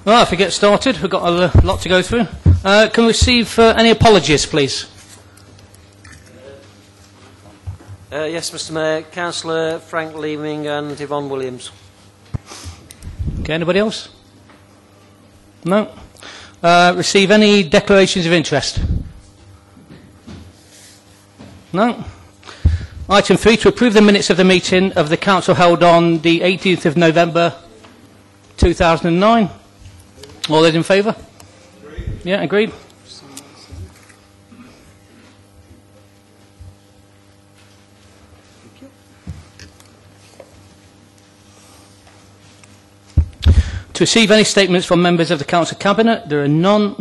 Well, if we get started, we've got a lot to go through. Can we receive any apologies, please? Yes, Mr Mayor. Councillor Frank Leeming and Yvonne Williams. Okay, anybody else? No? Receive any declarations of interest? No? Item 3, to approve the minutes of the meeting of the Council held on the 18th of November 2009. All those in favour? Agreed. Yeah, agreed. To receive any statements from members of the Council Cabinet, there are none.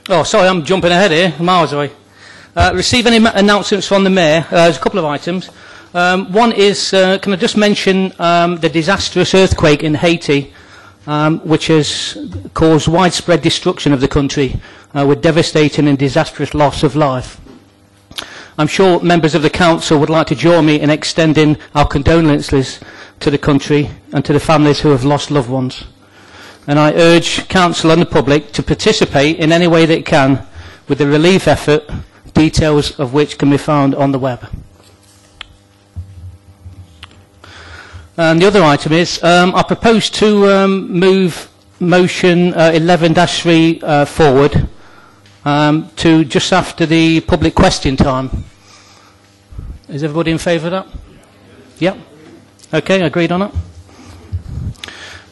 Oh, sorry, I'm jumping ahead here, miles away. Receive any announcements from the Mayor. There's a couple of items. One is, can I just mention the disastrous earthquake in Haiti, which has caused widespread destruction of the country with devastating and disastrous loss of life. I'm sure members of the Council would like to join me in extending our condolences to the country and to the families who have lost loved ones. And I urge Council and the public to participate in any way they can with the relief effort, details of which can be found on the web. And the other item is, I propose to move motion 11-3 forward to just after the public question time. Is everybody in favour of that? Yep. Okay, agreed on it.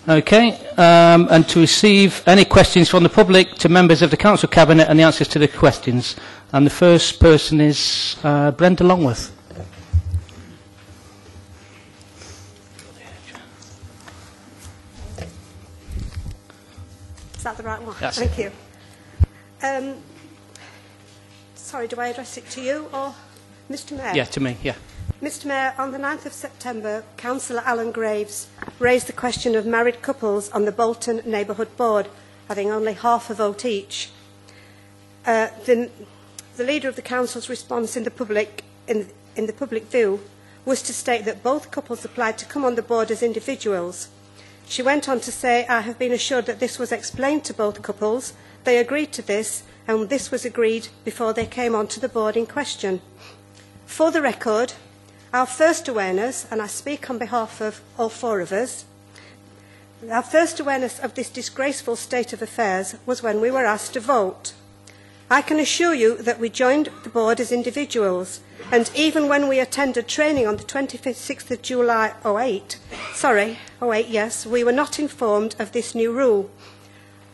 Okay, and to receive any questions from the public to members of the Council Cabinet and the answers to the questions. And the first person is Brenda Longworth. Is that the right one? That's Thank you. Sorry, do I address it to you or Mr Mayor? Yeah, to me, yeah. Mr Mayor, on the 9th of September, Councillor Alan Graves raised the question of married couples on the Bolton Neighbourhood Board, having only half a vote each. The leader of the Council's response in the public view was to state that both couples applied to come on the board as individuals. She went on to say, I have been assured that this was explained to both couples. They agreed to this, and this was agreed before they came onto the board in question. For the record, our first awareness, and I speak on behalf of all four of us, our first awareness of this disgraceful state of affairs was when we were asked to vote. I can assure you that we joined the board as individuals, and even when we attended training on the 26th of July 08, yes, we were not informed of this new rule.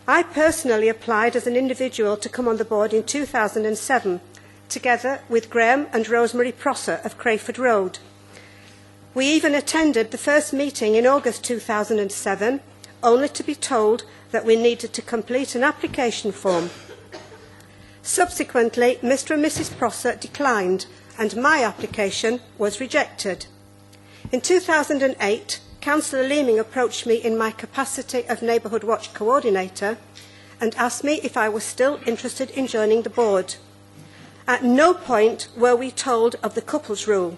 I personally applied as an individual to come on the board in 2007, together with Graham and Rosemary Prosser of Crayford Road. We even attended the first meeting in August 2007, only to be told that we needed to complete an application form. Subsequently, Mr and Mrs Prosser declined, and my application was rejected. In 2008, Councillor Leeming approached me in my capacity of Neighbourhood Watch Coordinator and asked me if I was still interested in joining the board. At no point were we told of the couples rule,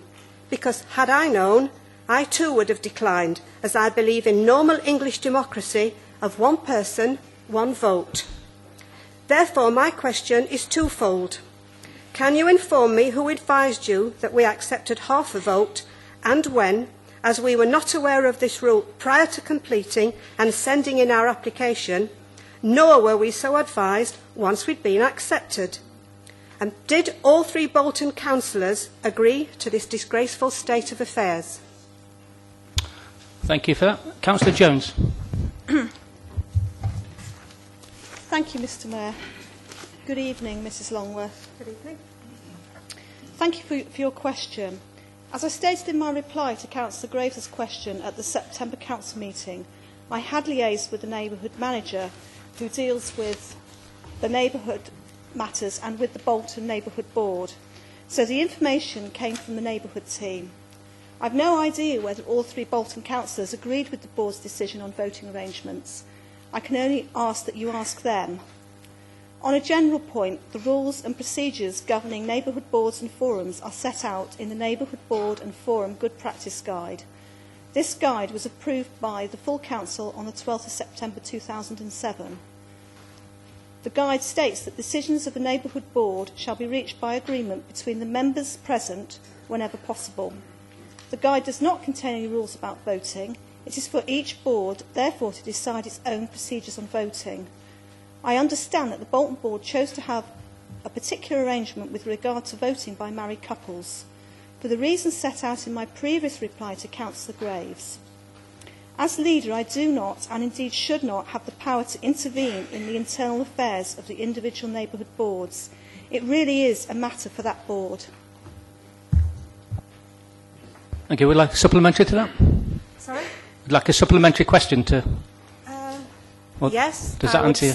because had I known, I too would have declined, as I believe in normal English democracy of one person, one vote. Therefore, my question is twofold. Can you inform me who advised you that we accepted half a vote, and when, as we were not aware of this rule prior to completing and sending in our application, nor were we so advised once we'd been accepted? And did all three Bolton councillors agree to this disgraceful state of affairs? Thank you for that. Councillor Jones. Thank you, Mr Mayor. Good evening, Mrs Longworth. Good evening. Thank you for your question. As I stated in my reply to Councillor Graves' question at the September Council meeting, I had liaised with the neighbourhood manager who deals with the neighbourhood matters and with the Bolton Neighbourhood Board, so the information came from the neighbourhood team. I have no idea whether all three Bolton councillors agreed with the board's decision on voting arrangements. I can only ask that you ask them. On a general point, the rules and procedures governing neighbourhood boards and forums are set out in the Neighbourhood Board and Forum Good Practice Guide. This guide was approved by the full council on the 12th of September 2007. The guide states that decisions of the neighbourhood board shall be reached by agreement between the members present whenever possible. The guide does not contain any rules about voting. It is for each board, therefore, to decide its own procedures on voting. I understand that the Bolton board chose to have a particular arrangement with regard to voting by married couples, for the reasons set out in my previous reply to Councillor Graves. As leader, I do not, and indeed should not, have the power to intervene in the internal affairs of the individual neighbourhood boards. It really is a matter for that board. Thank you. Would you like a supplementary to that? Sorry? Would you like a supplementary question to... Yes. Does that answer you?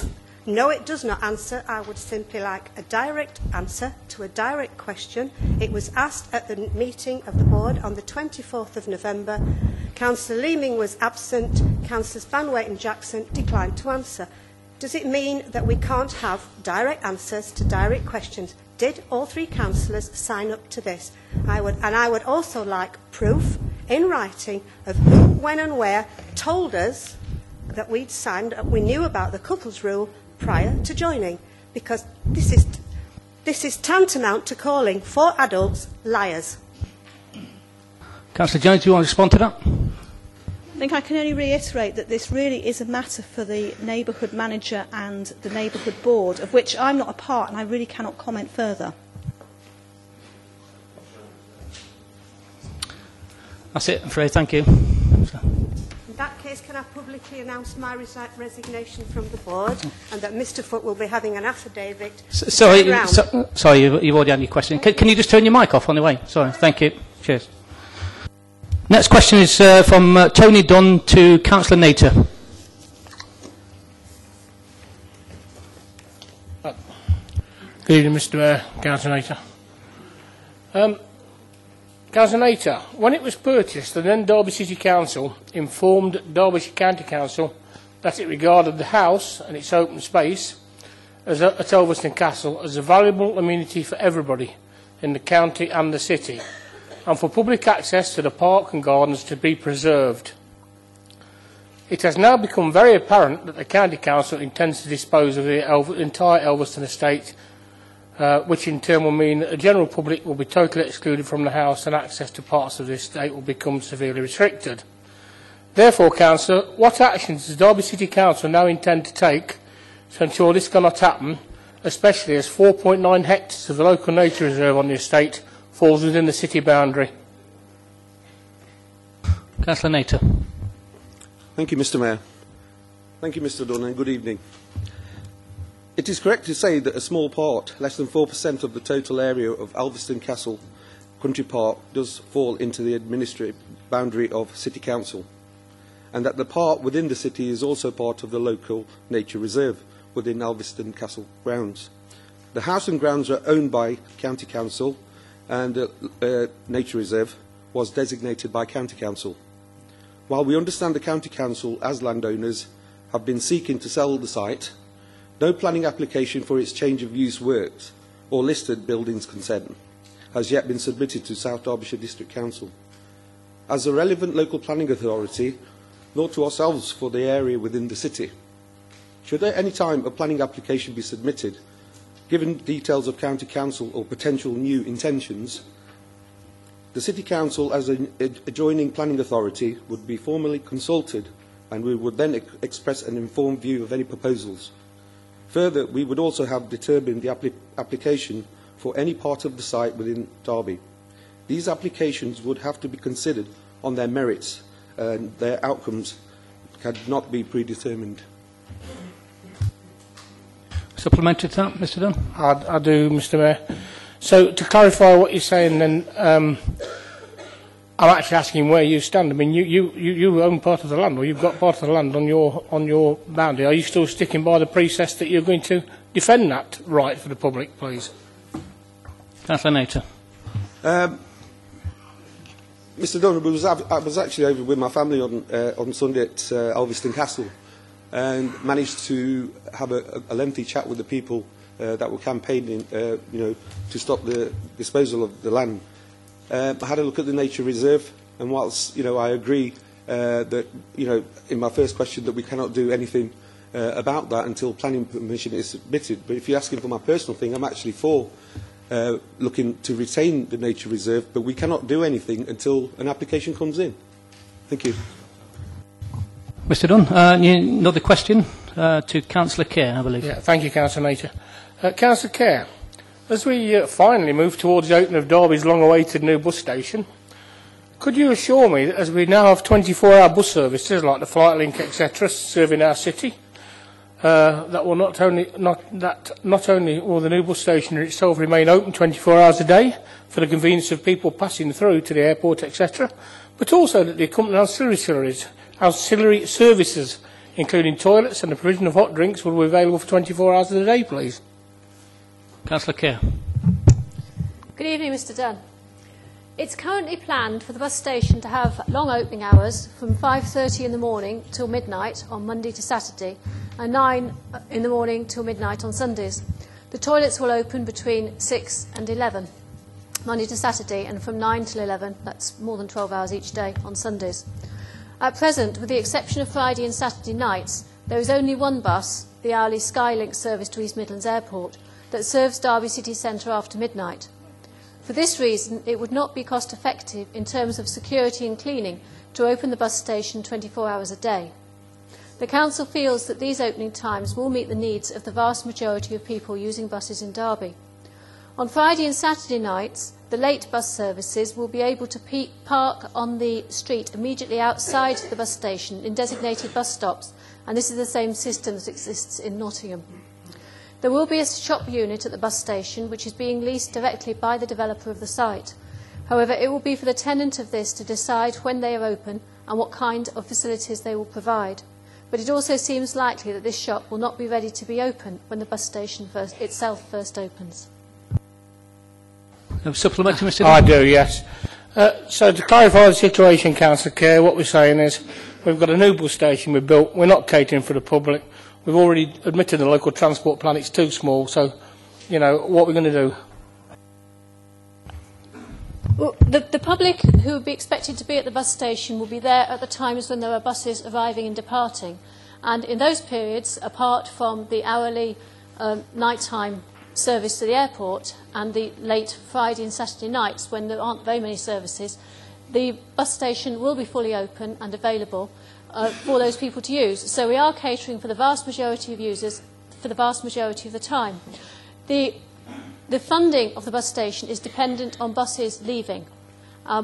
No, it does not answer. I would simply like a direct answer to a direct question. It was asked at the meeting of the board on the 24th of November. Councillor Leeming was absent. Councillors Banwaite and Jackson declined to answer. Does it mean that we can't have direct answers to direct questions? Did all three councillors sign up to this? I would also like proof in writing of who, when and where told us that we'd signed, we knew about the couples rule prior to joining, because this is tantamount to calling 4 adults liars. Councillor Jones, do you want to respond to that? I think I can only reiterate that this really is a matter for the neighbourhood manager and the neighbourhood board, of which I'm not a part, and I really cannot comment further. That's it, I'm afraid. Thank you. In that case, can I publicly announce my resignation from the board, and that Mr Foote will be having an affidavit? Sorry, you've already had your question. Can you just turn your mic off on the way? Sorry, thank you. Cheers. Next question is from Tony Dunn to Councillor Nater. Good evening, Mr Mayor, Councillor Nater. Councillor Nater, when it was purchased, the then Derby City Council informed Derbyshire County Council that it regarded the house and its open space at Ulverston Castle as a valuable amenity for everybody in the county and the city, and for public access to the park and gardens to be preserved. It has now become very apparent that the County Council intends to dispose of the entire Ulverston estate, which in turn will mean that the general public will be totally excluded from the house and access to parts of the estate will become severely restricted. Therefore, Councillor, what actions does Derby City Council now intend to take to ensure this cannot happen, especially as 4.9 hectares of the local nature reserve on the estate falls within the city boundary? Councillor Nater. Thank you, Mr Mayor. Thank you, Mr Dunn, and good evening. It is correct to say that a small part, less than 4% of the total area of Ulverston Castle Country Park, does fall into the administrative boundary of City Council, and that the part within the city is also part of the local nature reserve within Ulverston Castle grounds. The house and grounds are owned by County Council, and the nature reserve was designated by County Council. While we understand the County Council, as landowners, have been seeking to sell the site, no planning application for its change of use works or listed buildings consent has yet been submitted to South Derbyshire District Council. As a relevant local planning authority, nor to ourselves for the area within the city, should at any time a planning application be submitted, given details of County Council or potential new intentions, the City Council, as an adjoining planning authority, would be formally consulted, and we would then express an informed view of any proposals. Further, we would also have determined the application for any part of the site within Derby. These applications would have to be considered on their merits, and their outcomes cannot be predetermined. Supplementary to that, Mr Dunn? I do, Mr Mayor. So, to clarify what you're saying, then, I'm actually asking where you stand. I mean, you own part of the land, or you've got part of the land on your boundary. Are you still sticking by the process that you're going to defend that right for the public, please? Councillor Nater. Mr Dunn, I was actually over with my family on Sunday at Ulverston Castle, and managed to have a lengthy chat with the people that were campaigning, to stop the disposal of the land. I had a look at the nature reserve, and whilst I agree that, you know, in my first question, that we cannot do anything about that until planning permission is submitted. But if you're asking for my personal thing, I'm actually for looking to retain the nature reserve, but we cannot do anything until an application comes in. Thank you. Mr Dunn, another question to Councillor Kerr, I believe. Yeah, thank you, Councillor Nature. Councillor Kerr, as we finally move towards the opening of Derby's long-awaited new bus station, could you assure me that as we now have 24-hour bus services like the Flightlink, etc., serving our city, that will not only will the new bus station itself remain open 24 hours a day for the convenience of people passing through to the airport, etc., but also that the accompanying ancillary services, including toilets and the provision of hot drinks, will be available for 24 hours of the day, please? Councillor Kerr. Good evening, Mr Dunn. It's currently planned for the bus station to have long opening hours from 5:30 in the morning till midnight on Monday to Saturday and 9 in the morning till midnight on Sundays. The toilets will open between 6 and 11 Monday to Saturday, and from 9 till 11, that's more than 12 hours each day, on Sundays. At present, with the exception of Friday and Saturday nights, there is only one bus, the hourly Skylink service to East Midlands Airport, that serves Derby City Centre after midnight. For this reason, it would not be cost effective in terms of security and cleaning to open the bus station 24 hours a day. The Council feels that these opening times will meet the needs of the vast majority of people using buses in Derby. On Friday and Saturday nights, the late bus services will be able to park on the street immediately outside the bus station in designated bus stops, and this is the same system that exists in Nottingham. There will be a shop unit at the bus station which is being leased directly by the developer of the site. However, it will be for the tenant of this to decide when they are open and what kind of facilities they will provide. But it also seems likely that this shop will not be ready to be open when the bus station itself first opens. Supplementary, Mr. I do, yes. So to clarify the situation, Councillor Kerr, what we're saying is we've got a new bus station we've built. We're not catering for the public. We've already admitted in the local transport plan it's too small. So, you know, what are we going to do? Well, the public who would be expected to be at the bus station will be there at the times when there are buses arriving and departing. And in those periods, apart from the hourly nighttime service to the airport and the late Friday and Saturday nights when there aren't very many services, the bus station will be fully open and available for those people to use. So we are catering for the vast majority of users for the vast majority of the time. The funding of the bus station is dependent on buses leaving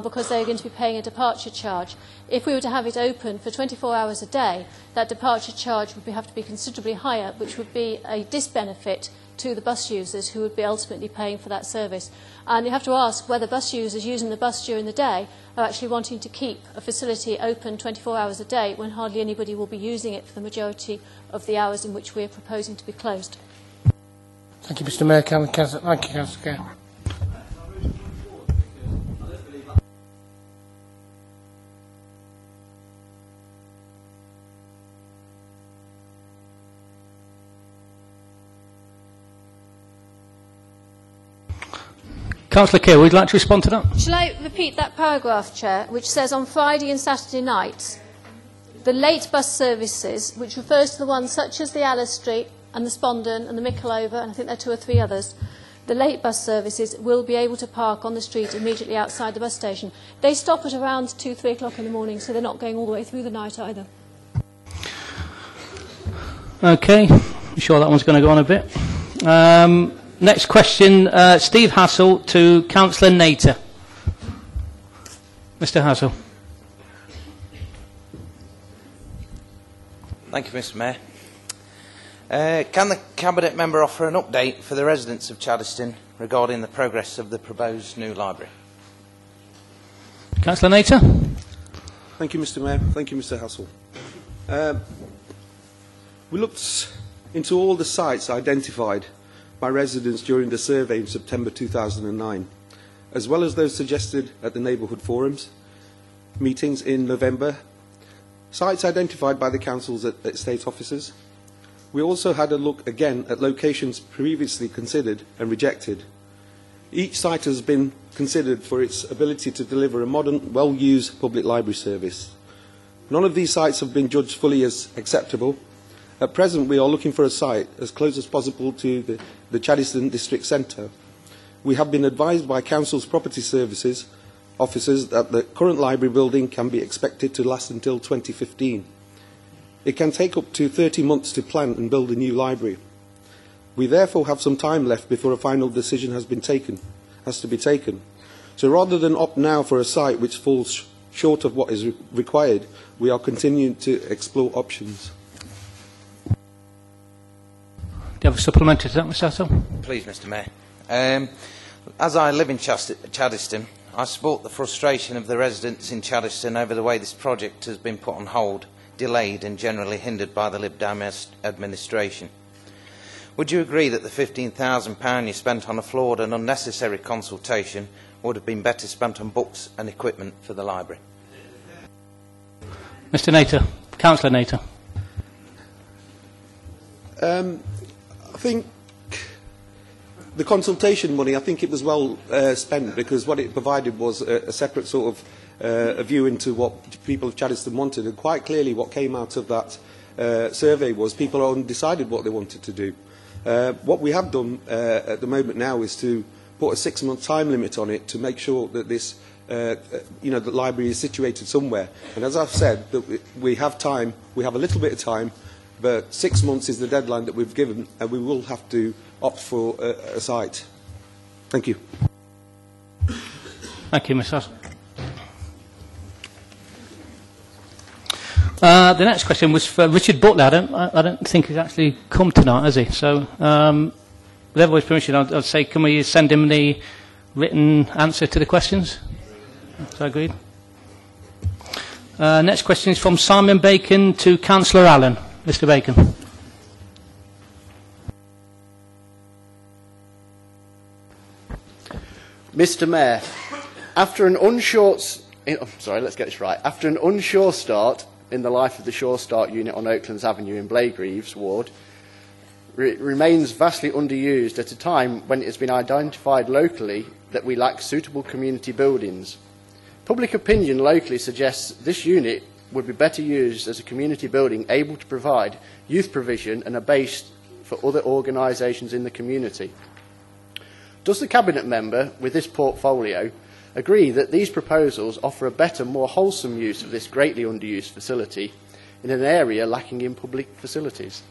because they're going to be paying a departure charge. If we were to have it open for 24 hours a day, that departure charge would have to be considerably higher, which would be a disbenefit to the bus users who would be ultimately paying for that service. And you have to ask whether bus users using the bus during the day are actually wanting to keep a facility open 24 hours a day when hardly anybody will be using it for the majority of the hours in which we are proposing to be closed. Thank you, Mr Mayor. Thank you, Councillor Kerr. Councillor Kerr, would you like to respond to that? Shall I repeat that paragraph, Chair, which says on Friday and Saturday nights, the late bus services, which refers to the ones such as the Alice Street and the Spondon and the Micklover, and I think there are 2 or 3 others, the late bus services will be able to park on the street immediately outside the bus station. They stop at around 2, 3 o'clock in the morning, so they're not going all the way through the night either. OK, I'm sure that one's going to go on a bit. Next question, Steve Hassel to Councillor Nater. Mr Hassel. Thank you, Mr Mayor. Can the Cabinet Member offer an update for the residents of Chaddeston regarding the progress of the proposed new library? Councillor Nater. Thank you, Mr Mayor. Thank you, Mr Hassel. We looked into all the sites identified by residents during the survey in September 2009, as well as those suggested at the neighbourhood forums, meetings in November, sites identified by the councils at estate offices. We also had a look again at locations previously considered and rejected. Each site has been considered for its ability to deliver a modern, well-used public library service. None of these sites have been judged fully as acceptable. At present, we are looking for a site as close as possible to the Chaddiston District Centre. We have been advised by Council's Property Services officers that the current library building can be expected to last until 2015. It can take up to 30 months to plan and build a new library. We therefore have some time left before a final decision has to be taken. So rather than opt now for a site which falls short of what is required, we are continuing to explore options. Do you have a supplementary to that, Mr. Attle? Please, Mr. Mayor. As I live in Chaddiston, I support the frustration of the residents in Chaddiston over the way this project has been put on hold, delayed and generally hindered by the Lib Dem administration. Would you agree that the £15,000 you spent on a flawed and unnecessary consultation would have been better spent on books and equipment for the library? Mr. Nater, Councillor Nater. I think the consultation money, I think it was well spent, because what it provided was a separate sort of a view into what people of Chaddiston wanted, and quite clearly what came out of that survey was people undecided what they wanted to do. What we have done at the moment now is to put a 6-month time limit on it to make sure that this, the library is situated somewhere. And as I've said, that we have time, we have a little bit of time, but 6 months is the deadline that we've given, and we will have to opt for a site. Thank you. Thank you, Mr. Attle. The next question was for Richard Butler. I don't think he's actually come tonight, has he? So, with everybody's permission, I'd say, can we send him the written answer to the questions? Is that agreed? Next question is from Simon Bacon to Councillor Allen. Mr. Bacon. Mr. Mayor, after an unsure start in the life of the Sure Start unit on Oaklands Avenue in Blaegreaves ward, it remains vastly underused at a time when it has been identified locally that we lack suitable community buildings. Public opinion locally suggests this unit would be better used as a community building able to provide youth provision and a base for other organisations in the community. Does the Cabinet member with this portfolio agree that these proposals offer a better, more wholesome use of this greatly underused facility in an area lacking in public facilities?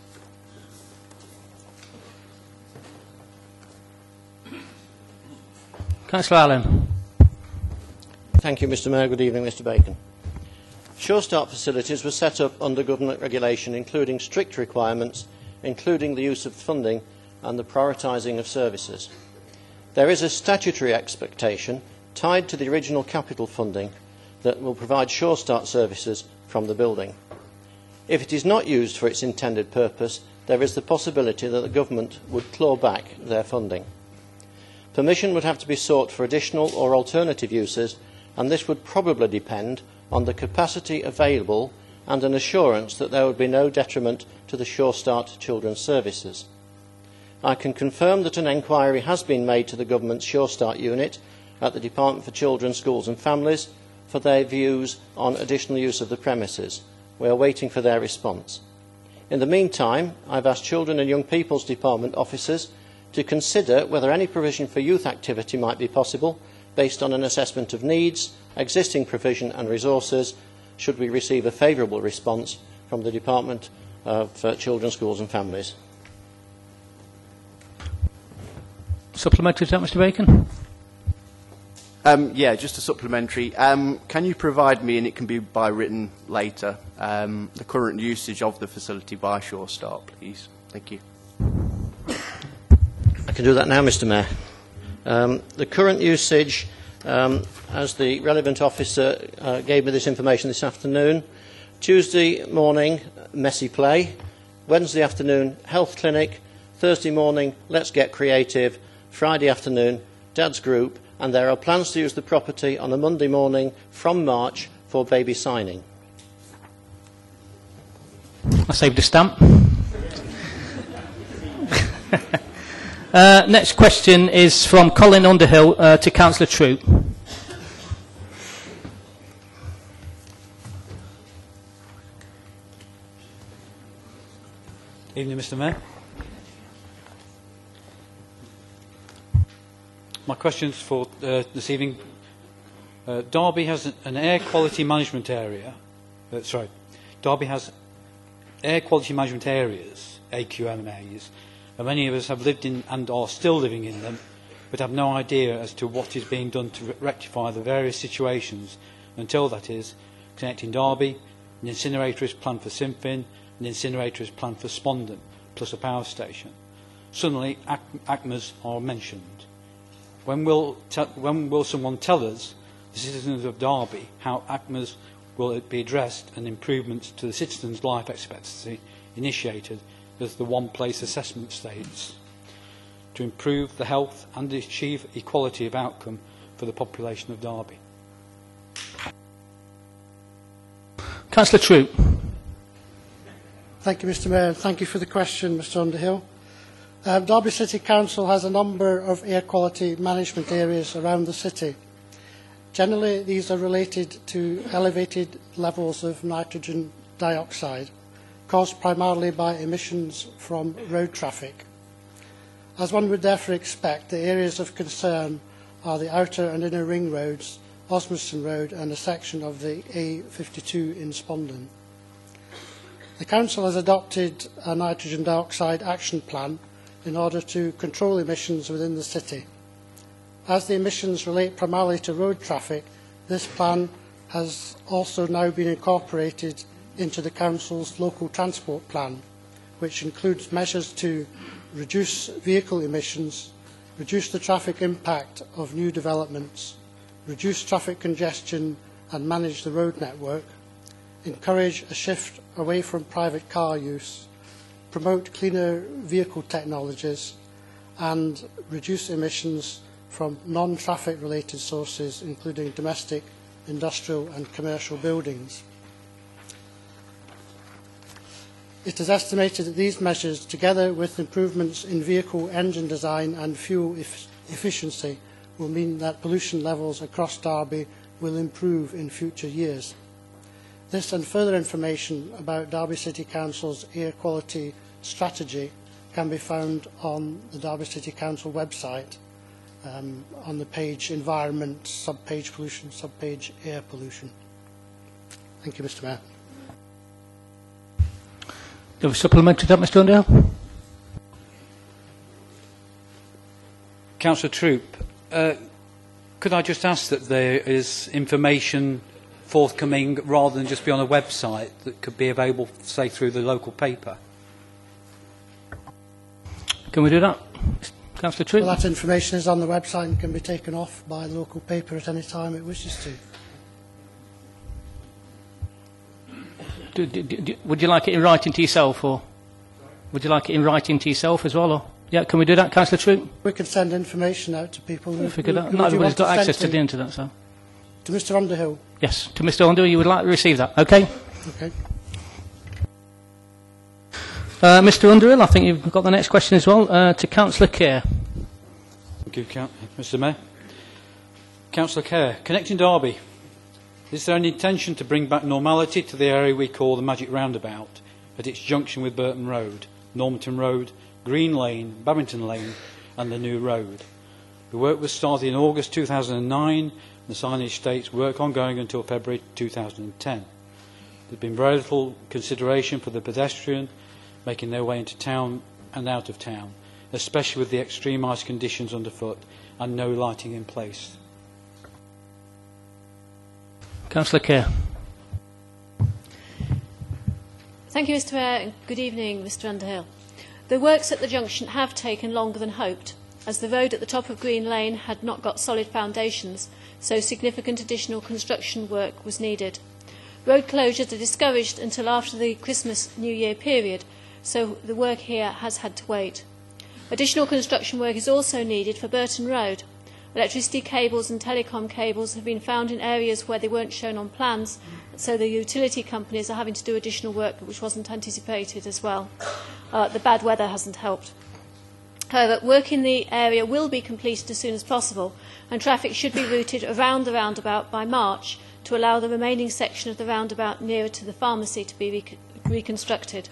Councillor Allen. Thank you, Mr. Mayor. Good evening, Mr. Bacon. Sure Start facilities were set up under government regulation, including strict requirements, including the use of funding and the prioritising of services. There is a statutory expectation tied to the original capital funding that will provide Sure Start services from the building. If it is not used for its intended purpose, there is the possibility that the government would claw back their funding. Permission would have to be sought for additional or alternative uses, and this would probably depend on the capacity available and an assurance that there would be no detriment to the Sure Start children's services. I can confirm that an enquiry has been made to the government's Sure Start unit at the Department for Children, Schools and Families for their views on additional use of the premises. We are waiting for their response. In the meantime, I've asked Children and Young People's Department officers to consider whether any provision for youth activity might be possible based on an assessment of needs, existing provision and resources, should we receive a favourable response from the Department for Children, Schools and Families. Supplementary to that, Mr. Bacon? Yeah, just a supplementary. Can you provide me, and it can be by written later, the current usage of the facility by Sure Start, please? Thank you. I can do that now, Mr. Mayor. The current usage, as the relevant officer gave me this information this afternoon, Tuesday morning, messy play, Wednesday afternoon, health clinic, Thursday morning, let's get creative, Friday afternoon, Dad's group, and there are plans to use the property on a Monday morning from March for baby signing. I saved a stamp. Next question is from Colin Underhill to Councillor Troop. Evening, Mr. Mayor. My questions for this evening. Derby has an air quality management area. Derby has air quality management areas, AQMAs, and many of us have lived in and are still living in them, but have no idea as to what is being done to rectify the various situations until, that is, connecting Derby, an incinerator is planned for Sinfin, an incinerator is planned for Spondon, plus a power station. Suddenly, ACMAs are mentioned. When will someone tell us, the citizens of Derby, how ACMAs will be addressed and improvements to the citizens' life expectancy initiated, as the One Place assessment states, to improve the health and achieve equality of outcome for the population of Derby? Councillor Troop. Thank you, Mr. Mayor, and thank you for the question, Mr. Underhill. Derby City Council has a number of air quality management areas around the city. Generally, these are related to elevated levels of nitrogen dioxide, caused primarily by emissions from road traffic. As one would therefore expect, the areas of concern are the outer and inner ring roads, Osmondson Road and a section of the A52 in Spondon. The Council has adopted a nitrogen dioxide action plan in order to control emissions within the city. As the emissions relate primarily to road traffic, this plan has also now been incorporated into the Council's local transport plan, which includes measures to reduce vehicle emissions, reduce the traffic impact of new developments, reduce traffic congestion and manage the road network, encourage a shift away from private car use, promote cleaner vehicle technologies, and reduce emissions from non-traffic related sources, including domestic, industrial and commercial buildings. It is estimated that these measures, together with improvements in vehicle engine design and fuel efficiency, will mean that pollution levels across Derby will improve in future years. This and further information about Derby City Council's air quality strategy can be found on the Derby City Council website, on the page Environment, sub-page Pollution, sub-page Air Pollution. Thank you, Mr. Mayor. Do you have a supplement to that, Mr. Underhill? Councillor Troop, could I just ask that there is information forthcoming rather than just be on a website that could be available, say, through the local paper? Can we do that, Councillor Troop? Well, that information is on the website and can be taken off by the local paper at any time it wishes to. Would you like it in writing to yourself, or would you like it in writing to yourself as well? Or yeah, can we do that, Councillor Troop? We could send information out to people. Not everybody's got access to the internet, so. To Mr. Underhill? Yes, to Mr. Underhill, you would like to receive that, okay? Okay. Mr. Underhill, I think you've got the next question as well, to Councillor Kerr. Thank you, Mr. Mayor. Councillor Kerr, connecting Derby. Is there any intention to bring back normality to the area we call the Magic Roundabout at its junction with Burton Road, Normanton Road, Green Lane, Babington Lane and the new road? The work was started in August 2009. The signage states work ongoing until February 2010. There's been very little consideration for the pedestrian making their way into town and out of town, especially with the extreme ice conditions underfoot and no lighting in place. Councillor Kerr. Thank you, Mr. Mayor, and good evening, Mr. Underhill. The works at the junction have taken longer than hoped, as the road at the top of Green Lane had not got solid foundations, so significant additional construction work was needed. Road closures are discouraged until after the Christmas-New Year period, so the work here has had to wait. Additional construction work is also needed for Burton Road. Electricity cables and telecom cables have been found in areas where they weren't shown on plans, so the utility companies are having to do additional work which wasn't anticipated as well. The bad weather hasn't helped. However, work in the area will be completed as soon as possible, and traffic should be routed around the roundabout by March to allow the remaining section of the roundabout nearer to the pharmacy to be reconstructed.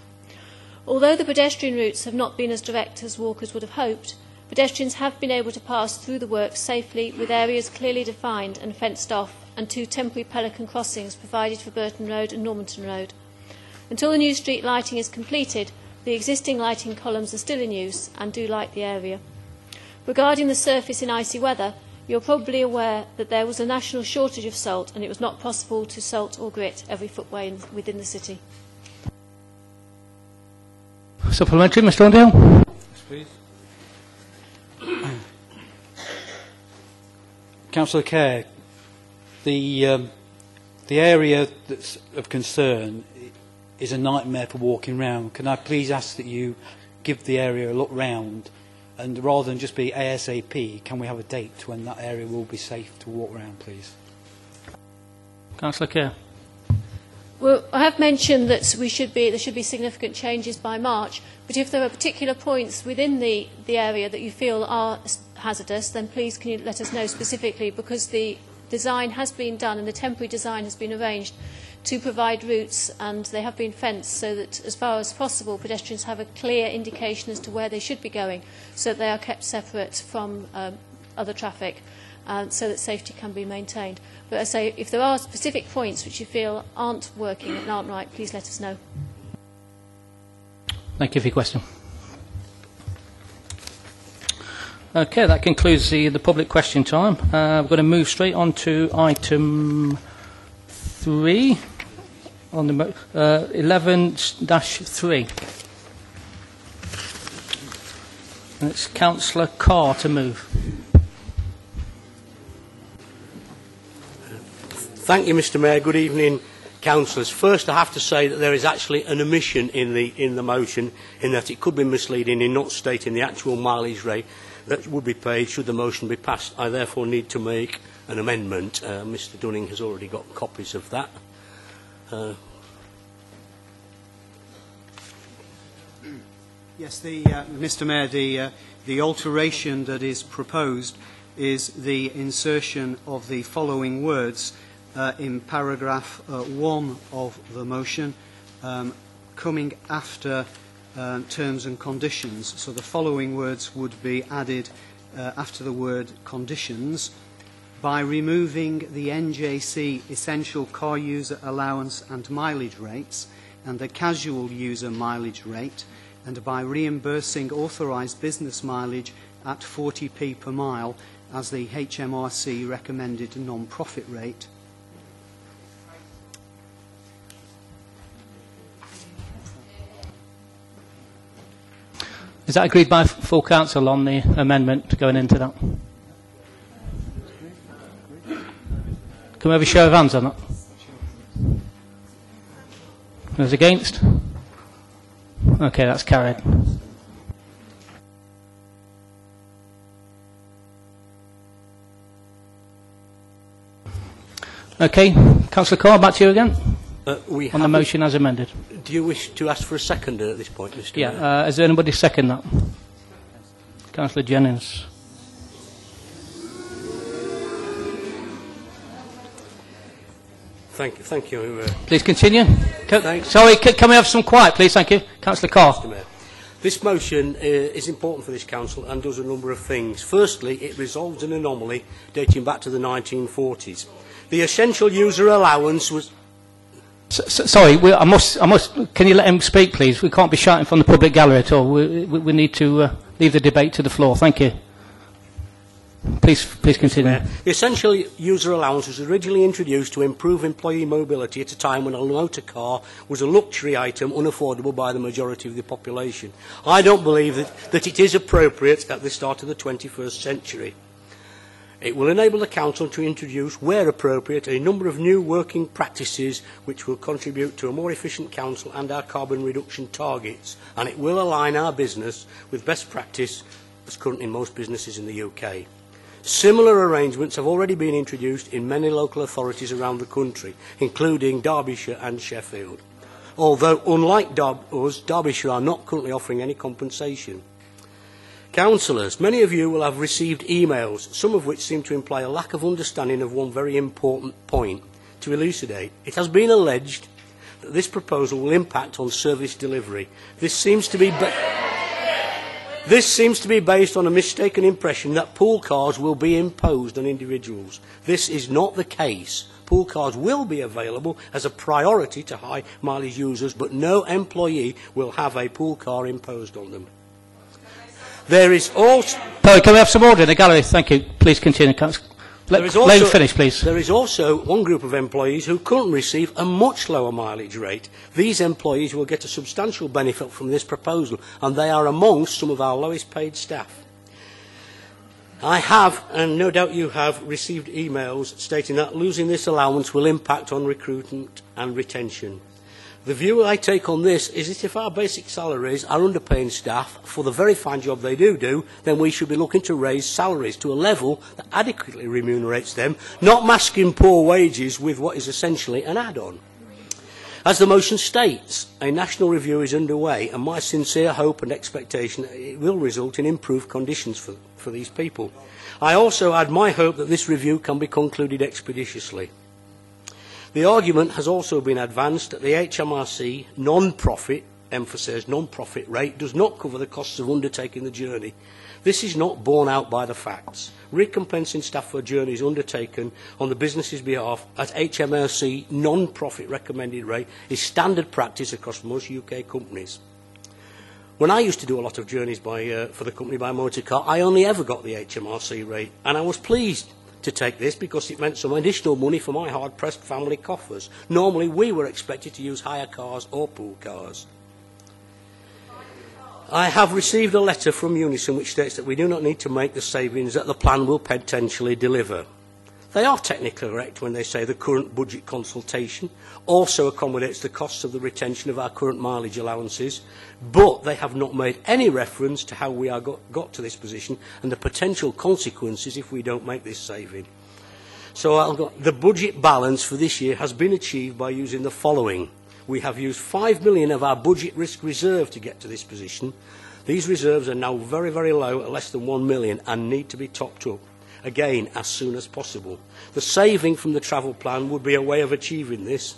Although the pedestrian routes have not been as direct as walkers would have hoped, pedestrians have been able to pass through the works safely with areas clearly defined and fenced off, and 2 temporary pelican crossings provided for Burton Road and Normanton Road. Until the new street lighting is completed, the existing lighting columns are still in use and do light the area. Regarding the surface in icy weather, you're probably aware that there was a national shortage of salt and it was not possible to salt or grit every footway within the city. Supplementary, Mr. Underhill. Yes, please. Councillor Kerr, the area that's of concern is a nightmare for walking round. Can I please ask that you give the area a look round, and rather than just be ASAP, can we have a date when that area will be safe to walk around, please? Councillor Kerr. Well, I have mentioned that there should be significant changes by March, but if there are particular points within the area that you feel are hazardous, then please can you let us know specifically, because the design has been done and the temporary design has been arranged to provide routes, and they have been fenced so that as far as possible pedestrians have a clear indication as to where they should be going, so that they are kept separate from other traffic, so that safety can be maintained. But I say, if there are specific points which you feel aren't working and aren't right, please let us know. Thank you for your question. Okay, that concludes the public question time. We're going to move straight on to item 3 on the 11-3. And it's Councillor Carr to move. Thank you, Mr. Mayor. Good evening, councillors. First, I have to say that there is actually an omission in the motion, in that it could be misleading in not stating the actual mileage rate that would be paid should the motion be passed. I therefore need to make an amendment. Mr. Dunning has already got copies of that. Yes, Mr. Mayor, the alteration that is proposed is the insertion of the following words in paragraph 1 of the motion, coming after terms and conditions. So the following words would be added after the word conditions: by removing the NJC essential car user allowance and mileage rates and the casual user mileage rate, and by reimbursing authorised business mileage at 40p per mile as the HMRC recommended non-profit rate. Is that agreed by full council on the amendment going into that? Can we have a show of hands on that? Those against? Okay, that's carried. Okay, Councillor Carr, back to you again. On the motion as amended. Do you wish to ask for a seconder at this point, Mr. Mayor? Yeah, is there anybody second that? Councillor Jennings. Thank you. Please continue. Sorry, can we have some quiet, please? Thank you. Councillor Carr. Mr. Mayor. This motion is important for this council and does a number of things. Firstly, it resolves an anomaly dating back to the 1940s. The essential user allowance was... Sorry, I must. Can you let him speak, please? We can't be shouting from the public gallery at all. We need to leave the debate to the floor. Thank you. Please continue. The essential user allowance was originally introduced to improve employee mobility at a time when a motor car was a luxury item unaffordable by the majority of the population. I don't believe that it is appropriate at the start of the 21st century. It will enable the Council to introduce, where appropriate, a number of new working practices which will contribute to a more efficient Council and our carbon reduction targets, and it will align our business with best practice as current in most businesses in the UK. Similar arrangements have already been introduced in many local authorities around the country, including Derbyshire and Sheffield. Although, unlike us, Derbyshire are not currently offering any compensation. Councillors, many of you will have received emails, some of which seem to imply a lack of understanding of one very important point. To elucidate, it has been alleged that that this proposal will impact on service delivery. This seems to be based on a mistaken impression that pool cars will be imposed on individuals. This is not the case. Pool cars will be available as a priority to high mileage users, but no employee will have a pool car imposed on them. There is also... Sorry, can we have some order in the gallery? Thank you. Please continue, Councillor. Let him finish, please. There is also one group of employees who currently receive a much lower mileage rate. These employees will get a substantial benefit from this proposal, and they are amongst some of our lowest paid staff. I have, and no doubt you have, received emails stating that losing this allowance will impact on recruitment and retention. The view I take on this is that if our basic salaries are underpaying staff for the very fine job they do, then we should be looking to raise salaries to a level that adequately remunerates them, not masking poor wages with what is essentially an add-on. As the motion states, a national review is underway, and my sincere hope and expectation it will result in improved conditions for these people. I also add my hope that this review can be concluded expeditiously. The argument has also been advanced that the HMRC non-profit, emphasis non-profit rate, does not cover the costs of undertaking the journey. This is not borne out by the facts. Recompensing staff for journeys undertaken on the business's behalf at HMRC non-profit recommended rate is standard practice across most UK companies. When I used to do a lot of journeys for the company by motor car, I only ever got the HMRC rate, and I was pleased to take this because it meant some additional money for my hard-pressed family coffers. Normally, we were expected to use hire cars or pool cars. I have received a letter from Unison which states that we do not need to make the savings that the plan will potentially deliver. They are technically correct when they say the current budget consultation also accommodates the costs of the retention of our current mileage allowances, but they have not made any reference to how we got to this position and the potential consequences if we don't make this saving. So the budget balance for this year has been achieved by using the following. We have used 5 million of our budget risk reserve to get to this position. These reserves are now very, very low at less than 1 million and need to be topped up. Again, as soon as possible. The saving from the travel plan would be a way of achieving this.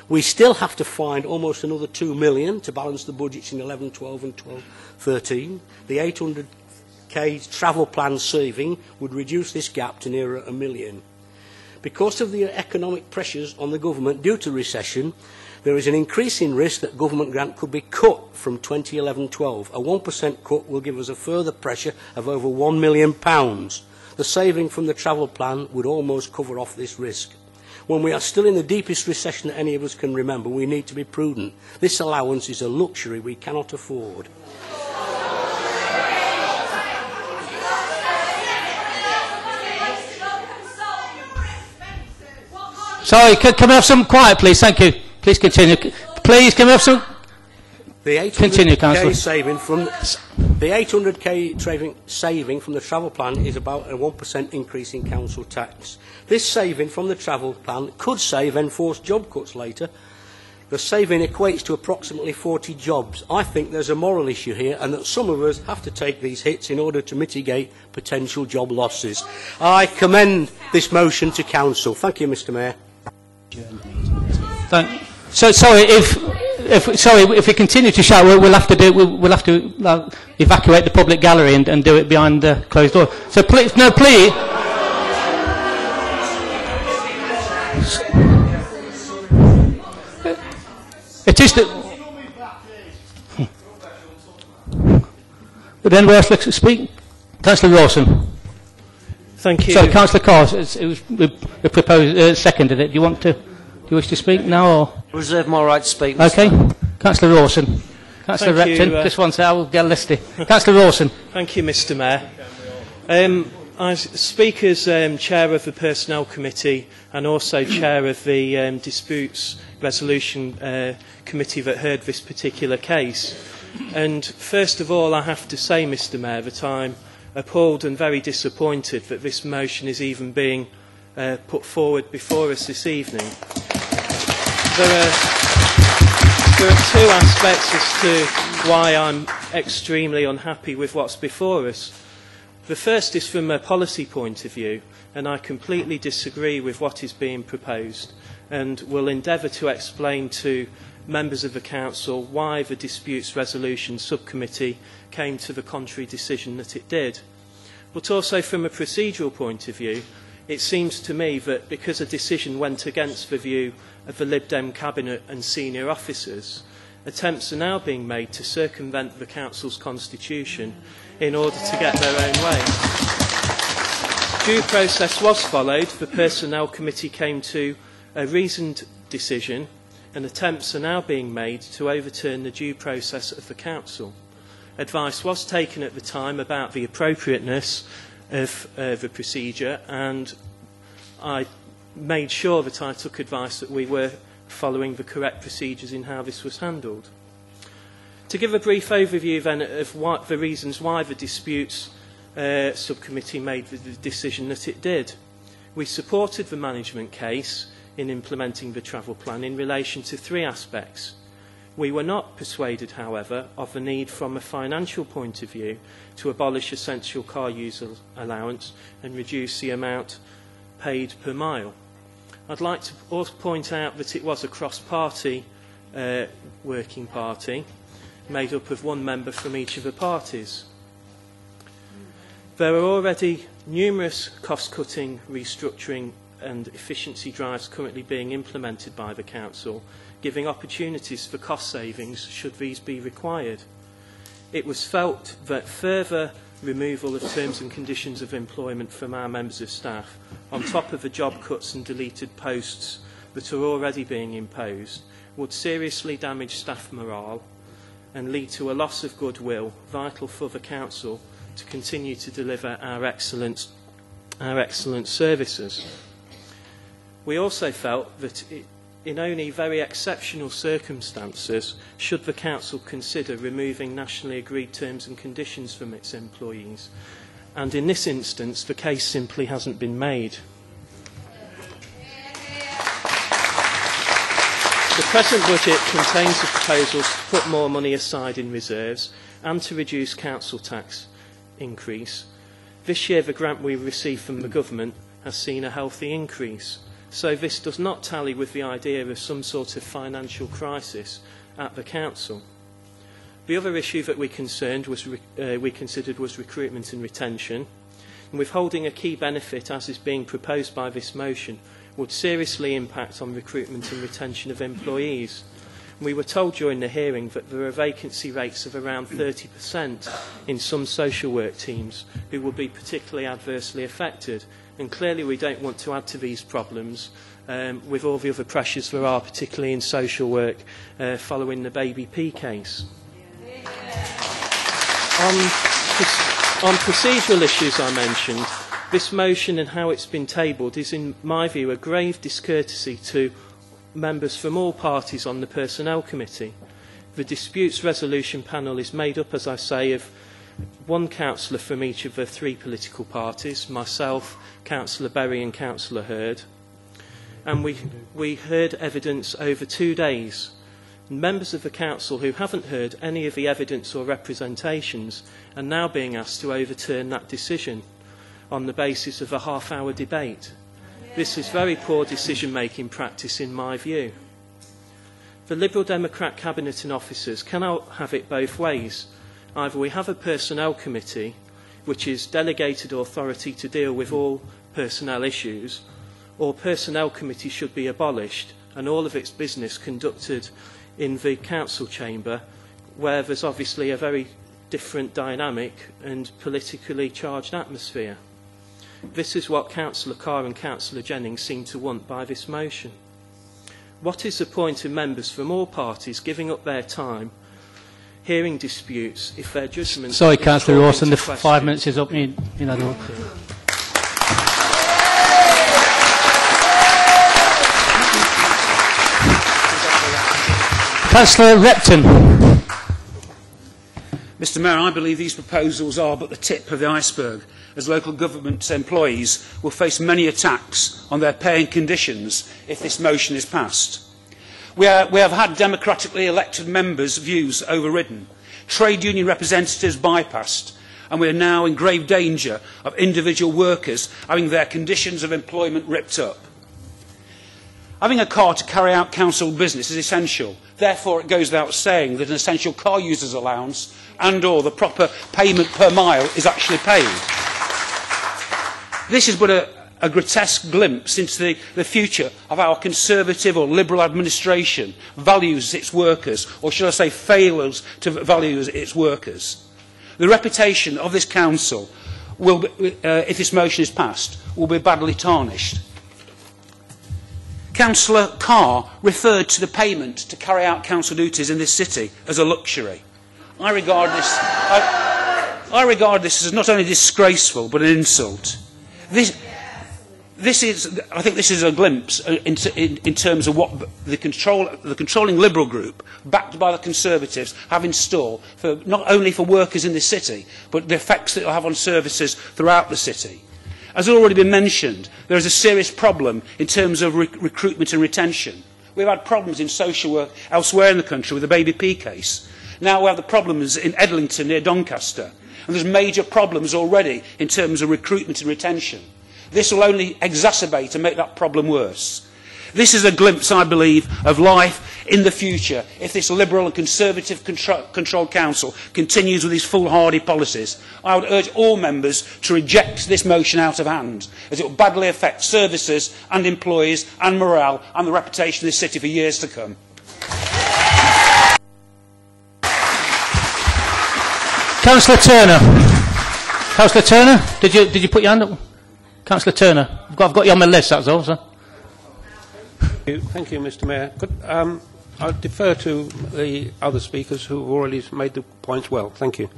We still have to find almost another 2 million to balance the budgets in 11, 12 and 12, 13. The 800k travel plan saving would reduce this gap to nearer 1 million. Because of the economic pressures on the government due to recession, there is an increasing risk that government grant could be cut from 2011-12. A 1% cut will give us a further pressure of over £1 million. The saving from the travel plan would almost cover off this risk. When we are still in the deepest recession that any of us can remember, we need to be prudent. This allowance is a luxury we cannot afford. Sorry, can we have some quiet, please? Thank you. Please continue. Please, can we have some... The 800k saving from the 800k saving from the travel plan is about a 1% increase in council tax. This saving from the travel plan could save enforced job cuts later. The saving equates to approximately 40 jobs. I think there's a moral issue here and that some of us have to take these hits in order to mitigate potential job losses. I commend this motion to council. Thank you, Mr. Mayor. So sorry, if we continue to shout, we'll have to evacuate the public gallery and do it behind the closed door. So please, please. It is that. Would anyone else like to speak? Councillor Rawson. Thank you. Sorry, Councillor Carr. We proposed, seconded it. Do you wish to speak now, or reserve my right to speak? Okay, Councillor Rawson. Councillor Repton. This one, so I will get listed. Councillor Rawson. Thank you, Mr. Mayor. I speak as chair of the Personnel Committee and also chair of the Disputes Resolution Committee that heard this particular case. And first of all, I have to say, Mr. Mayor, that I'm appalled and very disappointed that this motion is even being put forward before us this evening. There are two aspects as to why I'm extremely unhappy with what's before us. The first is from a policy point of view, and I completely disagree with what is being proposed and will endeavour to explain to members of the Council why the Disputes Resolution Subcommittee came to the contrary decision that it did. But also from a procedural point of view, it seems to me that because a decision went against the view of the Lib Dem Cabinet and senior officers, attempts are now being made to circumvent the Council's constitution in order to get their own way. Due process was followed. The Personnel Committee came to a reasoned decision, and attempts are now being made to overturn the due process of the Council. Advice was taken at the time about the appropriateness of the procedure, and I made sure that I took advice that we were following the correct procedures in how this was handled. To give a brief overview then of what the reasons why the Disputes Subcommittee made the decision that it did. We supported the management case in implementing the travel plan in relation to three aspects. We were not persuaded, however, of the need from a financial point of view to abolish essential car user allowance and reduce the amount paid per mile. I'd like to also point out that it was a cross-party working party made up of one member from each of the parties. There are already numerous cost-cutting, restructuring and efficiency drives currently being implemented by the Council, giving opportunities for cost savings should these be required. It was felt that further removal of terms and conditions of employment from our members of staff, on top of the job cuts and deleted posts that are already being imposed, would seriously damage staff morale and lead to a loss of goodwill vital for the Council to continue to deliver our excellent services. We also felt that in only very exceptional circumstances should the Council consider removing nationally agreed terms and conditions from its employees, and in this instance the case simply hasn't been made. The present budget contains the proposals to put more money aside in reserves and to reduce council tax increase. This year the grant we received from the government has seen a healthy increase. So this does not tally with the idea of some sort of financial crisis at the Council. The other issue that we considered was recruitment and retention. And withholding a key benefit, as is being proposed by this motion, would seriously impact on recruitment and retention of employees. We were told during the hearing that there are vacancy rates of around 30% in some social work teams who will be particularly adversely affected. And clearly we don't want to add to these problems with all the other pressures there are, particularly in social work, following the Baby P case. On procedural issues I mentioned, this motion and how it's been tabled is, in my view, a grave discourtesy to members from all parties on the Personnel Committee. The Disputes Resolution Panel is made up, as I say, of one councillor from each of the three political parties, myself, Councillor Berry and Councillor Hurd, and we heard evidence over 2 days. Members of the Council who haven't heard any of the evidence or representations are now being asked to overturn that decision on the basis of a half-hour debate. This is very poor decision-making practice in my view. The Liberal Democrat Cabinet and officers cannot have it both ways. Either we have a Personnel Committee, which is delegated authority to deal with all personnel issues, or Personnel Committee should be abolished and all of its business conducted in the Council chamber, where there's obviously a very different dynamic and politically charged atmosphere. This is what Councillor Carr and Councillor Jennings seem to want by this motion. What is the point of members from all parties giving up their time hearing disputes if their judgment... Sorry, Councillor Rawson, the 5 minutes is up. You know, Councillor Repton. Mr Mayor, I believe these proposals are but the tip of the iceberg, as local government employees will face many attacks on their pay and conditions if this motion is passed. We have had democratically elected members' views overridden, trade union representatives bypassed, and we are now in grave danger of individual workers having their conditions of employment ripped up. Having a car to carry out council business is essential. Therefore, it goes without saying that an essential car user's allowance and or the proper payment per mile is actually paid. This is but a grotesque glimpse into the future of our Conservative or Liberal administration values its workers, or should I say fails to value its workers. The reputation of this council, will be, if this motion is passed, will be badly tarnished. Councillor Carr referred to the payment to carry out council duties in this city as a luxury. I regard this as not only disgraceful but an insult. I think this is a glimpse in terms of what the controlling Liberal group, backed by the Conservatives, have in store, for, not only for workers in this city, but the effects that it will have on services throughout the city. As already been mentioned, there is a serious problem in terms of recruitment and retention. We've had problems in social work elsewhere in the country with the Baby P case. Now we have the problems in Edlington near Doncaster. And there's major problems already in terms of recruitment and retention. This will only exacerbate and make that problem worse. This is a glimpse, I believe, of life in the future if this Liberal and Conservative controlled council continues with these foolhardy policies. I would urge all members to reject this motion out of hand, as it will badly affect services and employees and morale and the reputation of this city for years to come. Councillor Turner. Councillor Turner, did you put your hand up? Councillor Turner, I've got you on my list, that's all, sir. Thank you, Mr. Mayor. I'll defer to the other speakers who have already made the points well. Thank you.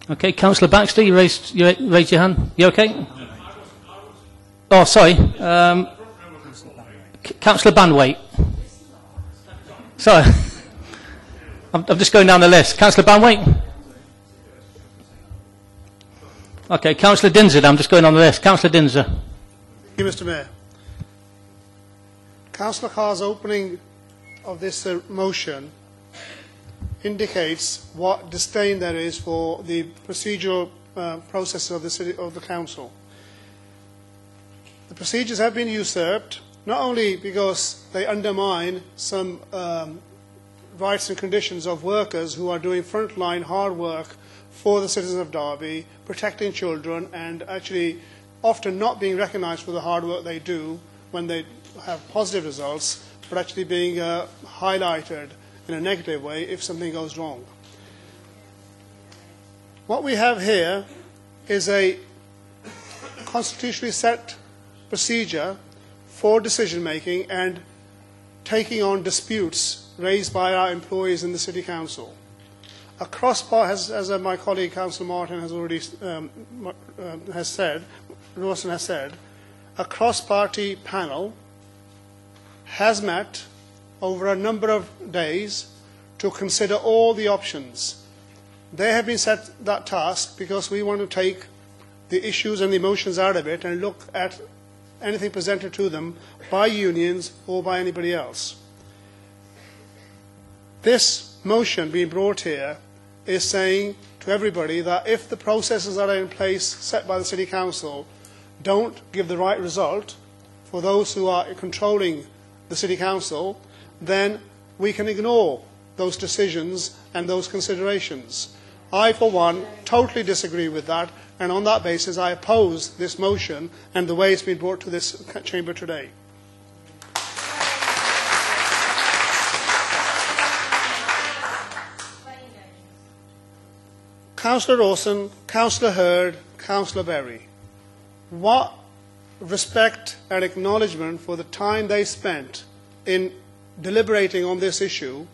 Okay, Councillor Baxter, you raised your hand. You okay? Oh, sorry. Councillor Banwaite. Sorry. I'm just going down the list. Councillor Banwaite? Okay, Councillor Dinser, I'm just going on the list. Councillor Dinser. Thank you, Mr. Mayor. Councillor Carr's opening of this motion indicates what disdain there is for the procedural process of the council. The procedures have been usurped, not only because they undermine some rights and conditions of workers who are doing frontline hard work for the citizens of Derby, protecting children, and actually often not being recognised for the hard work they do when they have positive results, but actually being highlighted in a negative way if something goes wrong. What we have here is a constitutionally set procedure for decision making and taking on disputes raised by our employees in the City Council. A cross-party, as my colleague Councillor Martin has already Rawson has said, a cross-party panel has met over a number of days to consider all the options. They have been set that task because we want to take the issues and the emotions out of it and look at anything presented to them by unions or by anybody else. This motion being brought here is saying to everybody that if the processes that are in place set by the City Council don't give the right result for those who are controlling the City Council, then we can ignore those decisions and those considerations. I, for one, totally disagree with that, and on that basis I oppose this motion and the way it's been brought to this chamber today. Councillor Rawson, Councillor Hurd, Councillor Berry, what respect and acknowledgement for the time they spent in deliberating on this issue,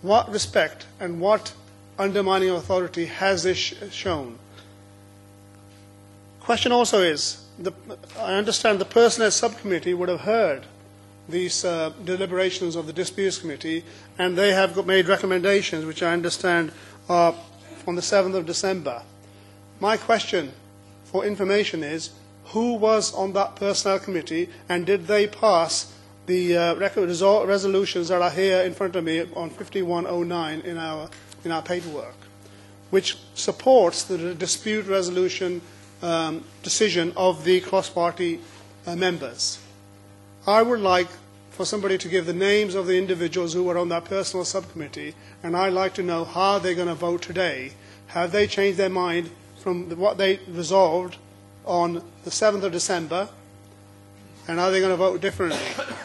what respect and what undermining of authority has this shown? Question also is, I understand the Personnel Subcommittee would have heard these deliberations of the Disputes Committee, and they have made recommendations which I understand are on the 7th of December. My question for information is, who was on that Personnel Committee, and did they pass the resolutions that are here in front of me on 5109 in our paperwork, which supports the dispute resolution decision of the cross-party members? I would like for somebody to give the names of the individuals who were on that personal subcommittee, and I'd like to know how they're going to vote today. Have they changed their mind from what they resolved on the 7th of December, and are they going to vote differently?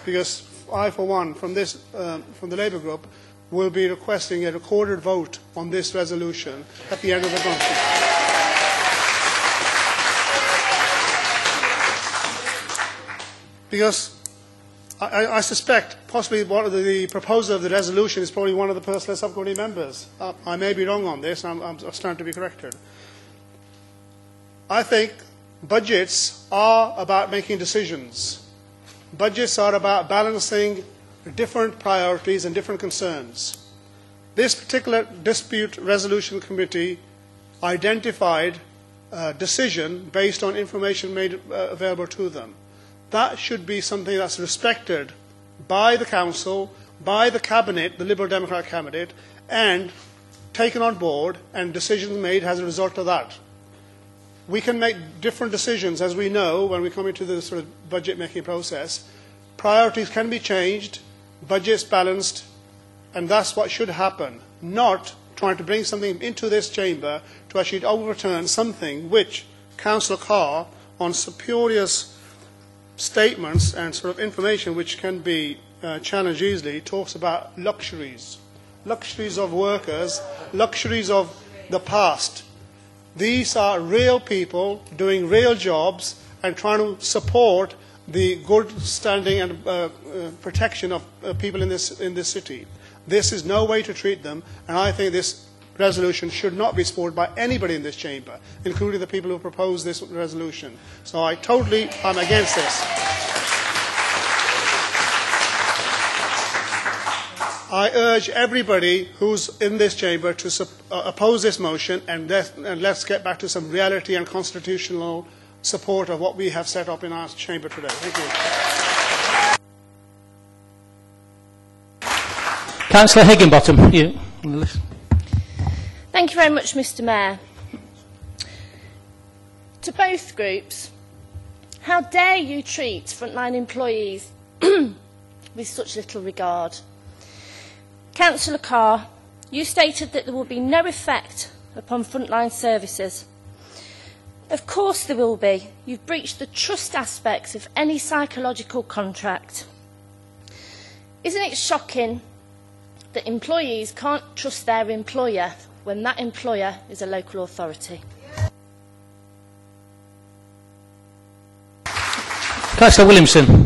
Because I, for one, from the Labour group, will be requesting a recorded vote on this resolution at the end of the motion. Because I suspect possibly one of the proposer of the resolution is probably one of the personal subcommittee members. I may be wrong on this. I'm starting to be corrected. I think budgets are about making decisions. Budgets are about balancing different priorities and different concerns. This particular dispute resolution committee identified a decision based on information made available to them. That should be something that's respected by the Council, by the Cabinet, the Liberal Democrat Cabinet, and taken on board and decisions made as a result of that. We can make different decisions, as we know, when we come into the sort of budget-making process. Priorities can be changed, budgets balanced, and that's what should happen, not trying to bring something into this chamber to actually overturn something which Councillor Carr, on spurious statements and sort of information which can be challenged easily, talks about luxuries. Luxuries of workers, luxuries of the past. These are real people doing real jobs and trying to support the good standing and protection of people in this city. This is no way to treat them, and I think this resolution should not be supported by anybody in this chamber, including the people who proposed this resolution. So I totally am against this. I urge everybody who's in this chamber to oppose this motion, and let's get back to some reality and constitutional support of what we have set up in our chamber today. Thank you. Councillor Higginbottom, you on the list. Thank you very much, Mr. Mayor. To both groups, how dare you treat frontline employees with such little regard? Councillor Carr, you stated that there will be no effect upon frontline services. Of course there will be. You've breached the trust aspects of any psychological contract. Isn't it shocking that employees can't trust their employer when that employer is a local authority? Councillor Williamson.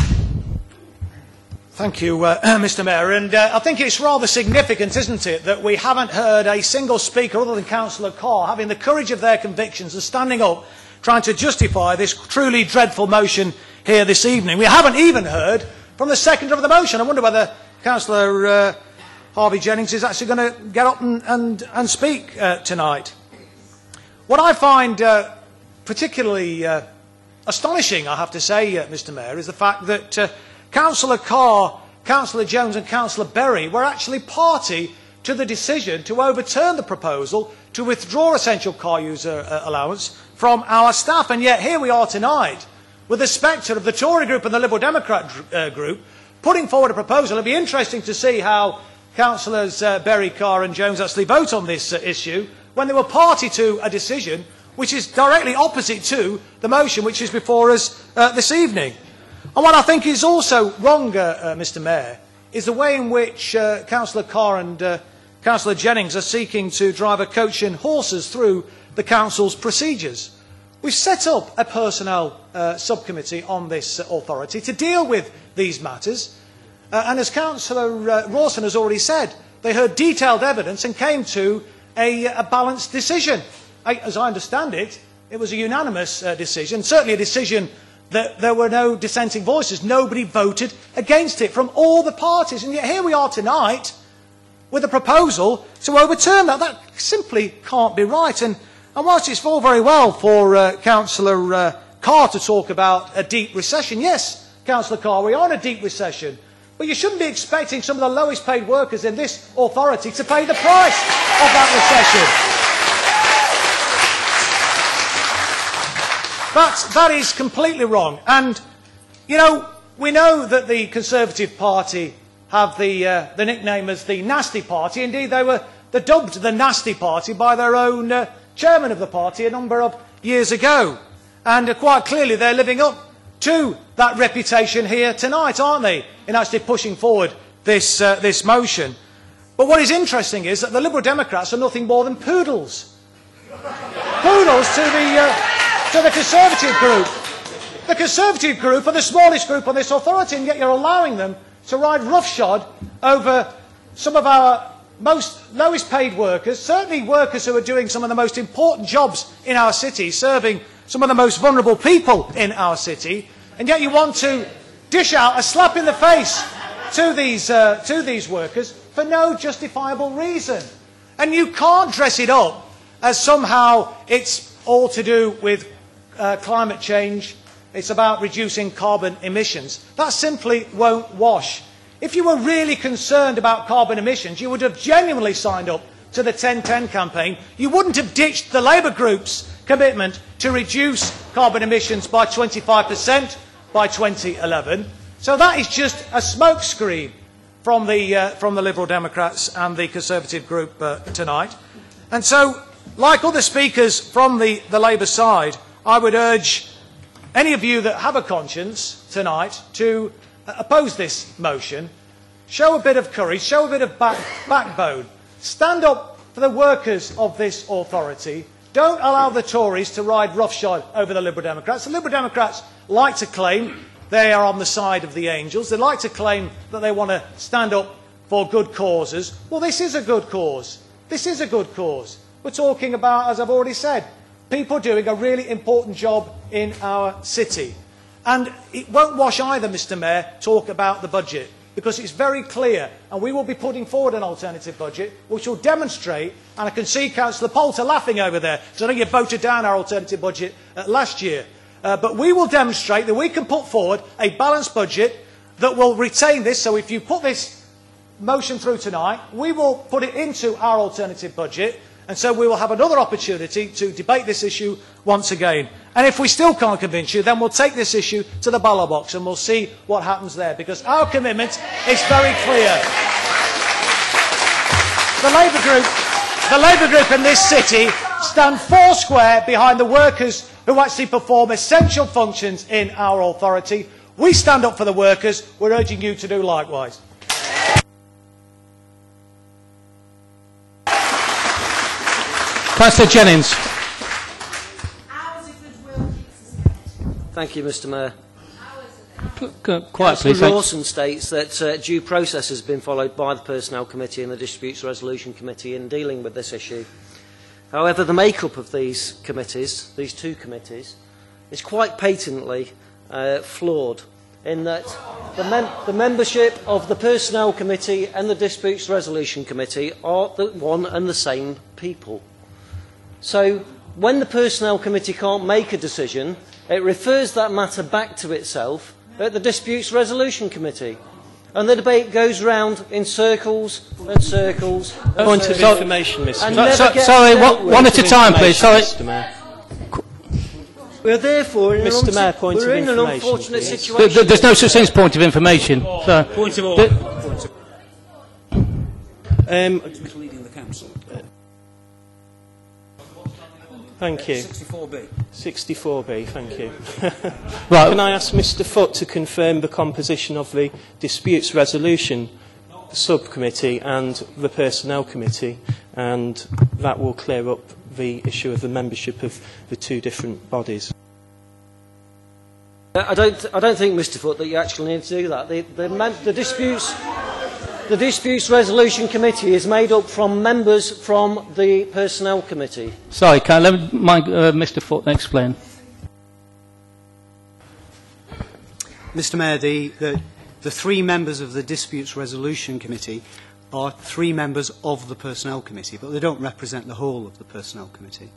Thank you, Mr. Mayor. And I think it's rather significant, isn't it, that we haven't heard a single speaker other than Councillor Carr having the courage of their convictions and standing up trying to justify this truly dreadful motion here this evening. We haven't even heard from the seconder of the motion. I wonder whether Councillor Harvey Jennings is actually going to get up and speak tonight. What I find particularly astonishing, I have to say, Mr. Mayor, is the fact that Councillor Carr, Councillor Jones and Councillor Berry were actually party to the decision to overturn the proposal to withdraw essential car user allowance from our staff. And yet here we are tonight with the spectre of the Tory group and the Liberal Democrat group putting forward a proposal. It'll be interesting to see how Councillors Berry, Carr and Jones actually vote on this issue when they were party to a decision which is directly opposite to the motion which is before us this evening. And what I think is also wrong, Mr. Mayor, is the way in which Councillor Carr and Councillor Jennings are seeking to drive a coach and horses through the Council's procedures. We've set up a personnel subcommittee on this authority to deal with these matters. And as Councillor Rawson has already said, they heard detailed evidence and came to a balanced decision. As I understand it, it was a unanimous decision, certainly a decision that there were no dissenting voices. Nobody voted against it from all the parties. And yet here we are tonight with a proposal to overturn that. That simply can't be right. And whilst it's all very well for Councillor Carr to talk about a deep recession, yes, Councillor Carr, we are in a deep recession. But you shouldn't be expecting some of the lowest paid workers in this authority to pay the price of that recession. That is completely wrong. And, you know, We know that the Conservative Party have the nickname as the Nasty Party. Indeed, they were dubbed the Nasty Party by their own chairman of the party a number of years ago. And quite clearly they're living up to that reputation here tonight, aren't they, in actually pushing forward this motion. But what is interesting is that the Liberal Democrats are nothing more than poodles. Poodles to the Conservative group. The Conservative group are the smallest group on this authority, and yet you're allowing them to ride roughshod over some of our lowest paid workers, certainly workers who are doing some of the most important jobs in our city, serving some of the most vulnerable people in our city, and yet you want to dish out a slap in the face to these workers for no justifiable reason. And you can't dress it up as somehow it's all to do with climate change, it's about reducing carbon emissions. That simply won't wash. If you were really concerned about carbon emissions, you would have genuinely signed up to the 1010 campaign. You wouldn't have ditched the Labour group's commitment to reduce carbon emissions by 25% by 2011. So that is just a smokescreen from the Liberal Democrats and the Conservative group tonight. And so, like other speakers from the Labour side, I would urge any of you that have a conscience tonight to oppose this motion. Show a bit of courage, show a bit of backbone. Stand up for the workers of this authority. Don't allow the Tories to ride roughshod over the Liberal Democrats. The Liberal Democrats like to claim they are on the side of the angels. They like to claim that they want to stand up for good causes. Well, this is a good cause. This is a good cause. We're talking about, as I've already said, people doing a really important job in our city. And it won't wash either, Mr Mayor, talk about the budget, because it's very clear, and we will be putting forward an alternative budget which will demonstrate, and I can see Councillor Poulter laughing over there, because I know you voted down our alternative budget last year. But we will demonstrate that we can put forward a balanced budget that will retain this. So if you put this motion through tonight, we will put it into our alternative budget, and so we will have another opportunity to debate this issue once again. And if we still can't convince you, then we'll take this issue to the ballot box and we'll see what happens there, because our commitment is very clear. The Labour group in this city stand foursquare behind the workers who actually perform essential functions in our authority. We stand up for the workers. We're urging you to do likewise. Councillor Jennings. Thank you, Mr Mayor. Quiet, Councillor please. Rawson states that due process has been followed by the Personnel Committee and the Disputes Resolution Committee in dealing with this issue. However, the make-up of these committees, these two committees, is quite patently flawed in that the membership of the Personnel Committee and the Disputes Resolution Committee are the one and the same people. So, when the Personnel Committee can't make a decision, it refers that matter back to itself at the Disputes Resolution Committee. And the debate goes round in circles and circles. Point of information, Mr. Mayor. Sorry, one at a time, please. Sorry. We're therefore in Mr. Mayor, point we're of in an information, unfortunate please. situation. There's no such thing as point of information. So, Point of order. Misleading the council. Thank you. 64B. 64B, thank you. Right. Can I ask Mr Foote to confirm the composition of the Disputes Resolution Subcommittee and the Personnel Committee, and that will clear up the issue of the membership of the two different bodies? I don't think, Mr Foote, that you actually need to do that. The Disputes Resolution Committee is made up from members from the Personnel Committee. Sorry, can I let Mr Foote explain? Mr Mayor, the three members of the Disputes Resolution Committee are three members of the Personnel Committee, but they don't represent the whole of the Personnel Committee.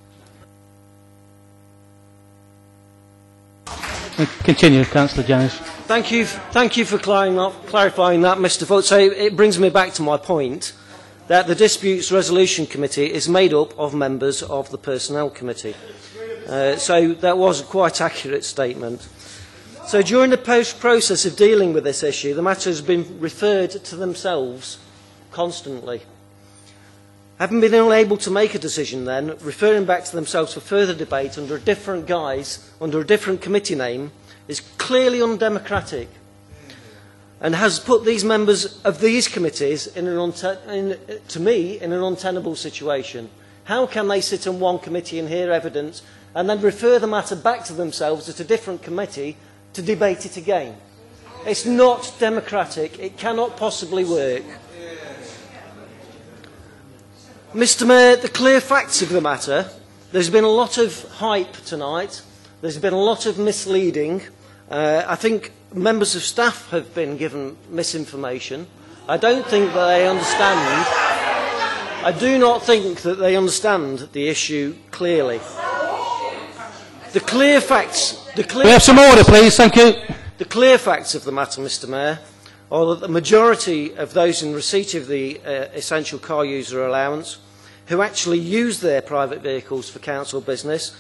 Continue, Councillor Jennings. Thank you for clarifying that, Mr Foote. So it brings me back to my point that the Disputes Resolution Committee is made up of members of the Personnel Committee. So that was a quite accurate statement. So during the process of dealing with this issue, the matter has been referred to themselves constantly. Having been unable to make a decision then, referring back to themselves for further debate under a different guise, under a different committee name, is clearly undemocratic and has put these members of these committees in to me in an untenable situation. How can they sit on one committee and hear evidence and then refer the matter back to themselves at a different committee to debate it again? It's not democratic. It cannot possibly work. Mr. Mayor, the clear facts of the matter, there's been a lot of hype tonight. There's been a lot of misleading. I think members of staff have been given misinformation. I don't think that they understand. I do not think that they understand the issue clearly. The clear facts... We have some order, please. Thank you. The clear facts of the matter, Mr. Mayor, are that the majority of those in receipt of the essential car user allowance who actually use their private vehicles for council business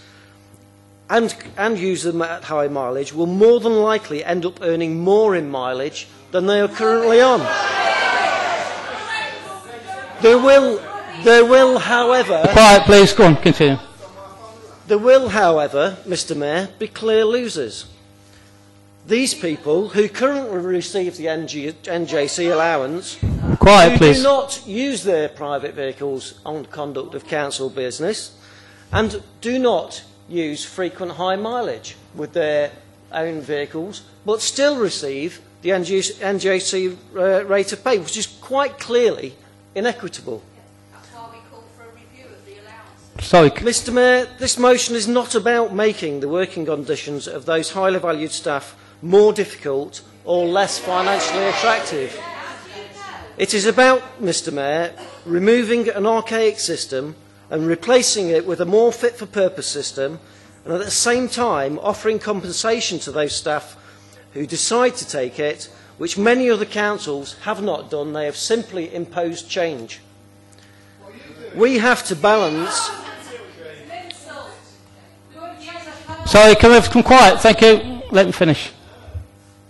and use them at high mileage will more than likely end up earning more in mileage than they are currently on. There will, however... Quiet, please. Go on, continue. There will, however, Mr. Mayor, be clear losers. These people who currently receive the NJC allowance Quiet, please. do not use their private vehicles on conduct of council business and do not use frequent high mileage with their own vehicles, but still receive the NJC rate of pay, which is quite clearly inequitable. Sorry. Mr. Mayor, this motion is not about making the working conditions of those highly valued staff more difficult or less financially attractive. It is about, Mr. Mayor, removing an archaic system and replacing it with a more fit-for-purpose system, and at the same time offering compensation to those staff who decide to take it, which many other councils have not done. They have simply imposed change. We have to balance... Sorry, can we have some quiet? Thank you. Let me finish.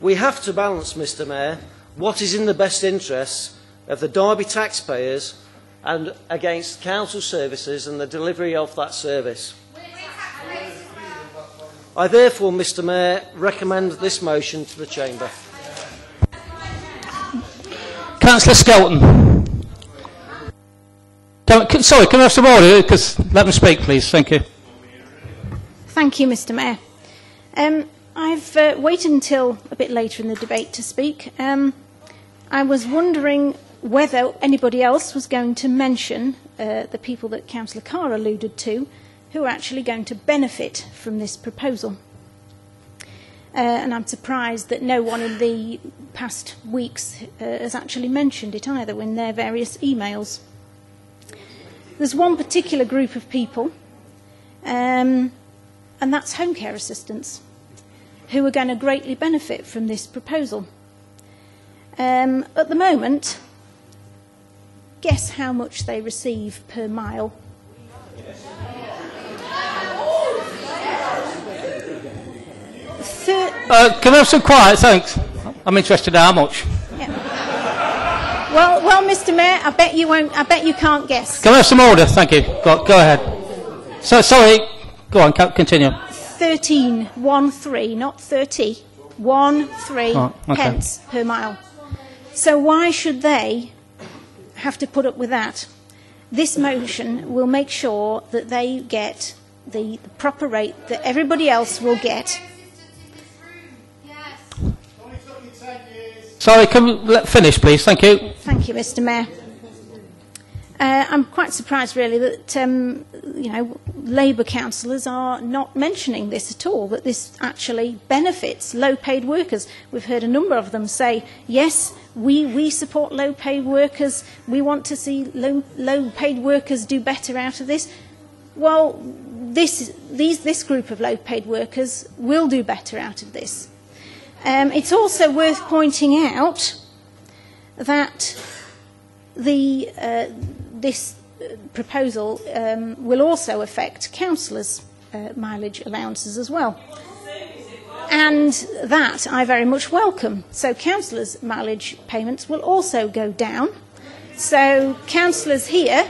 We have to balance, Mr. Mayor, what is in the best interests of the Derby taxpayers and against council services and the delivery of that service. I therefore, Mr. Mayor, recommend this motion to the Chamber. Councillor Skelton. Sorry, can I have some order? Because let me speak, please. Thank you. Thank you, Mr. Mayor. I've waited until a bit later in the debate to speak. I was wondering whether anybody else was going to mention the people that Councillor Carr alluded to who are actually going to benefit from this proposal. And I'm surprised that no one in the past weeks has actually mentioned it either in their various emails. There's one particular group of people, and that's home care assistants, who are going to greatly benefit from this proposal. At the moment, guess how much they receive per mile? Can I have some quiet? Thanks. I'm interested in how much. Yeah. Well, Mr. Mayor, I bet you won't. I bet you can't guess. Can I have some order? Thank you. Go ahead. So sorry. Go on. Continue. 13, not 30, 13 pence per mile. So why should they have to put up with that? This motion will make sure that they get the proper rate that everybody else will get. Sorry, can we finish, please? Thank you. Thank you, Mr. Mayor. I'm quite surprised, really, that Labour councillors are not mentioning this at all, that this actually benefits low-paid workers. We've heard a number of them say, yes, we support low-paid workers, we want to see low-paid workers do better out of this. Well, this group of low-paid workers will do better out of this. It's also worth pointing out that this proposal will also affect councillors' mileage allowances as well. And And that I very much welcome. So councillors' mileage payments will also go down. So councillors here,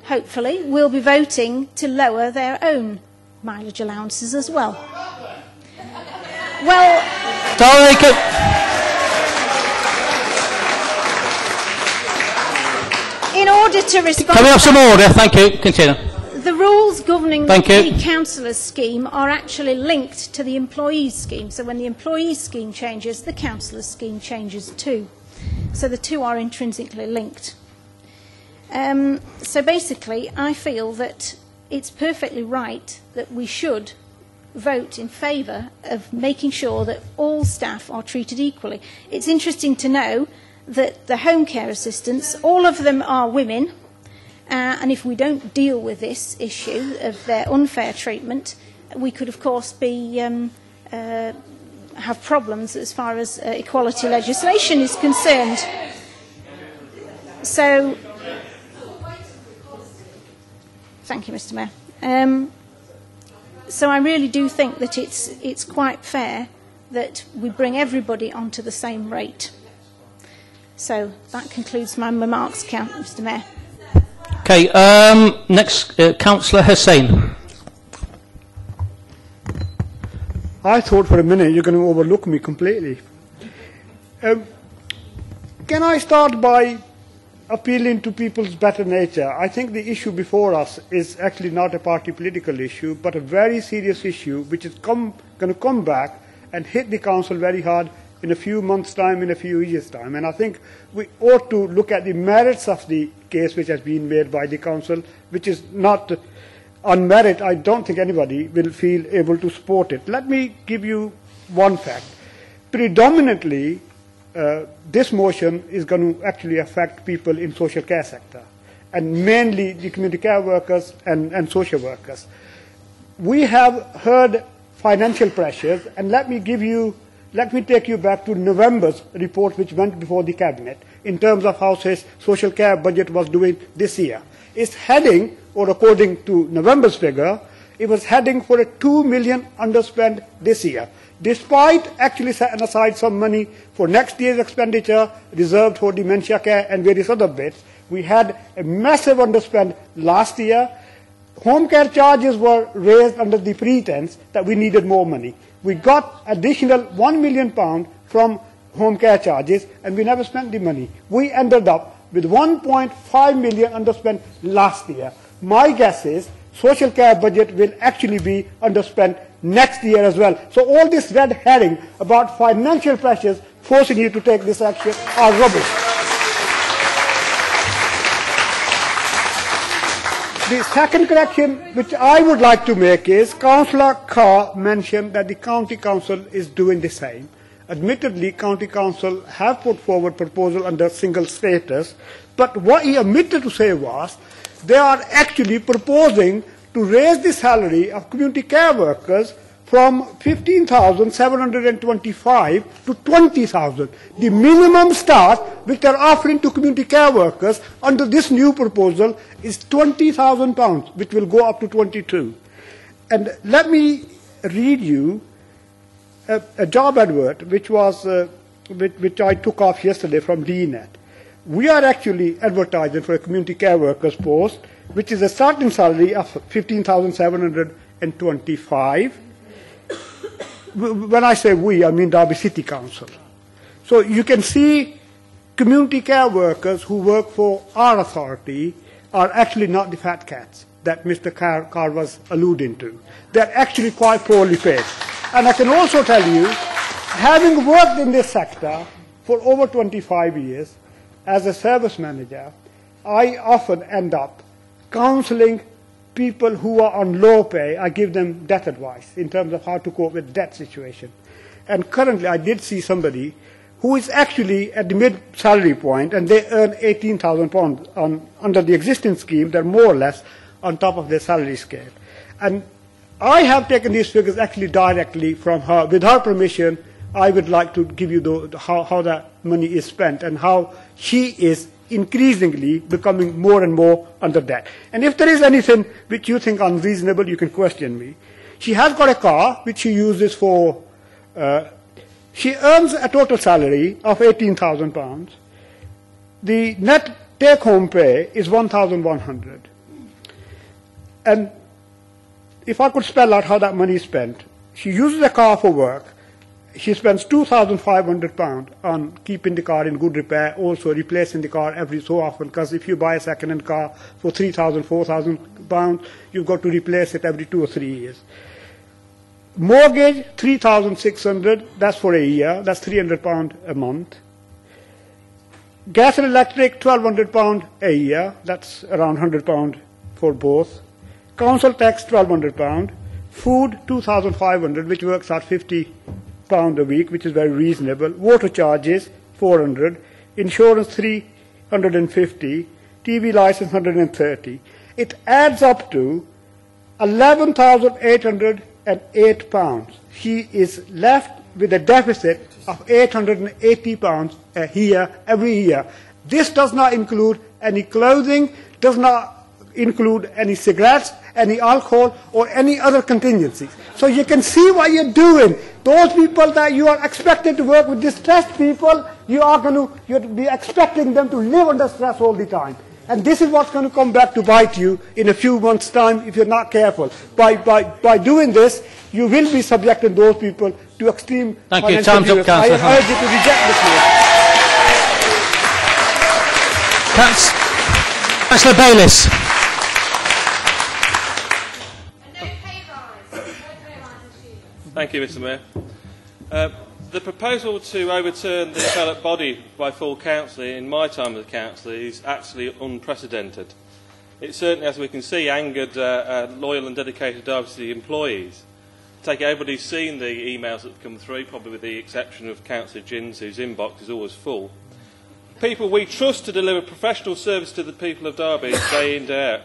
hopefully, will be voting to lower their own mileage allowances as well. Well, in order to respond... Can we have some order? Thank you. Continue. The rules governing the councillors' scheme are actually linked to the employees' scheme. So when the employees' scheme changes, the councillors' scheme changes too. So the two are intrinsically linked. So basically, I feel that it's perfectly right that we should vote in favour of making sure that all staff are treated equally. It's interesting to know that the home care assistants, all of them are women, and if we don't deal with this issue of their unfair treatment, we could, of course, have problems as far as equality legislation is concerned. So, thank you, Mr. Mayor. So I really do think that it's quite fair that we bring everybody onto the same rate. So that concludes my remarks, Mr. Mayor. Okay, next, Councillor Hussain. I thought for a minute you're going to overlook me completely. Can I start by appealing to people's better nature? I think the issue before us is actually not a party political issue, but a very serious issue which is going to come back and hit the council very hard in a few months' time, in a few years' time. And I think we ought to look at the merits of the case which has been made by the council, which is not on merit. I don't think anybody will feel able to support it. Let me give you one fact. Predominantly, this motion is going to actually affect people in social care sector, and mainly the community care workers and social workers. We have heard financial pressures, and let me take you back to November's report which went before the Cabinet in terms of how social care budget was doing this year. It's heading, or according to November's figure, it was heading for a 2 million underspend this year, despite actually setting aside some money for next year's expenditure reserved for dementia care and various other bits. We had a massive underspend last year. Home care charges were raised under the pretense that we needed more money. We got additional £1 million from home care charges, and we never spent the money. We ended up with 1.5 million underspent last year. My guess is social care budget will actually be underspent next year as well. So all this red herring about financial pressures forcing you to take this action are rubbish. The second correction which I would like to make is Councillor Carr mentioned that the County Council is doing the same. Admittedly, County Council have put forward proposal under single status, but what he omitted to say was they are actually proposing to raise the salary of community care workers from 15,725 to 20,000. The minimum start which they are offering to community care workers under this new proposal is £20,000, which will go up to 22. And let me read you a job advert which I took off yesterday from DNet. We are actually advertising for a community care workers post, which is a starting salary of 15,725. When I say we, I mean Derby City Council. So you can see community care workers who work for our authority are actually not the fat cats that Mr. Carr was alluding to. They're actually quite poorly paid. And I can also tell you, having worked in this sector for over 25 years as a service manager, I often end up counseling people who are on low pay. I give them debt advice in terms of how to cope with debt situation. And currently I did see somebody who is actually at the mid-salary point, and they earn £18,000 under the existing scheme. They're more or less on top of their salary scale. And I have taken these figures actually directly from her. With her permission, I would like to give you how that money is spent and how she is increasingly becoming more and more under debt. And if there is anything which you think unreasonable, you can question me. She has got a car which she uses for She earns a total salary of £18,000. The net take-home pay is £1,100. And if I could spell out how that money is spent, she uses a car for work. She spends £2,500 on keeping the car in good repair, also replacing the car every so often, because if you buy a second-hand car for £3,000, £4,000, you've got to replace it every 2 or 3 years. Mortgage, £3,600, that's for a year, that's £300 a month. Gas and electric, £1,200 a year, that's around £100 for both. Council tax, £1,200. Food, £2,500, which works out £50 a week, which is very reasonable. Water charges, £400. Insurance, £350. TV license, £130. It adds up to £11,808. She is left with a deficit of £880 a year, every year. This does not include any clothing, does not include any cigarettes, any alcohol, or any other contingencies. So you can see what you're doing. Those people that you are expected to work with, distressed people, you'll be expecting them to live under stress all the time. And this is what's going to come back to bite you in a few months' time if you're not careful. By doing this, you will be subjecting those people to extreme financial Time's up, Councillor. I urge you to reject this move. Councillor Bayliss. Thank you, Mr. Mayor. The proposal to overturn the appellate body by full council in my time as a councillor is actually unprecedented. It certainly, as we can see, angered loyal and dedicated Derby City employees. I take it everybody's seen the emails that have come through, probably with the exception of Councillor Gins, whose inbox is always full. People we trust to deliver professional service to the people of Derby day in, day out.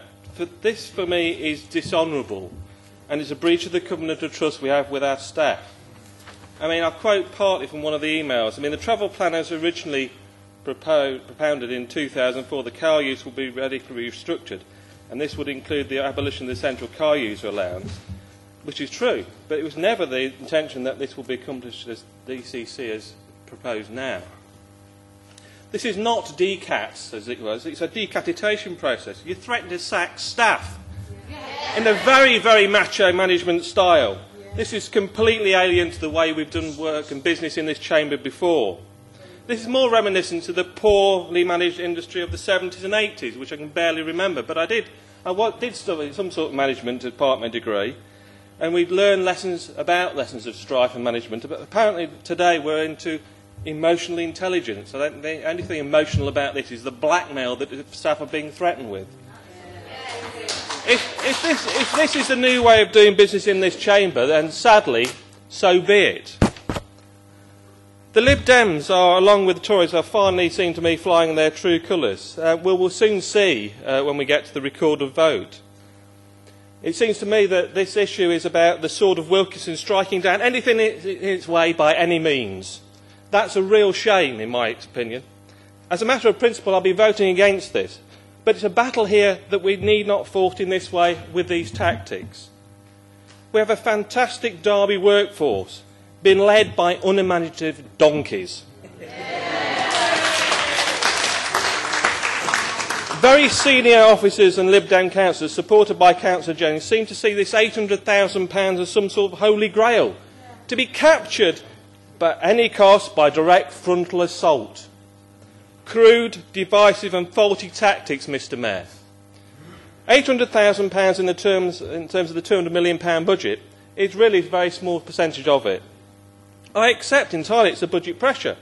This, for me, is dishonourable and is a breach of the covenant of trust we have with our staff. I mean, I'll quote partly from one of the emails. I mean, the travel plan as originally propounded in 2004, the car use will be radically restructured, and this would include the abolition of the central car user allowance, which is true, but it was never the intention that this will be accomplished as DCC has proposed now. This is not decats, as it was. It's a decapitation process. You threaten to sack staff in a very, very macho management style. This is completely alien to the way we've done work and business in this chamber before. This is more reminiscent of the poorly managed industry of the 70s and 80s, which I can barely remember. But I did study some sort of management as part of my degree, and we'd learned lessons of strife and management. But apparently today we're into emotional intelligence. I don't think anything emotional about this is the blackmail that the staff are being threatened with. If this is the new way of doing business in this chamber, then sadly, so be it. The Lib Dems are, along with the Tories, are finally seen to me flying their true colours. We'll soon see when we get to the recorded vote. It seems to me that this issue is about the sword of Wilkinson striking down anything in its way by any means. That's a real shame, in my opinion. As a matter of principle, I'll be voting against this. But it's a battle here that we need not fought in this way with these tactics. We have a fantastic Derby workforce being led by unimaginative donkeys. Very senior officers and Lib Dem councillors, supported by Councillor Jones, seem to see this £800,000 as some sort of holy grail, to be captured at any cost by direct frontal assault. Crude, divisive and faulty tactics, Mr Mayor. £800,000 in terms of the £200 million budget is really a very small percentage of it. I accept entirely it's a budget pressure.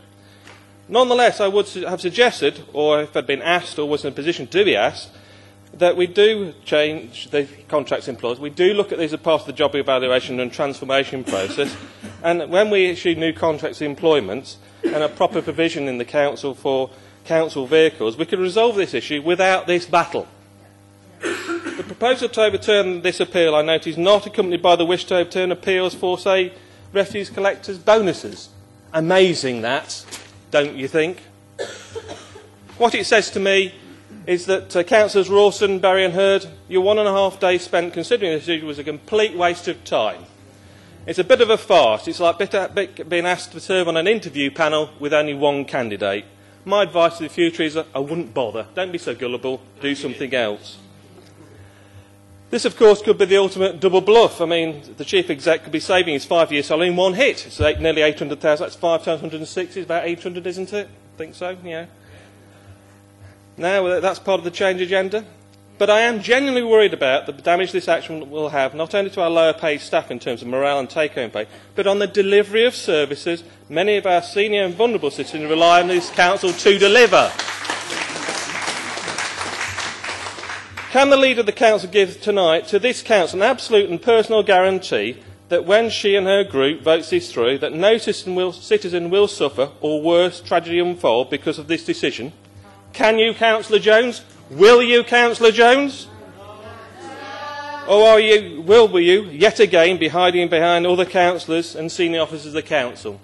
Nonetheless, I would have suggested, or if I'd been asked or was in a position to be asked, that we do change the contracts employers. We do look at these as part of the job evaluation and transformation process. And when we issue new contracts of employment and a proper provision in the council for council vehicles, we could resolve this issue without this battle. The proposal to overturn this appeal, I note, is not accompanied by the wish to overturn appeals for, say, refuse collectors' bonuses. Amazing that, don't you think? What it says to me is that Councillors Rawson, Berry and Hurd, your 1.5 days spent considering this issue was a complete waste of time. It's a bit of a farce. It's like being asked to serve on an interview panel with only one candidate. My advice to the future is I wouldn't bother. Don't be so gullible. Do something else. This, of course, could be the ultimate double bluff. I mean, the chief exec could be saving his 5-year salary in one hit. It's nearly 800,000. That's 5 times 160. It's about 800, isn't it? I think so, yeah. Now, that's part of the change agenda. But I am genuinely worried about the damage this action will have, not only to our lower paid staff in terms of morale and take-home pay, but on the delivery of services many of our senior and vulnerable citizens rely on this council to deliver. Can the leader of the council give tonight to this council an absolute and personal guarantee that when she and her group votes this through, that no citizen will suffer or worse, tragedy unfold because of this decision? Can you, Councillor Jones? Will you, Councillor Jones? Or will you, yet again, be hiding behind other councillors and senior officers of the council?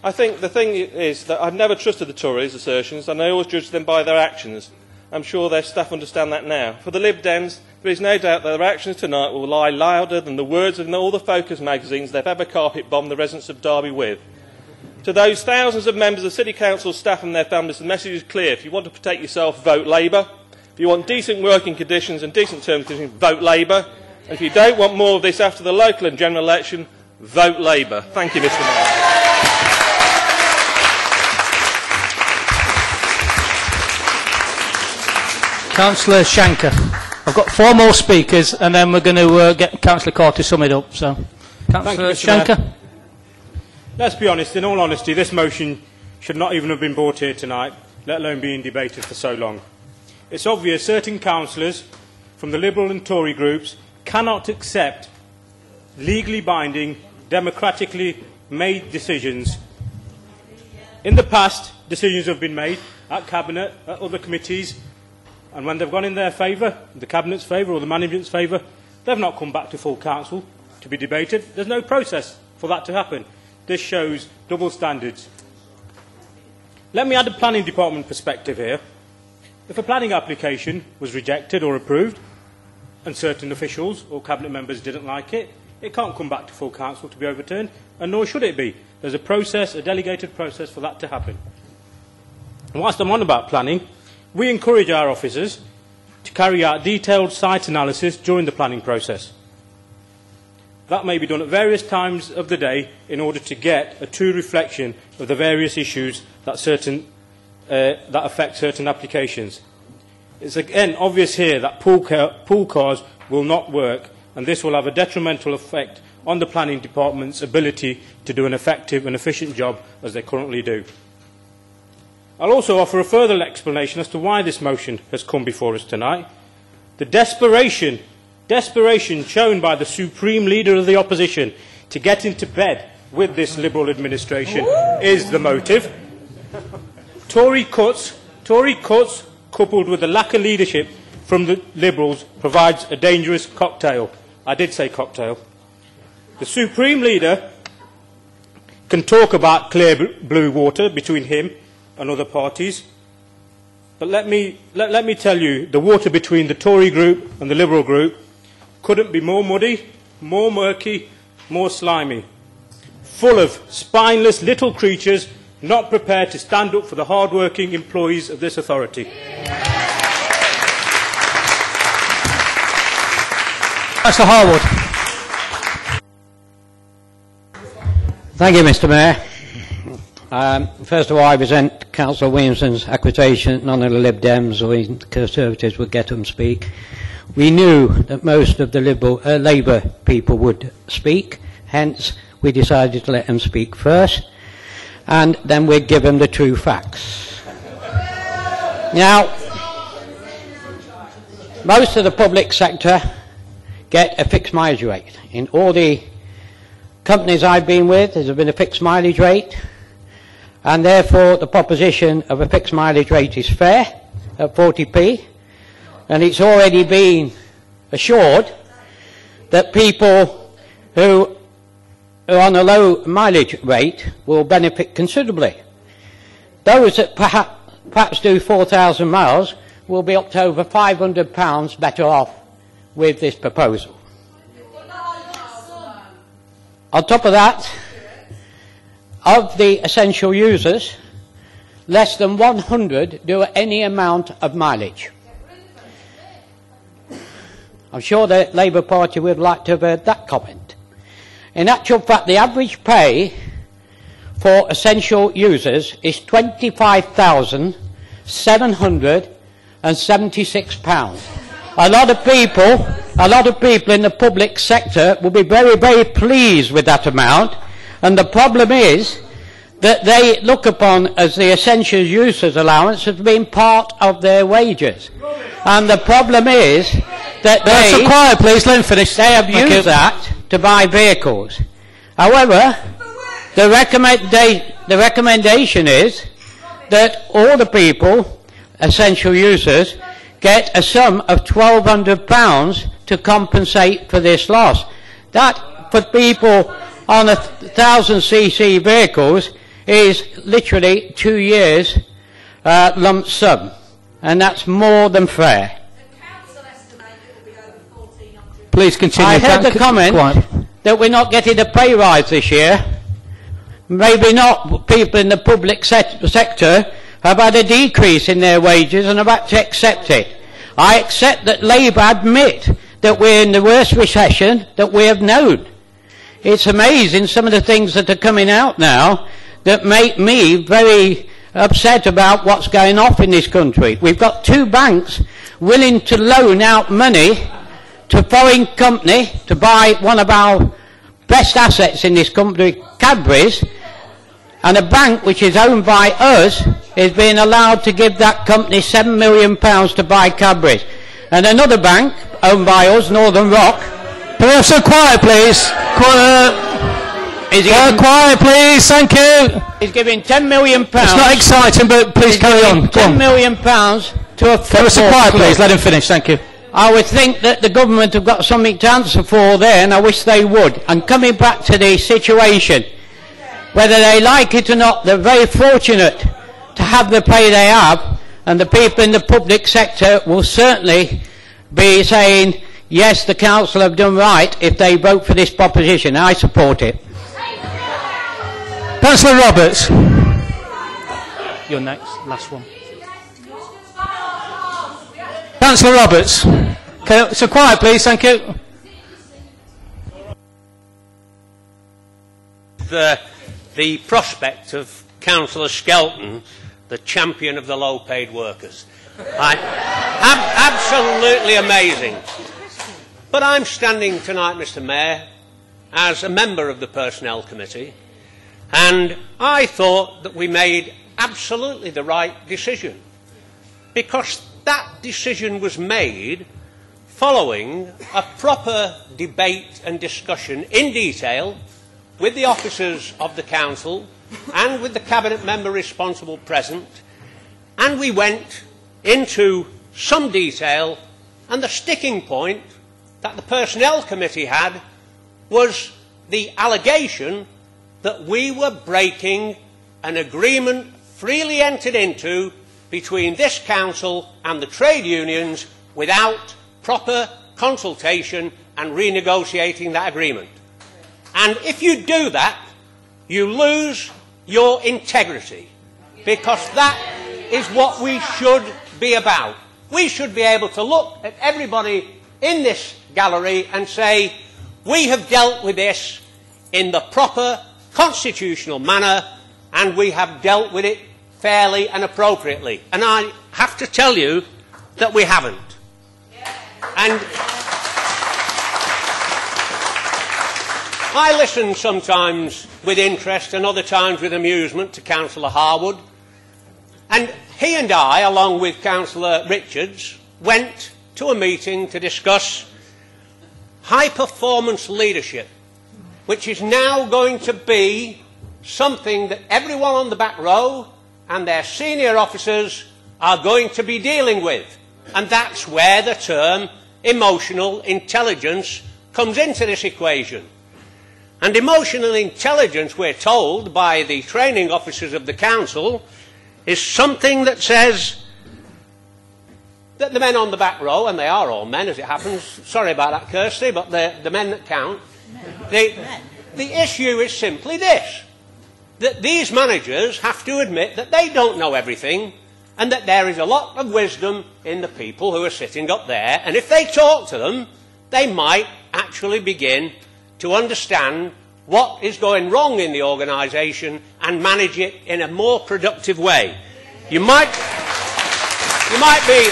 I think the thing is that I've never trusted the Tories' assertions, and I always judge them by their actions. I'm sure their staff understand that now. For the Lib Dems, there is no doubt that their actions tonight will lie louder than the words of all the Focus magazines they've ever carpet-bombed the residents of Derby with. To those thousands of members of City Council staff and their families, the message is clear. If you want to protect yourself, vote Labour. If you want decent working conditions and decent terms and conditions, vote Labour. And if you don't want more of this after the local and general election, vote Labour. Thank you, Mr Mayor. Councillor Shanker. I've got 4 more speakers, and then we're going to get Councillor Carr to sum it up. So, Councillor Shanker. Mayor. Let's be honest, in all honesty, this motion should not even have been brought here tonight, let alone being debated for so long. It's obvious certain councillors from the Liberal and Tory groups cannot accept legally binding, democratically made decisions. In the past, decisions have been made at Cabinet, at other committees, and when they've gone in their favour, the Cabinet's favour or the management's favour, they've not come back to full council to be debated. There's no process for that to happen. This shows double standards. Let me add a planning department perspective here. If a planning application was rejected or approved, and certain officials or cabinet members didn't like it, it can't come back to full council to be overturned, and nor should it be. There's a process, a delegated process for that to happen. And whilst I'm on about planning, we encourage our officers to carry out detailed site analysis during the planning process. That may be done at various times of the day in order to get a true reflection of the various issues that affect certain applications. It's again obvious here that pool cars will not work, and this will have a detrimental effect on the planning department's ability to do an effective and efficient job as they currently do. I'll also offer a further explanation as to why this motion has come before us tonight. The desperation shown by the supreme leader of the opposition to get into bed with this Liberal administration is the motive. Tory cuts coupled with the lack of leadership from the Liberals provides a dangerous cocktail. I did say cocktail. The supreme leader can talk about clear blue water between him and other parties, but let me tell you, the water between the Tory group and the Liberal group couldn't be more muddy, more murky, more slimy, full of spineless little creatures not prepared to stand up for the hard-working employees of this authority. Councillor Harwood. Thank you, Mr Mayor. First of all, I resent Councillor Williamson's accusation none of the Lib Dems or the Conservatives would get them speak. We knew that most of the Labour people would speak, hence we decided to let them speak first, and then we'd give them the true facts. Now, most of the public sector get a fixed mileage rate. In all the companies I've been with, there's been a fixed mileage rate, and therefore the proposition of a fixed mileage rate is fair at 40p, and it's already been assured that people who are on a low mileage rate will benefit considerably. Those that perhaps do 4,000 miles will be up to over £500 better off with this proposal. On top of that, of the essential users, less than 100 do any amount of mileage. I'm sure the Labour Party would like to have heard that comment. In actual fact, the average pay for essential users is £25,776. A lot of people in the public sector will be very, very pleased with that amount, and the problem is that they look upon as the essential users allowance as being part of their wages. And the problem is that So quiet, please. Let him finish. They have used that to buy vehicles. However, the recommendation is that all the people, essential users, get a sum of £1,200 to compensate for this loss. That, for people on 1,000cc vehicles, is literally 2 years lump sum, and that's more than fair. Please continue. I heard the comment that we're not getting a pay rise this year. Maybe not. People in the public sector have had a decrease in their wages and have had to accept it. I accept that Labour admit that we're in the worst recession that we have known. It's amazing some of the things that are coming out now that make me very upset about what's going on in this country. We've got 2 banks willing to loan out money to a foreign company to buy one of our best assets in this country, Cadbury's, and a bank which is owned by us is being allowed to give that company £7 million to buy Cadbury's. And another bank owned by us, Northern Rock. So quiet, please. Quiet, please. Thank you. He's giving £10 million. It's not exciting, but please carry on. £10 million to a football So quiet, club. please. Let him finish. Thank you. I would think that the government have got something to answer for there, and I wish they would. And coming back to the situation, whether they like it or not, they're very fortunate to have the pay they have, and the people in the public sector will certainly be saying, yes, the council have done right if they vote for this proposition. I support it. Councillor Roberts. You're next. Last one. Councillor Roberts. Okay, so quiet, please. Thank you. The prospect of Councillor Skelton, the champion of the low-paid workers. Absolutely amazing. But I'm standing tonight, Mr. Mayor, as a member of the Personnel Committee, and I thought that we made absolutely the right decision, because that decision was made following a proper debate and discussion in detail with the officers of the council and with the cabinet member responsible present, and we went into some detail, and the sticking point that the Personnel Committee had was the allegation that we were breaking an agreement freely entered into between this council and the trade unions without proper consultation and renegotiating that agreement. And if you do that, you lose your integrity, because that is what we should be about. We should be able to look at everybody in this gallery and say, we have dealt with this in the proper constitutional manner, and we have dealt with it fairly and appropriately. And I have to tell you that we haven't. And I listen sometimes with interest and other times with amusement to Councillor Harwood. And he and I, along with Councillor Richards, went to a meeting to discuss high-performance leadership, which is now going to be something that everyone on the back row and their senior officers are going to be dealing with. And that's where the term emotional intelligence comes into this equation. And emotional intelligence, we're told by the training officers of the council, is something that says that the men on the back row, and they are all men as it happens, sorry about that, Kirsty, but the men that count, the issue is simply this, that these managers have to admit that they don't know everything and that there is a lot of wisdom in the people who are sitting up there, and if they talk to them, they might actually begin to understand what is going wrong in the organisation and manage it in a more productive way. You might be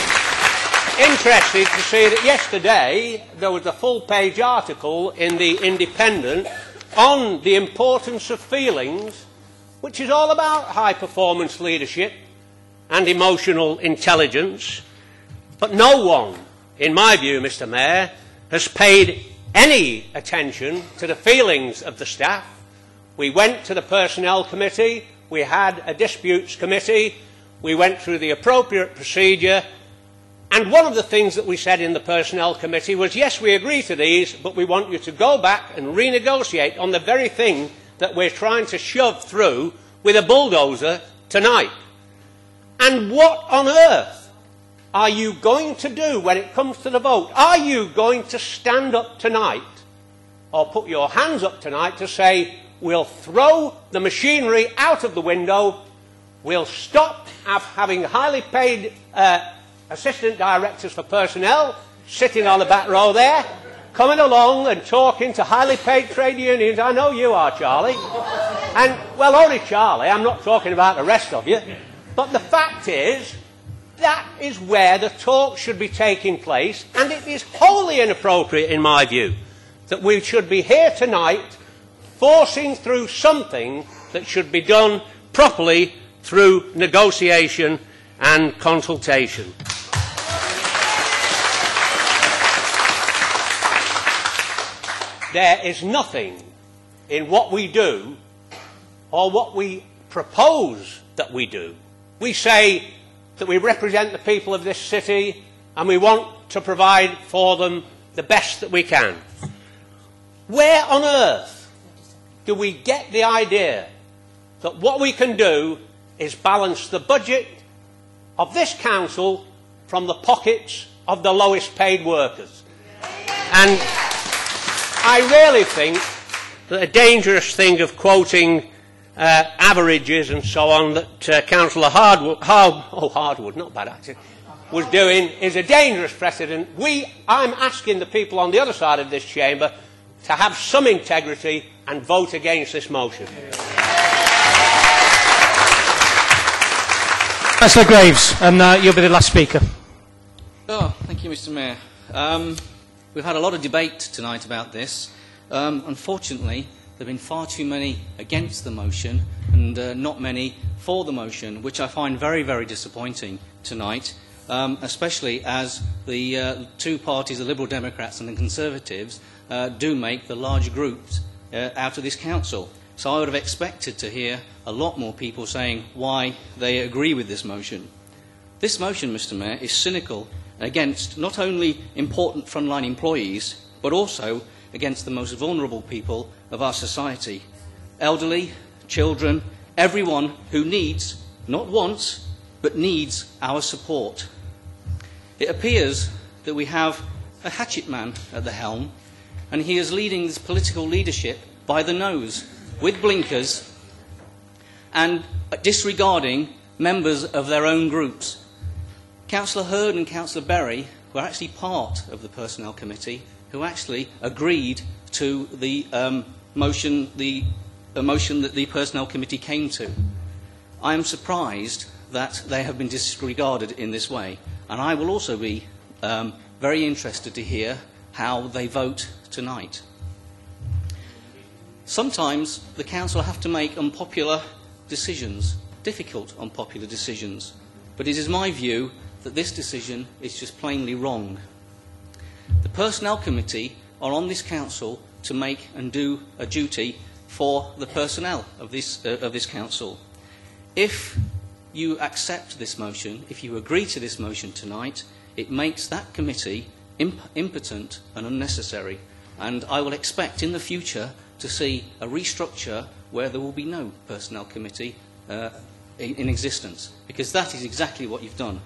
interested to see that yesterday there was a full-page article in the Independent on the importance of feelings, which is all about high-performance leadership and emotional intelligence. But no one, in my view, Mr. Mayor, has paid any attention to the feelings of the staff. We went to the Personnel Committee, we had a Disputes Committee, we went through the appropriate procedure, and one of the things that we said in the Personnel Committee was, yes, we agree to these, but we want you to go back and renegotiate on the very thing that we're trying to shove through with a bulldozer tonight. And what on earth are you going to do when it comes to the vote? Are you going to stand up tonight or put your hands up tonight to say, we'll throw the machinery out of the window, we'll stop having highly paid assistant directors for personnel sitting on the back row there, coming along and talking to highly paid trade unions? I know you are, Charlie. And, well, only Charlie, I'm not talking about the rest of you. But the fact is, that is where the talk should be taking place, and it is wholly inappropriate, in my view, that we should be here tonight forcing through something that should be done properly through negotiation and consultation. There is nothing in what we do or what we propose that we do. We say that we represent the people of this city and we want to provide for them the best that we can. Where on earth do we get the idea that what we can do is balance the budget of this council from the pockets of the lowest paid workers? And I really think that a dangerous thing of quoting averages and so on that Councillor Hardwood, not bad actually, was doing is a dangerous precedent. I'm asking the people on the other side of this chamber to have some integrity and vote against this motion. Councillor Graves, and you'll be the last speaker. Oh, thank you, Mr. Mayor. We've had a lot of debate tonight about this. Unfortunately, there have been far too many against the motion and not many for the motion, which I find very, very disappointing tonight, especially as the two parties, the Liberal Democrats and the Conservatives, do make the large groups out of this council. So I would have expected to hear a lot more people saying why they agree with this motion. This motion, Mr. Mayor, is cynical against not only important frontline employees, but also against the most vulnerable people of our society. Elderly, children, everyone who needs, not wants, but needs our support. It appears that we have a hatchet man at the helm, and he is leading this political leadership by the nose, with blinkers, and disregarding members of their own groups. Councillor Hurd and Councillor Berry were actually part of the Personnel Committee who actually agreed to the motion that the Personnel Committee came to. I am surprised that they have been disregarded in this way, and I will also be very interested to hear how they vote tonight. Sometimes the Council have to make unpopular decisions, difficult unpopular decisions, but it is my view that this decision is just plainly wrong. The Personnel Committee are on this Council to make and do a duty for the personnel of this Council. If you accept this motion, if you agree to this motion tonight, it makes that committee impotent and unnecessary, and I will expect in the future to see a restructure where there will be no Personnel Committee in existence, because that is exactly what you've done.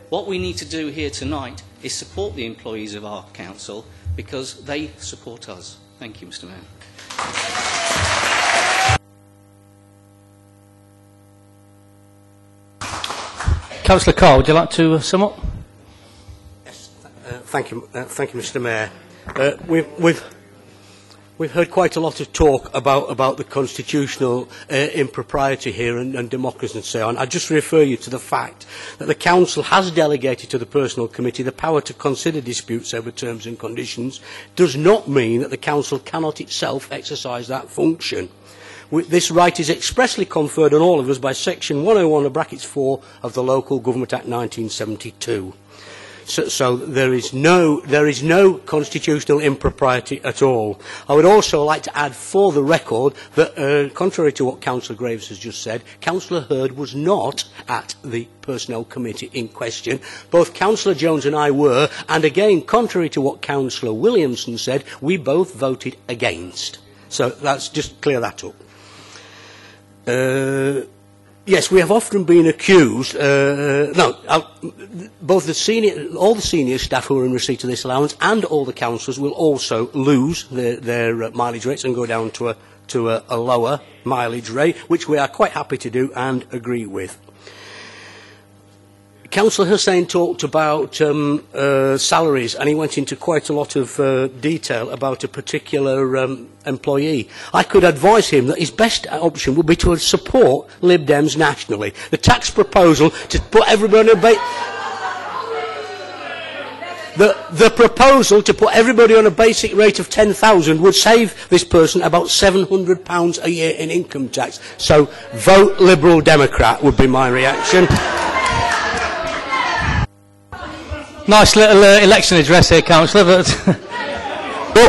What we need to do here tonight is support the employees of our council because they support us. Thank you, Mr. Mayor. Councillor Carr, would you like to sum up? Thank you, Mr. Mayor. We've heard quite a lot of talk about the constitutional impropriety here and democracy and so on. I just refer you to the fact that the Council has delegated to the Personnel Committee the power to consider disputes over terms and conditions. Does not mean that the Council cannot itself exercise that function. This right is expressly conferred on all of us by Section 101(4) of the Local Government Act 1972. So there is no constitutional impropriety at all. I would also like to add for the record that, contrary to what Councillor Graves has just said, Councillor Hurd was not at the Personnel Committee in question. Both Councillor Jones and I were, and again, contrary to what Councillor Williamson said, we both voted against. So let's just clear that up. Yes, we have often been accused. Both all the senior staff who are in receipt of this allowance and all the councillors will also lose their mileage rates and go down to a lower mileage rate, which we are quite happy to do and agree with. Councillor Hussain talked about salaries, and he went into quite a lot of detail about a particular employee. I could advise him that his best option would be to support Lib Dems nationally. The tax proposal to put everybody on the proposal to put everybody on a basic rate of 10,000 would save this person about £700 a year in income tax. So vote Liberal Democrat would be my reaction. Nice little election address here, Councillor. But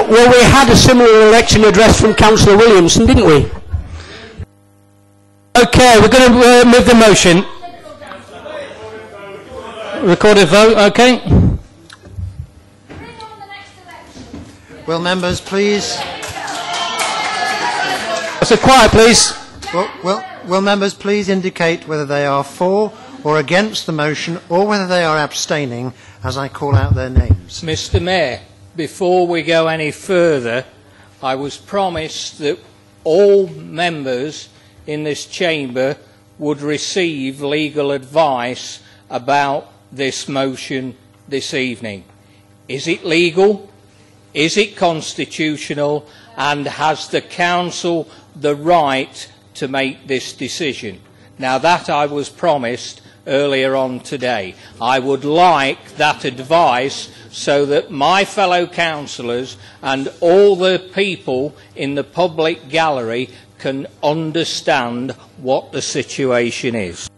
well, we had a similar election address from Councillor Williamson, didn't we? Okay, we're going to move the motion. Recorded vote, okay. Will members please... So quiet, please. Will members please indicate whether they are for or against the motion, or whether they are abstaining, as I call out their names. Mr. Mayor, before we go any further, I was promised that all members in this chamber would receive legal advice about this motion this evening. Is it legal? Is it constitutional? And has the Council the right to make this decision? Now, that I was promised earlier on today. I would like that advice so that my fellow councillors and all the people in the public gallery can understand what the situation is.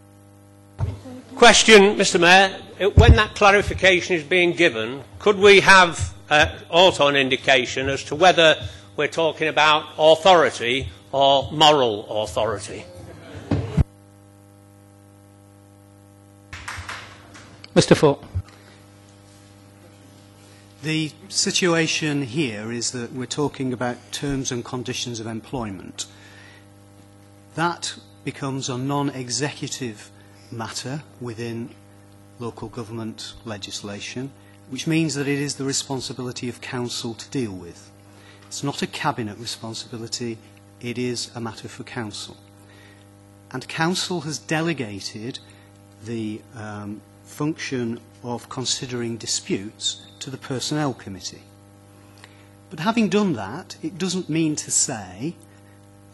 Question, Mr. Mayor. When that clarification is being given, could we have also an indication as to whether we're talking about authority or moral authority? Mr. Foote. The situation here is that we're talking about terms and conditions of employment. That becomes a non-executive matter within local government legislation, which means that it is the responsibility of council to deal with. It's not a cabinet responsibility, it is a matter for council. And council has delegated the function of considering disputes to the Personnel Committee. But having done that, it doesn't mean to say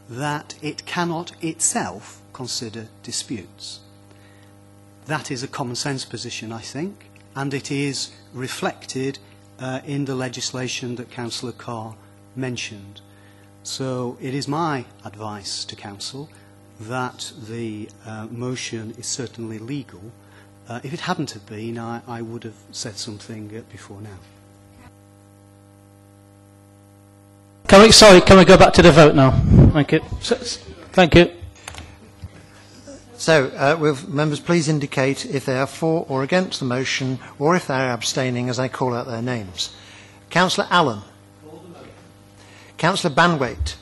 that it cannot itself consider disputes. That is a common sense position, I think, and it is reflected in the legislation that Councillor Carr mentioned. So it is my advice to Council that the motion is certainly legal. If it hadn't have been, I would have said something before now. Can we go back to the vote now? Thank you. Thank you. So, will members please indicate if they are for or against the motion, or if they are abstaining as I call out their names. Councillor Allen. Councillor Banwaite.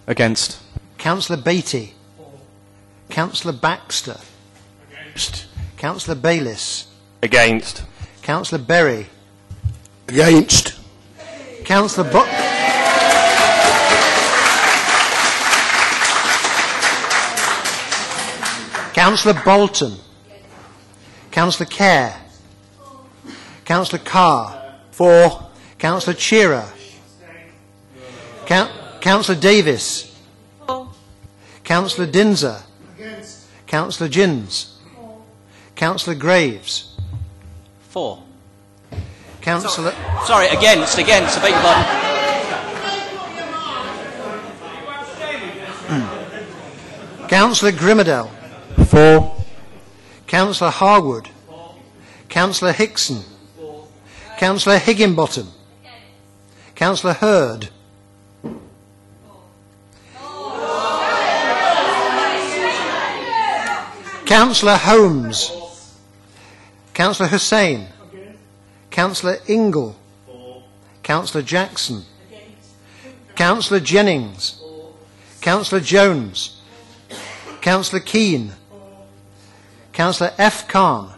Against. Councillor Beattie. Councillor Baxter. Against. Councillor Bayliss. Against. Councillor Berry. Against. Councillor Councillor Bolton. Councillor Kerr. Councillor Carr. 4. Councillor Shearer. Councillor Davis. 4. Councillor Dinser. Councillor Gins. Councillor Graves. 4. Councillor... Sorry, against, I beg your pardon. Councillor Grimmadell. 4. Councillor Harwood. Councillor Hickson. Councillor Higginbottom. Councillor Hurd. Councillor Holmes. Councillor Hussain. Councillor Ingle. Councillor Jackson. Councillor Jennings. Councillor Jones. Councillor Keane. Councillor F. Khan.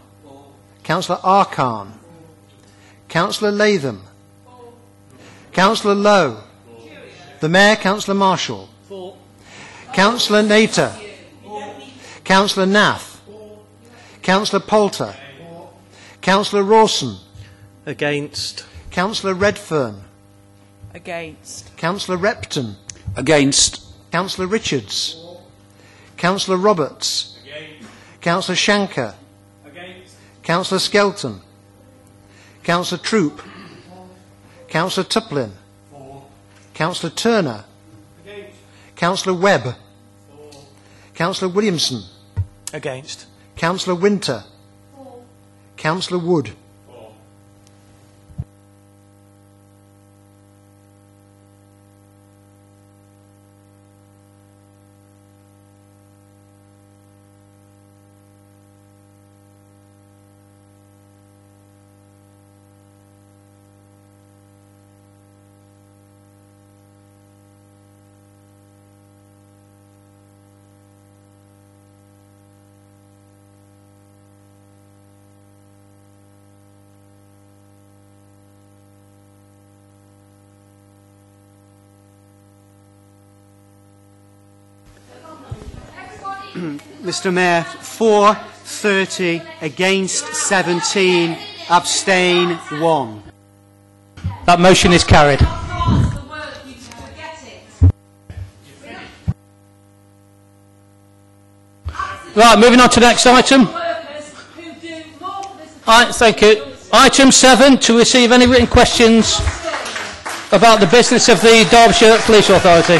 Councillor R. Khan. Councillor Latham. Councillor Lowe. The Mayor, Councillor Marshall. Councillor Nater. Councillor Nath. Councillor Poulter. Councillor Rawson. Against. Councillor Redfern. Against. Councillor Repton. Against. Councillor Richards. Councillor Roberts. Councillor Shanker. Councillor Skelton. Councillor Troop. Councillor Tuplin. Councillor Turner. Councillor Webb. Councillor Williamson. Against. Councillor Winter. Councillor Wood. Mr Mayor, 4, 30, against 17, abstain 1. That motion is carried. Right, moving on to the next item. Thank you. Item 7, to receive any written questions about the business of the Derbyshire Police Authority.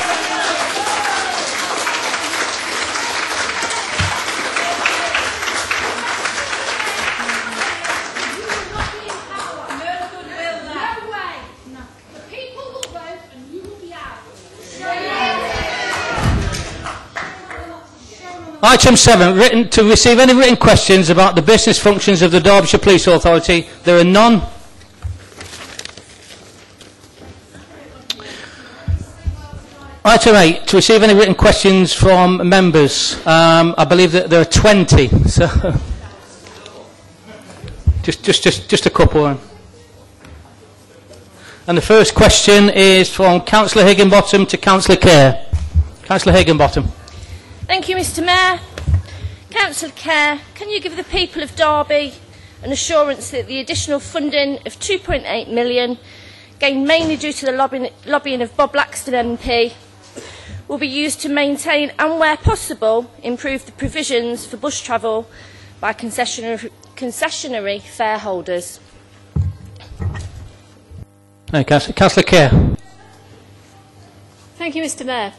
Item 7, to receive any written questions about the business functions of the Derbyshire Police Authority. There are none. Item 8, to receive any written questions from members. I believe that there are 20. So just a couple. And the first question is from Councillor Higginbottom to Councillor Kerr. Councillor Higginbottom. Thank you, Mr Mayor. Councillor Kerr, can you give the people of Derby an assurance that the additional funding of £2.8 million, gained mainly due to the lobbying of Bob Laxton MP, will be used to maintain and, where possible, improve the provisions for bus travel by concessionary fare holders? Councillor Kerr. Thank you, Mr Mayor.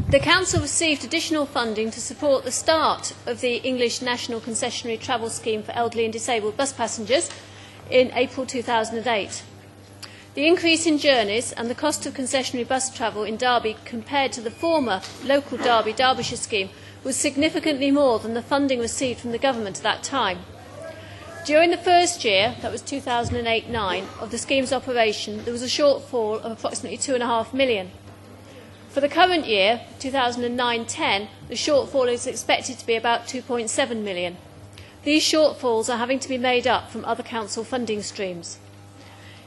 The Council received additional funding to support the start of the English National Concessionary Travel Scheme for elderly and disabled bus passengers in April 2008. The increase in journeys and the cost of concessionary bus travel in Derby compared to the former local Derbyshire scheme was significantly more than the funding received from the government at that time. During the first year, that was 2008-09, of the scheme's operation, there was a shortfall of approximately £2.5 million. For the current year, 2009-10, the shortfall is expected to be about £2.7 million. These shortfalls are having to be made up from other council funding streams.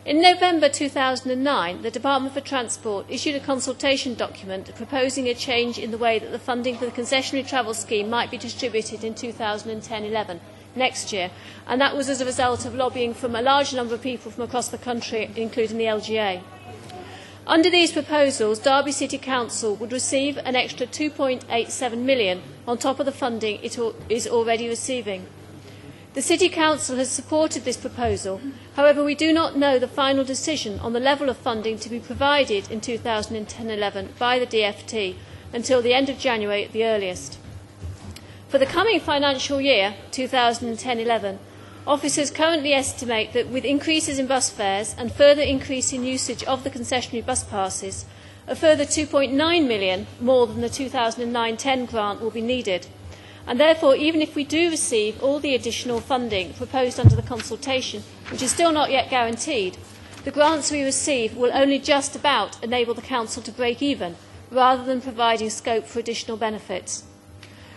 In November 2009, the Department for Transport issued a consultation document proposing a change in the way that the funding for the concessionary travel scheme might be distributed in 2010-11, next year, and that was as a result of lobbying from a large number of people from across the country, including the LGA. Under these proposals, Derby City Council would receive an extra £2.87 million on top of the funding it is already receiving. The City Council has supported this proposal. However, we do not know the final decision on the level of funding to be provided in 2010-11 by the DFT until the end of January at the earliest. For the coming financial year, 2010-11, officers currently estimate that with increases in bus fares and further increase in usage of the concessionary bus passes, a further £2.9 million more than the 2009-10 grant will be needed. And therefore, even if we do receive all the additional funding proposed under the consultation, which is still not yet guaranteed, the grants we receive will only just about enable the Council to break even, rather than providing scope for additional benefits.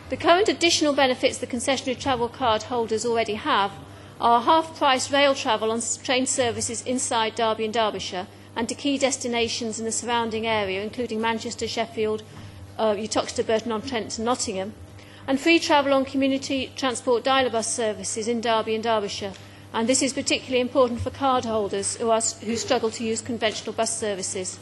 The current additional benefits the concessionary travel card holders already have are half-price rail travel on train services inside Derby and Derbyshire and to key destinations in the surrounding area, including Manchester, Sheffield, Uttoxeter, Burton-on-Trent and Nottingham, and free travel on community transport dialer bus services in Derby and Derbyshire. And this is particularly important for card holders who struggle to use conventional bus services.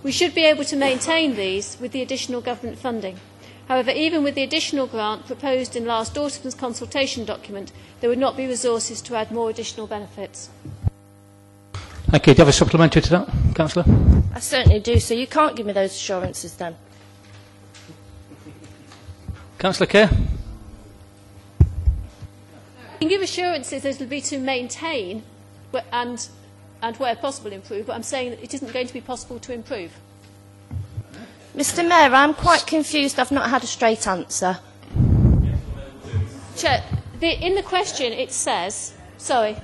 We should be able to maintain these with the additional government funding. However, even with the additional grant proposed in last autumn's consultation document, there would not be resources to add more additional benefits. Thank you. Do you have a supplementary to that, Councillor? I certainly do, so you can't give me those assurances then. Councillor Kerr? You can give assurances that it will be to maintain and where possible improve, but I'm saying that it isn't going to be possible to improve. Mr Mayor, I'm quite confused. I've not had a straight answer. Chair, in the question it says... Sorry,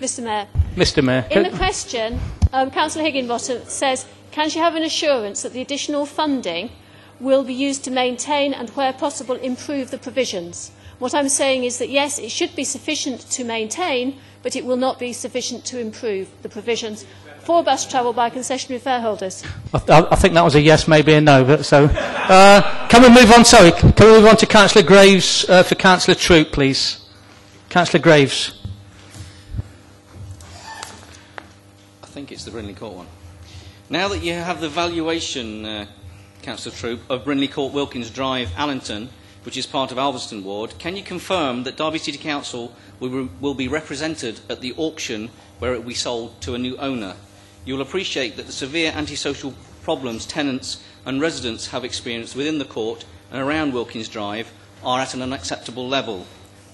Mr Mayor. Mr Mayor. In the question, Councillor Higginbottom says, can she have an assurance that the additional funding will be used to maintain and, where possible, improve the provisions? What I'm saying is that, yes, it should be sufficient to maintain, but it will not be sufficient to improve the provisions for bus travel by concessionary fare holders. I think that was a yes, maybe a no. But so, can we move on? Sorry, can we move on to Councillor Graves for Councillor Troop, please? Councillor Graves. I think it's the Brindley Court one. Now that you have the valuation, Councillor Troop, of Brindley Court, Wilkins Drive, Allington, which is part of Alveston Ward, can you confirm that Derby City Council will be represented at the auction where it will be sold to a new owner? You will appreciate that the severe antisocial problems tenants and residents have experienced within the court and around Wilkins Drive are at an unacceptable level.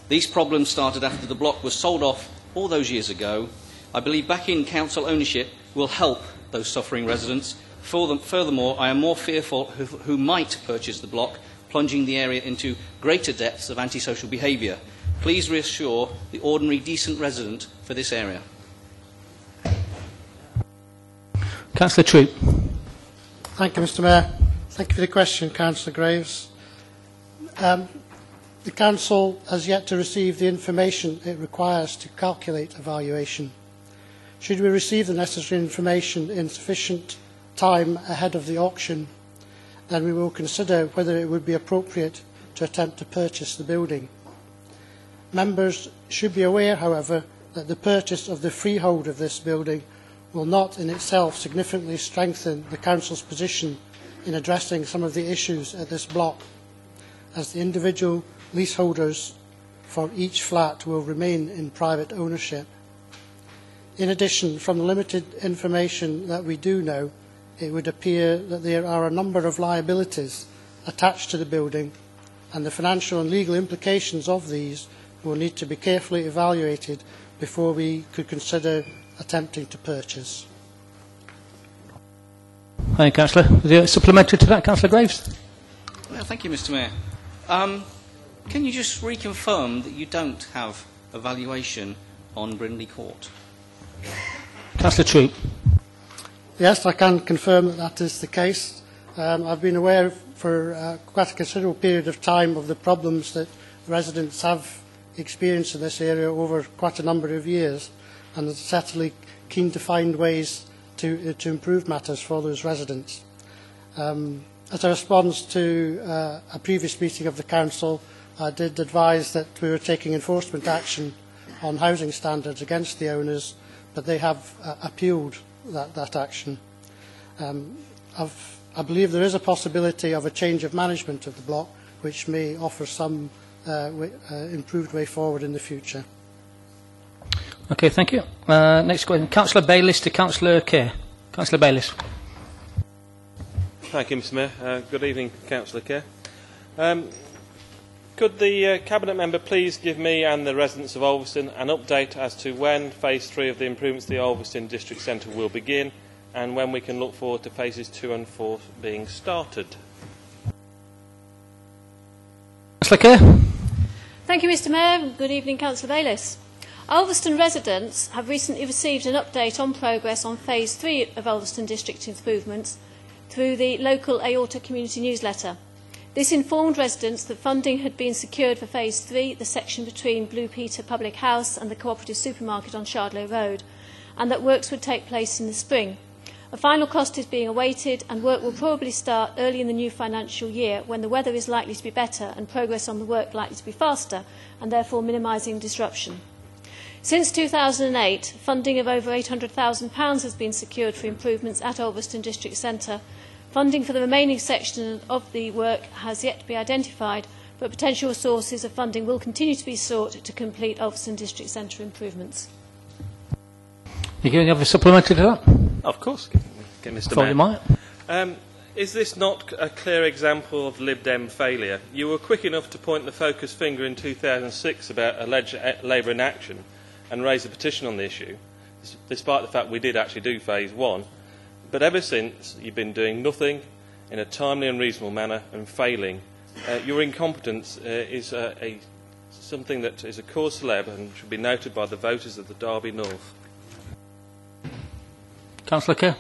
These problems started after the block was sold off all those years ago. I believe back in council ownership will help those suffering residents. Furthermore, I am more fearful who might purchase the block, plunging the area into greater depths of antisocial behaviour. Please reassure the ordinary decent resident for this area. Councillor Troop. Thank you, Mr Mayor. Thank you for the question, Councillor Graves. The Council has yet to receive the information it requires to calculate a valuation. Should we receive the necessary information in sufficient time ahead of the auction, then we will consider whether it would be appropriate to attempt to purchase the building. Members should be aware, however, that the purchase of the freehold of this building will not in itself significantly strengthen the Council's position in addressing some of the issues at this block, as the individual leaseholders for each flat will remain in private ownership. In addition, from the limited information that we do know, it would appear that there are a number of liabilities attached to the building, and the financial and legal implications of these will need to be carefully evaluated before we could consider attempting to purchase. Thank you, Councillor. Is there a supplementary to that, Councillor Graves? Well, thank you, Mr Mayor. Can you just reconfirm that you don't have a valuation on Brindley Court? Councillor Troop. Yes, I can confirm that that is the case. I've been aware for quite a considerable period of time of the problems that residents have experienced in this area over quite a number of years, and are certainly keen to find ways to improve matters for those residents. As a response to a previous meeting of the Council, I did advise that we were taking enforcement action on housing standards against the owners, but they have appealed that action. I believe there is a possibility of a change of management of the block, which may offer some improved way forward in the future. Okay, thank you. Next question, Councillor Bayliss to Councillor Kerr. Councillor Bayliss. Thank you, Mr Mayor. Good evening, Councillor Kerr. Could the Cabinet Member please give me and the residents of Ulverston an update as to when Phase 3 of the improvements to the Ulverston District Centre will begin, and when we can look forward to Phases 2 and 4 being started? Councillor Kerr. Thank you, Mr Mayor. Good evening, Councillor Bayliss. Ulverston residents have recently received an update on progress on Phase 3 of Ulverston District improvements through the local Aorta community newsletter. This informed residents that funding had been secured for Phase 3, the section between Blue Peter Public House and the Cooperative Supermarket on Shardlow Road, and that works would take place in the spring. A final cost is being awaited, and work will probably start early in the new financial year, when the weather is likely to be better and progress on the work likely to be faster, and therefore minimising disruption. Since 2008, funding of over £800,000 has been secured for improvements at Ulverston District Centre. Funding for the remaining section of the work has yet to be identified, but potential sources of funding will continue to be sought to complete Ulverston District Centre improvements. You going to have a supplementary to that? Of course, Mr Thought you might. Is this not a clear example of Lib Dem failure? You were quick enough to point the focus finger in 2006 about alleged Labour inaction and raise a petition on the issue, despite the fact we did actually do Phase 1. But ever since, you've been doing nothing in a timely and reasonable manner and failing. Your incompetence is something that is a cause célèbre and should be noted by the voters of the Derby North. Councillor Kerr.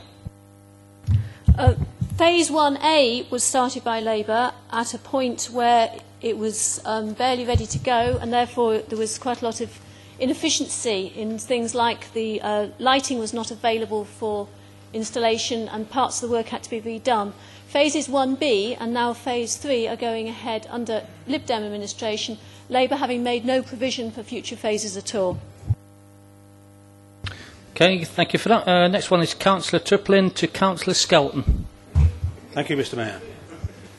Phase 1A was started by Labour at a point where it was barely ready to go, and therefore there was quite a lot of inefficiency in things like the lighting was not available for installation and parts of the work had to be redone. Phases 1B and now Phase 3 are going ahead under Lib Dem administration, Labour having made no provision for future phases at all. Okay, thank you for that. Next one is Councillor Triplin to Councillor Skelton. Thank you, Mr Mayor.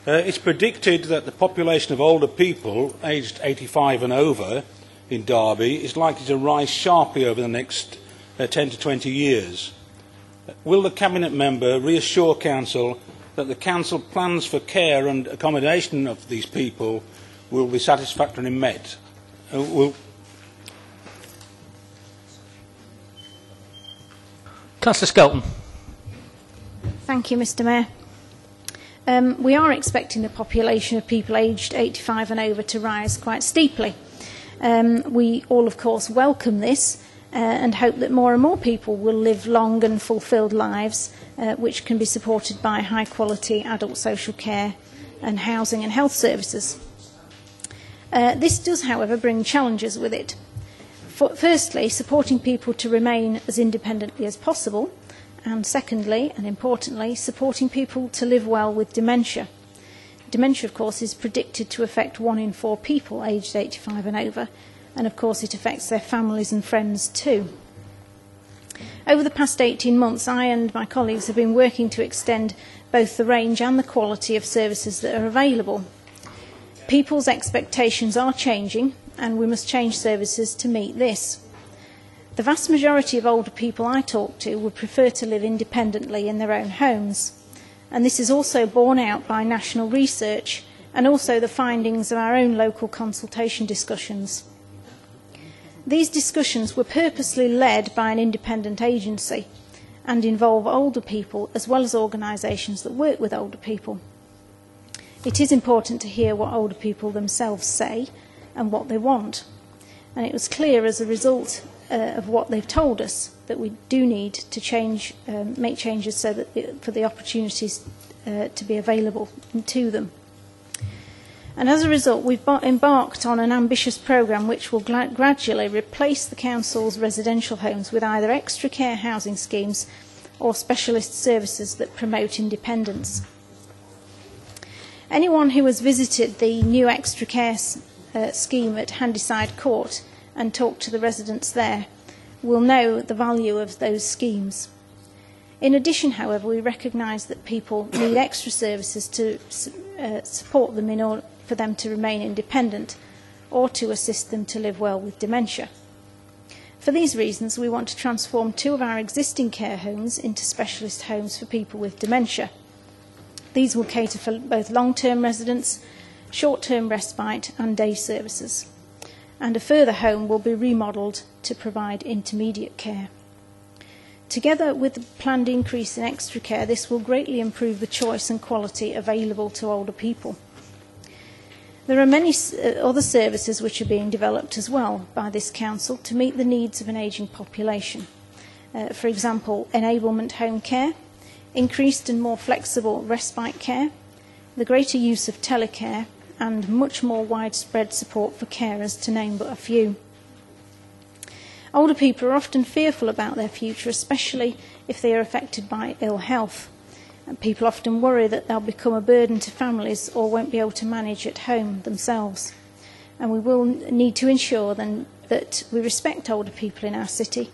It's predicted that the population of older people aged 85 and over in Derby is likely to rise sharply over the next 10 to 20 years. Will the Cabinet Member reassure Council that the Council plans for care and accommodation of these people will be satisfactorily met? Councillor Skelton. Thank you, Mr Mayor. We are expecting the population of people aged 85 and over to rise quite steeply. We all, of course, welcome this and hope that more and more people will live long and fulfilled lives which can be supported by high-quality adult social care and housing and health services. This does, however, bring challenges with it. Firstly, supporting people to remain as independently as possible, and secondly, and importantly, supporting people to live well with dementia. Dementia, of course, is predicted to affect 1 in 4 people aged 85 and over, and of course it affects their families and friends too. Over the past 18 months, I and my colleagues have been working to extend both the range and the quality of services that are available. People's expectations are changing, and we must change services to meet this. The vast majority of older people I talk to would prefer to live independently in their own homes, and this is also borne out by national research and also the findings of our own local consultation discussions. These discussions were purposely led by an independent agency and involve older people as well as organisations that work with older people. It is important to hear what older people themselves say and what they want. And it was clear as a result of what they've told us that we do need to change, make changes so that for the opportunities to be available to them. And as a result, we've embarked on an ambitious programme which will gradually replace the Council's residential homes with either extra care housing schemes or specialist services that promote independence. Anyone who has visited the new extra care scheme at Handyside Court and talk to the residents there will know the value of those schemes. In addition, however, we recognise that people need extra services to support them in order for them to remain independent or to assist them to live well with dementia. For these reasons, we want to transform 2 of our existing care homes into specialist homes for people with dementia. These will cater for both long-term residents, short-term respite and day services. And a further home will be remodelled to provide intermediate care. Together with the planned increase in extra care, this will greatly improve the choice and quality available to older people. There are many other services which are being developed as well by this council to meet the needs of an ageing population. For example, enablement home care, increased and more flexible respite care, the greater use of telecare, and much more widespread support for carers, to name but a few. Older people are often fearful about their future, especially if they are affected by ill health. And people often worry that they'll become a burden to families or won't be able to manage at home themselves. And we will need to ensure then that we respect older people in our city,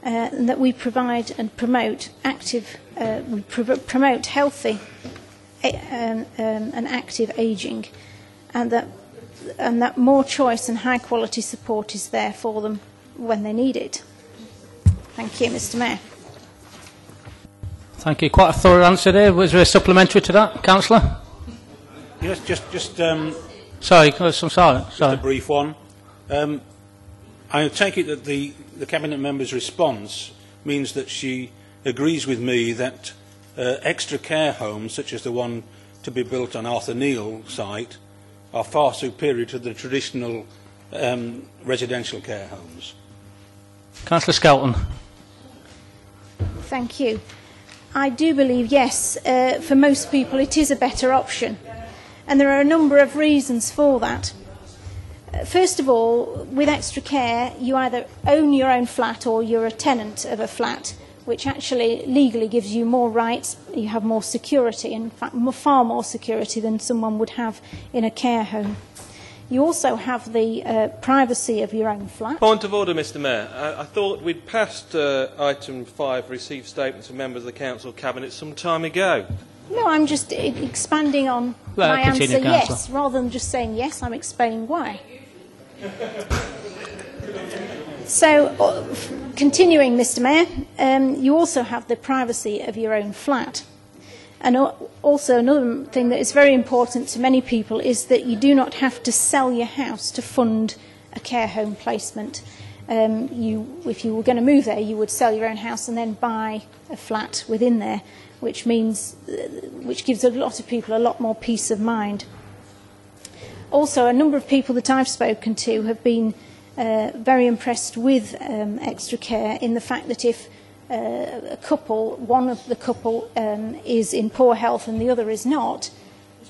and that we provide and promote promote healthy and active ageing, and that more choice and high quality support is there for them when they need it. Thank you, Mr. Mayor. Thank you. Quite a thorough answer there. Was there a supplementary to that, Councillor? Yes, just sorry, some silence. Just a brief one. I take it that the Cabinet member's response means that she agrees with me that extra care homes, such as the one to be built on Arthur Neal site, are far superior to the traditional residential care homes. Councillor Skelton. Thank you. I do believe, yes, for most people it is a better option. And there are a number of reasons for that. First of all, with extra care, you either own your own flat or you're a tenant of a flat, which actually legally gives you more rights, you have more security, in fact far more security than someone would have in a care home. You also have the privacy of your own flat. Point of order, Mr Mayor. I thought we'd passed item 5, received statements from members of the Council Cabinet, some time ago. No, I'm just expanding on my answer yes, rather than just saying yes, I'm explaining why. So, continuing, Mr Mayor, you also have the privacy of your own flat. And also another thing that is very important to many people is that you do not have to sell your house to fund a care home placement. If you were going to move there, you would sell your own house and then buy a flat within there, which gives a lot of people a lot more peace of mind. Also, a number of people that I've spoken to have been very impressed with extra care in the fact that if one of the couple is in poor health and the other is not,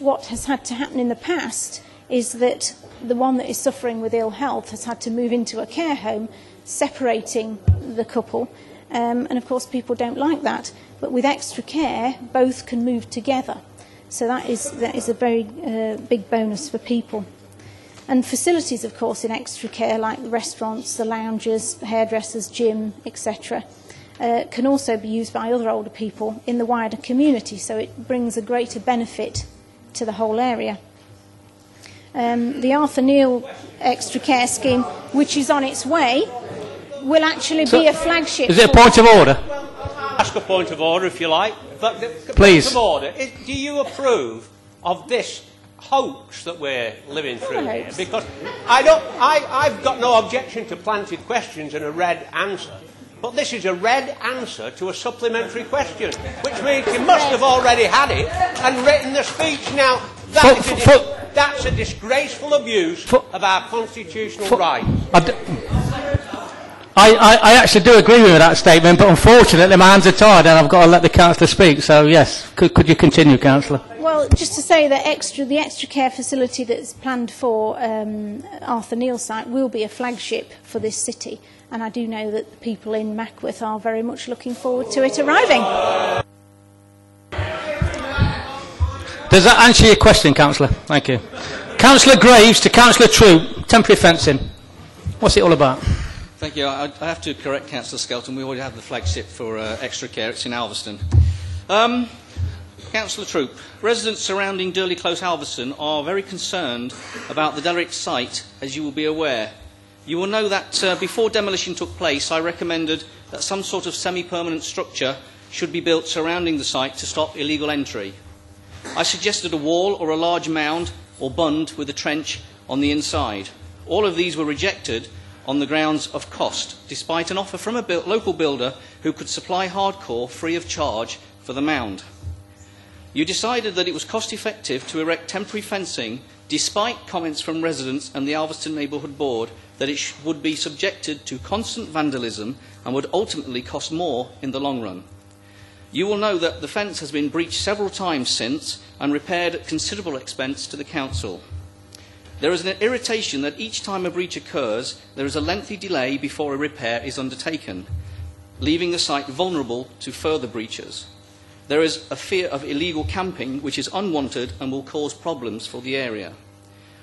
what has had to happen in the past is that the one that is suffering with ill health has had to move into a care home, separating the couple. And of course people don't like that. But with extra care, both can move together. So that is a very big bonus for people. And facilities, of course, in extra care, like the restaurants, the lounges, hairdressers, gym, etc., can also be used by other older people in the wider community, so it brings a greater benefit to the whole area. The Arthur Neal Extra Care Scheme, which is on its way, will actually be a flagship. Is it a point of order? Ask a point of order, if you like. But please. Point of order. Do you approve of this hoax that we're living through here? Because I've got no objection to planted questions and a red answer. But this is a red answer to a supplementary question, which means you must have already had it and written the speech. Now, that's a disgraceful abuse of our constitutional rights. I actually do agree with that statement, but unfortunately my hands are tied and I've got to let the Councillor speak. So, yes, could you continue, Councillor? Well, just to say that the extra care facility that's planned for Arthur Neal site will be a flagship for this city. And I do know that the people in Mackworth are very much looking forward to it arriving. Does that answer your question, Councillor? Thank you. Councillor Graves to Councillor Troop, temporary fencing. What's it all about? Thank you. I have to correct Councillor Skelton. We already have the flagship for extra care. It's in Alveston. Councillor Troop, residents surrounding Durley Close, Alveston are very concerned about the derelict site, as you will be aware. You will know that before demolition took place, I recommended that some sort of semi-permanent structure should be built surrounding the site to stop illegal entry. I suggested a wall or a large mound or bund with a trench on the inside. All of these were rejected on the grounds of cost, despite an offer from a local builder who could supply hardcore free of charge for the mound. You decided that it was cost-effective to erect temporary fencing, despite comments from residents and the Alveston Neighbourhood Board that it would be subjected to constant vandalism and would ultimately cost more in the long run. You will know that the fence has been breached several times since and repaired at considerable expense to the council. There is an irritation that each time a breach occurs, there is a lengthy delay before a repair is undertaken, leaving the site vulnerable to further breaches. There is a fear of illegal camping, which is unwanted and will cause problems for the area.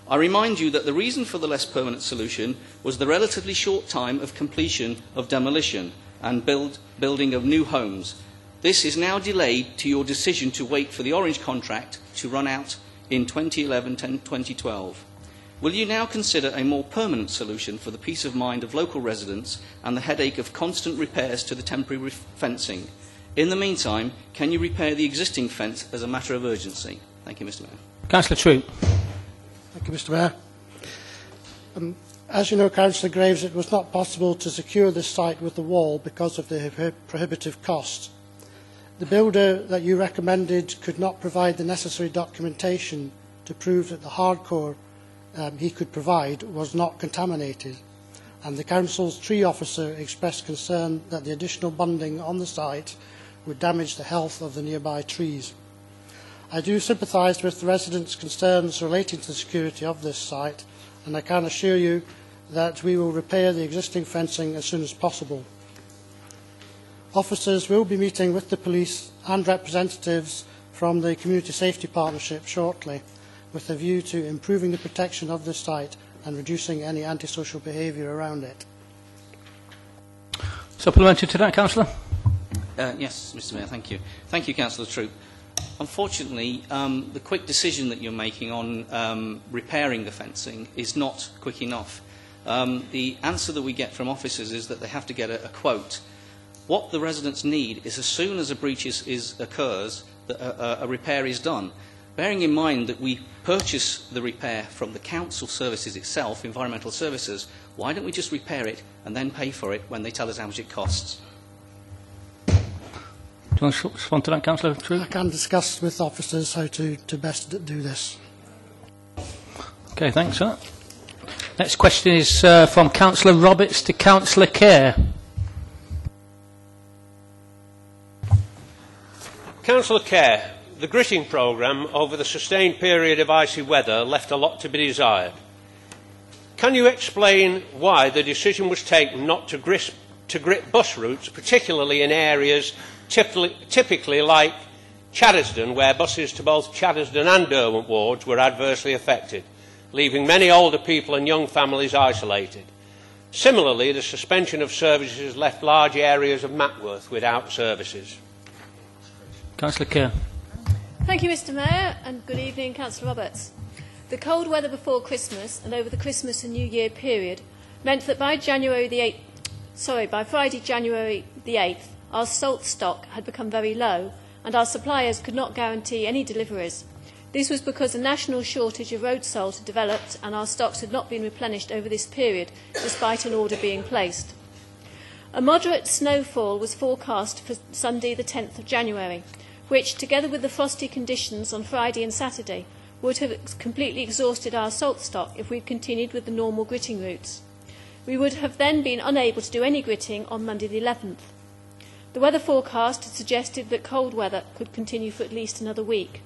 I remind you that the reason for the less permanent solution was the relatively short time of completion of demolition and building of new homes. This is now delayed to your decision to wait for the Orange contract to run out in 2011-2012. Will you now consider a more permanent solution for the peace of mind of local residents and the headache of constant repairs to the temporary fencing? In the meantime, can you repair the existing fence as a matter of urgency? Thank you, Mr. Mayor. Councillor Troop. Thank you, Mr. Mayor. As you know, Councillor Graves, it was not possible to secure this site with the wall because of the prohibitive cost. The builder that you recommended could not provide the necessary documentation to prove that the hardcore he could provide was not contaminated, and the council's tree officer expressed concern that the additional bunding on the site would damage the health of the nearby trees. I do sympathise with the residents' concerns relating to the security of this site, and I can assure you that we will repair the existing fencing as soon as possible. Officers will be meeting with the police and representatives from the Community Safety Partnership shortly, with a view to improving the protection of this site and reducing any antisocial behaviour around it. Supplementary to that, Councillor? Yes, Mr. Mayor, thank you. Thank you, Councillor Troop. Unfortunately, the quick decision that you're making on repairing the fencing is not quick enough. The answer that we get from officers is that they have to get a quote. What the residents need is, as soon as a breach occurs, that a repair is done. Bearing in mind that we purchase the repair from the council services itself, environmental services, why don't we just repair it and then pay for it when they tell us how much it costs? Do you want to respond to that, Councillor Troop? I can discuss with officers how to best do this. Okay, thanks for that. Next question is from Councillor Roberts to Councillor Kerr. Councillor Kerr, the gritting programme over the sustained period of icy weather left a lot to be desired. Can you explain why the decision was taken not to grit bus routes, particularly in areas typically like Chaddesden, where buses to both Chaddesden and Derwent wards were adversely affected, leaving many older people and young families isolated? Similarly, the suspension of services left large areas of Mackworth without services. Councillor Kerr. Thank you, Mr. Mayor, and good evening, Councillor Roberts. The cold weather before Christmas and over the Christmas and New Year period meant that by Friday, January the 8th, our salt stock had become very low and our suppliers could not guarantee any deliveries. This was because a national shortage of road salt had developed and our stocks had not been replenished over this period, despite an order being placed. A moderate snowfall was forecast for Sunday the 10th of January, which, together with the frosty conditions on Friday and Saturday, would have completely exhausted our salt stock if we had continued with the normal gritting routes. We would have then been unable to do any gritting on Monday the 11th. The weather forecast had suggested that cold weather could continue for at least another week.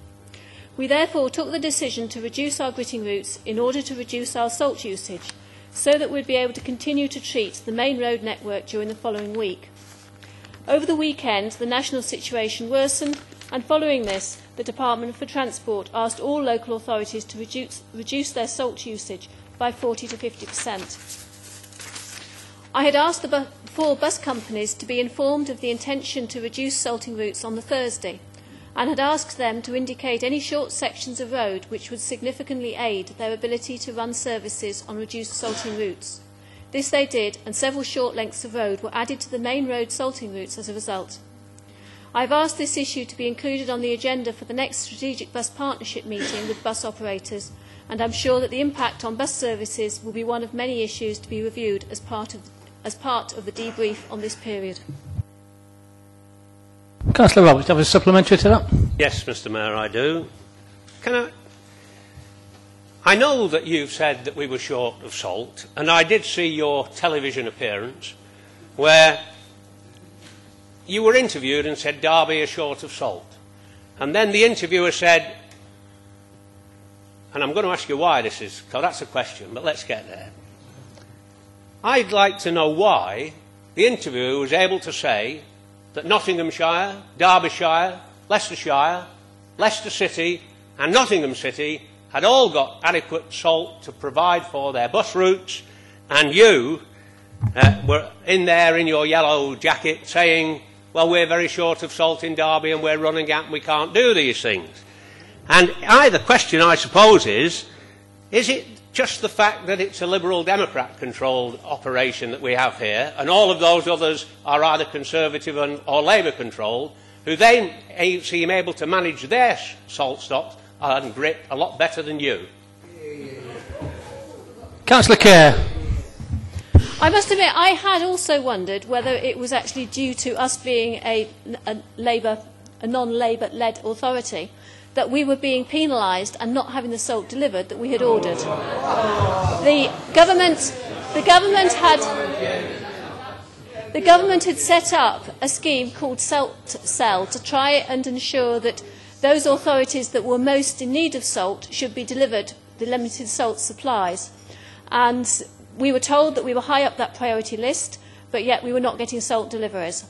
We therefore took the decision to reduce our gritting routes in order to reduce our salt usage, so that we would be able to continue to treat the main road network during the following week. Over the weekend, the national situation worsened, and following this, the Department for Transport asked all local authorities to reduce their salt usage by 40 to 50%. I had asked the 4 bus companies to be informed of the intention to reduce salting routes on the Thursday, and had asked them to indicate any short sections of road which would significantly aid their ability to run services on reduced salting routes. This they did, and several short lengths of road were added to the main road salting routes as a result. I have asked this issue to be included on the agenda for the next Strategic Bus Partnership meeting with bus operators, and I am sure that the impact on bus services will be one of many issues to be reviewed as part of the debrief on this period. Councillor Roberts, do you have a supplementary to that? Yes, Mr Mayor, I do. I know that you've said that we were short of salt, and I did see your television appearance where you were interviewed and said Derby is short of salt. And then the interviewer said, and I'm going to ask you why this is, because that's a question, but let's get there. I'd like to know why the interviewer was able to say that Nottinghamshire, Derbyshire, Leicestershire, Leicester City and Nottingham City had all got adequate salt to provide for their bus routes, and you were in there in your yellow jacket saying, well, we're very short of salt in Derby and we're running out and we can't do these things. And the question, I suppose, is it just the fact that it's a Liberal Democrat controlled operation that we have here, and all of those others are either Conservative or Labour controlled, who then seem able to manage their salt stocks and grit a lot better than you? Councillor Kerr. I must admit, I had also wondered whether it was actually due to us being a non-Labour led authority that we were being penalised and not having the salt delivered that we had ordered. The government had set up a scheme called Salt Cell to try and ensure that those authorities that were most in need of salt should be delivered the limited salt supplies. And we were told that we were high up that priority list, but yet we were not getting salt deliveries.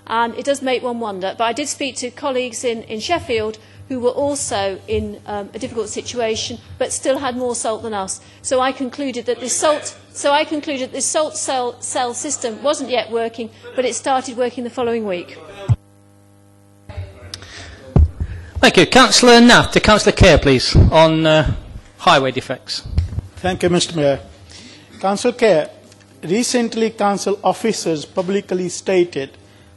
And it does make one wonder. But I did speak to colleagues in Sheffield who were also in a difficult situation, but still had more salt than us. So I concluded that this salt cell system wasn't yet working, but it started working the following week. Thank you. Councillor Nath to Councillor Kerr, please, on highway defects. Thank you, Mr Mayor. Councillor Kerr, recently council officers publicly stated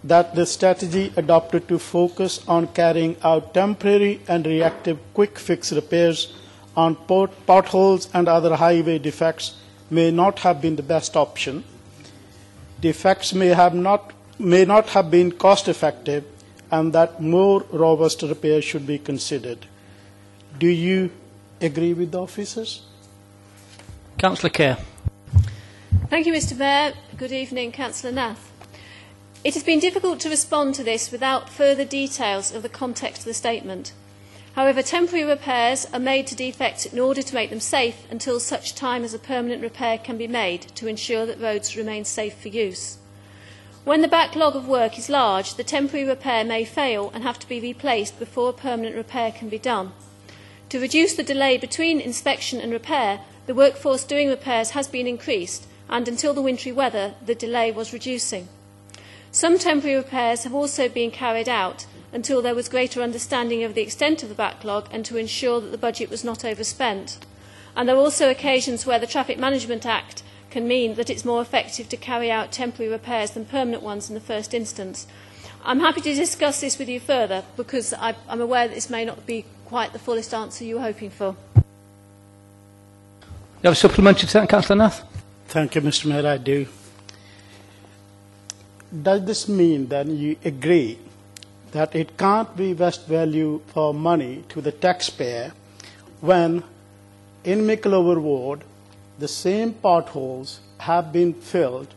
that the strategy adopted to focus on carrying out temporary and reactive quick-fix repairs on potholes and other highway defects may not have been the best option. Defects may not have been cost-effective, and that more robust repairs should be considered. Do you agree with the officers? Councillor Kerr. Thank you, Mr Mayor. Good evening, Councillor Nath. It has been difficult to respond to this without further details of the context of the statement. However, temporary repairs are made to defects in order to make them safe until such time as a permanent repair can be made to ensure that roads remain safe for use. When the backlog of work is large, the temporary repair may fail and have to be replaced before a permanent repair can be done. To reduce the delay between inspection and repair, the workforce doing repairs has been increased, and until the wintry weather, the delay was reducing. Some temporary repairs have also been carried out until there was greater understanding of the extent of the backlog and to ensure that the budget was not overspent. And there are also occasions where the Traffic Management Act can mean that it's more effective to carry out temporary repairs than permanent ones in the first instance. I'm happy to discuss this with you further because I'm aware that this may not be quite the fullest answer you were hoping for. You have a supplementary to that, Councillor Nath? Thank you, Mr Mayor, I do. Does this mean that you agree that it can't be best value for money to the taxpayer when in Mickleover Ward the same potholes have been filled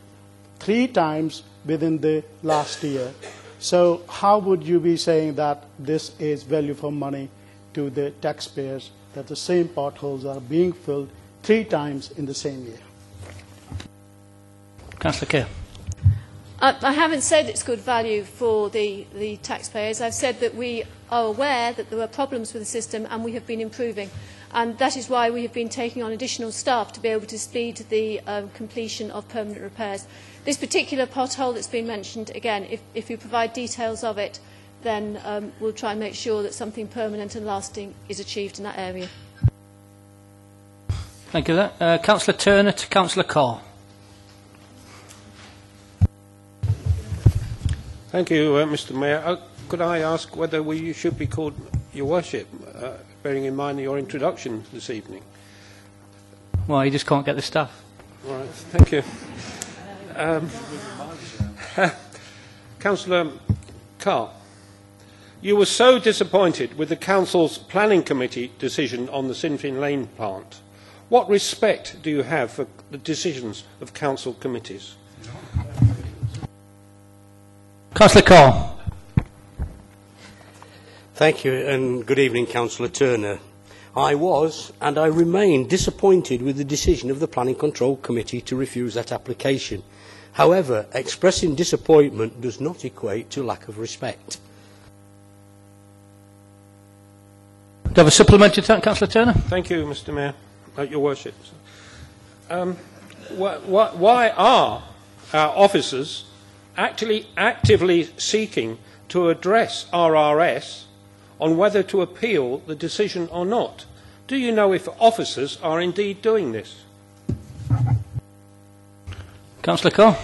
3 times within the last year? So how would you be saying that this is value for money to the taxpayers, that the same potholes are being filled 3 times in the same year? Councillor Kerr. I haven't said it's good value for the taxpayers. I've said that we are aware that there were problems with the system and we have been improving. And that is why we have been taking on additional staff to be able to speed the completion of permanent repairs. This particular pothole that's been mentioned, again, if you provide details of it, then we'll try and make sure that something permanent and lasting is achieved in that area. Thank you for that. Councillor Turner to Councillor Carr. Thank you, Mr Mayor. Could I ask whether we should be called Your Worship, bearing in mind your introduction this evening? Well, you just can't get the staff. All right, thank you. Councillor Carr, you were so disappointed with the Council's Planning Committee decision on the Sinn Féin Lane plant. What respect do you have for the decisions of Council committees? Councillor Carr. Thank you, and good evening, Councillor Turner. I was, and I remain, disappointed with the decision of the Planning Control Committee to refuse that application. However, expressing disappointment does not equate to lack of respect. Do you have a supplementary to that, Councillor Turner? Thank you, Mr Mayor. Your Worship. Why are our officers actively seeking to address RRS on whether to appeal the decision or not? Do you know if officers are indeed doing this? Councillor Carr.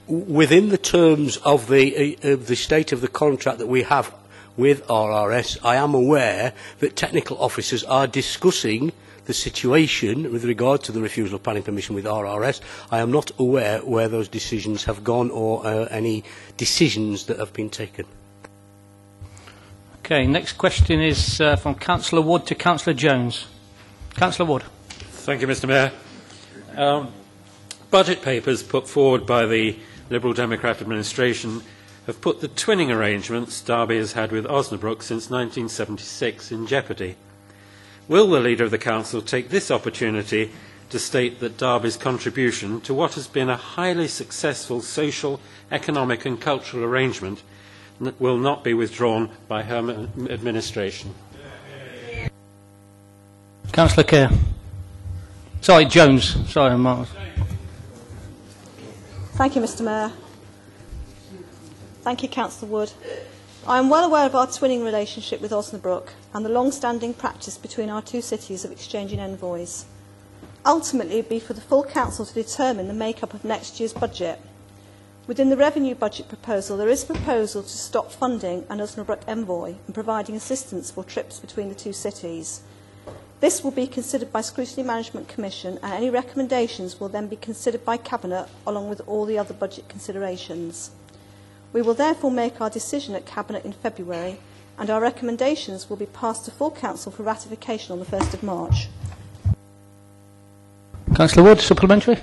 Within the terms of the state of the contract that we have with RRS, I am aware that technical officers are discussing the situation with regard to the refusal of planning permission with RRS. I am not aware where those decisions have gone or any decisions that have been taken. Okay, next question is from Councillor Wood to Councillor Jones. Councillor Wood. Thank you, Mr Mayor. Budget papers put forward by the Liberal Democrat administration have put the twinning arrangements Derby has had with Osnabrück since 1976 in jeopardy. Will the Leader of the Council take this opportunity to state that Derby's contribution to what has been a highly successful social, economic and cultural arrangement will not be withdrawn by her administration? Councillor Kerr. Sorry, Jones. Sorry, Mark. Thank you, Mr Mayor. Thank you, Councillor Wood. I am well aware of our twinning relationship with Osnabrück and the long-standing practice between our two cities of exchanging envoys. Ultimately, it would be for the full Council to determine the make-up of next year's budget. Within the revenue budget proposal, there is a proposal to stop funding an Osnabrück envoy and providing assistance for trips between the two cities. This will be considered by Scrutiny Management Commission, and any recommendations will then be considered by Cabinet along with all the other budget considerations. We will therefore make our decision at Cabinet in February, and our recommendations will be passed to full Council for ratification on the 1st of March. Councillor Wood, supplementary?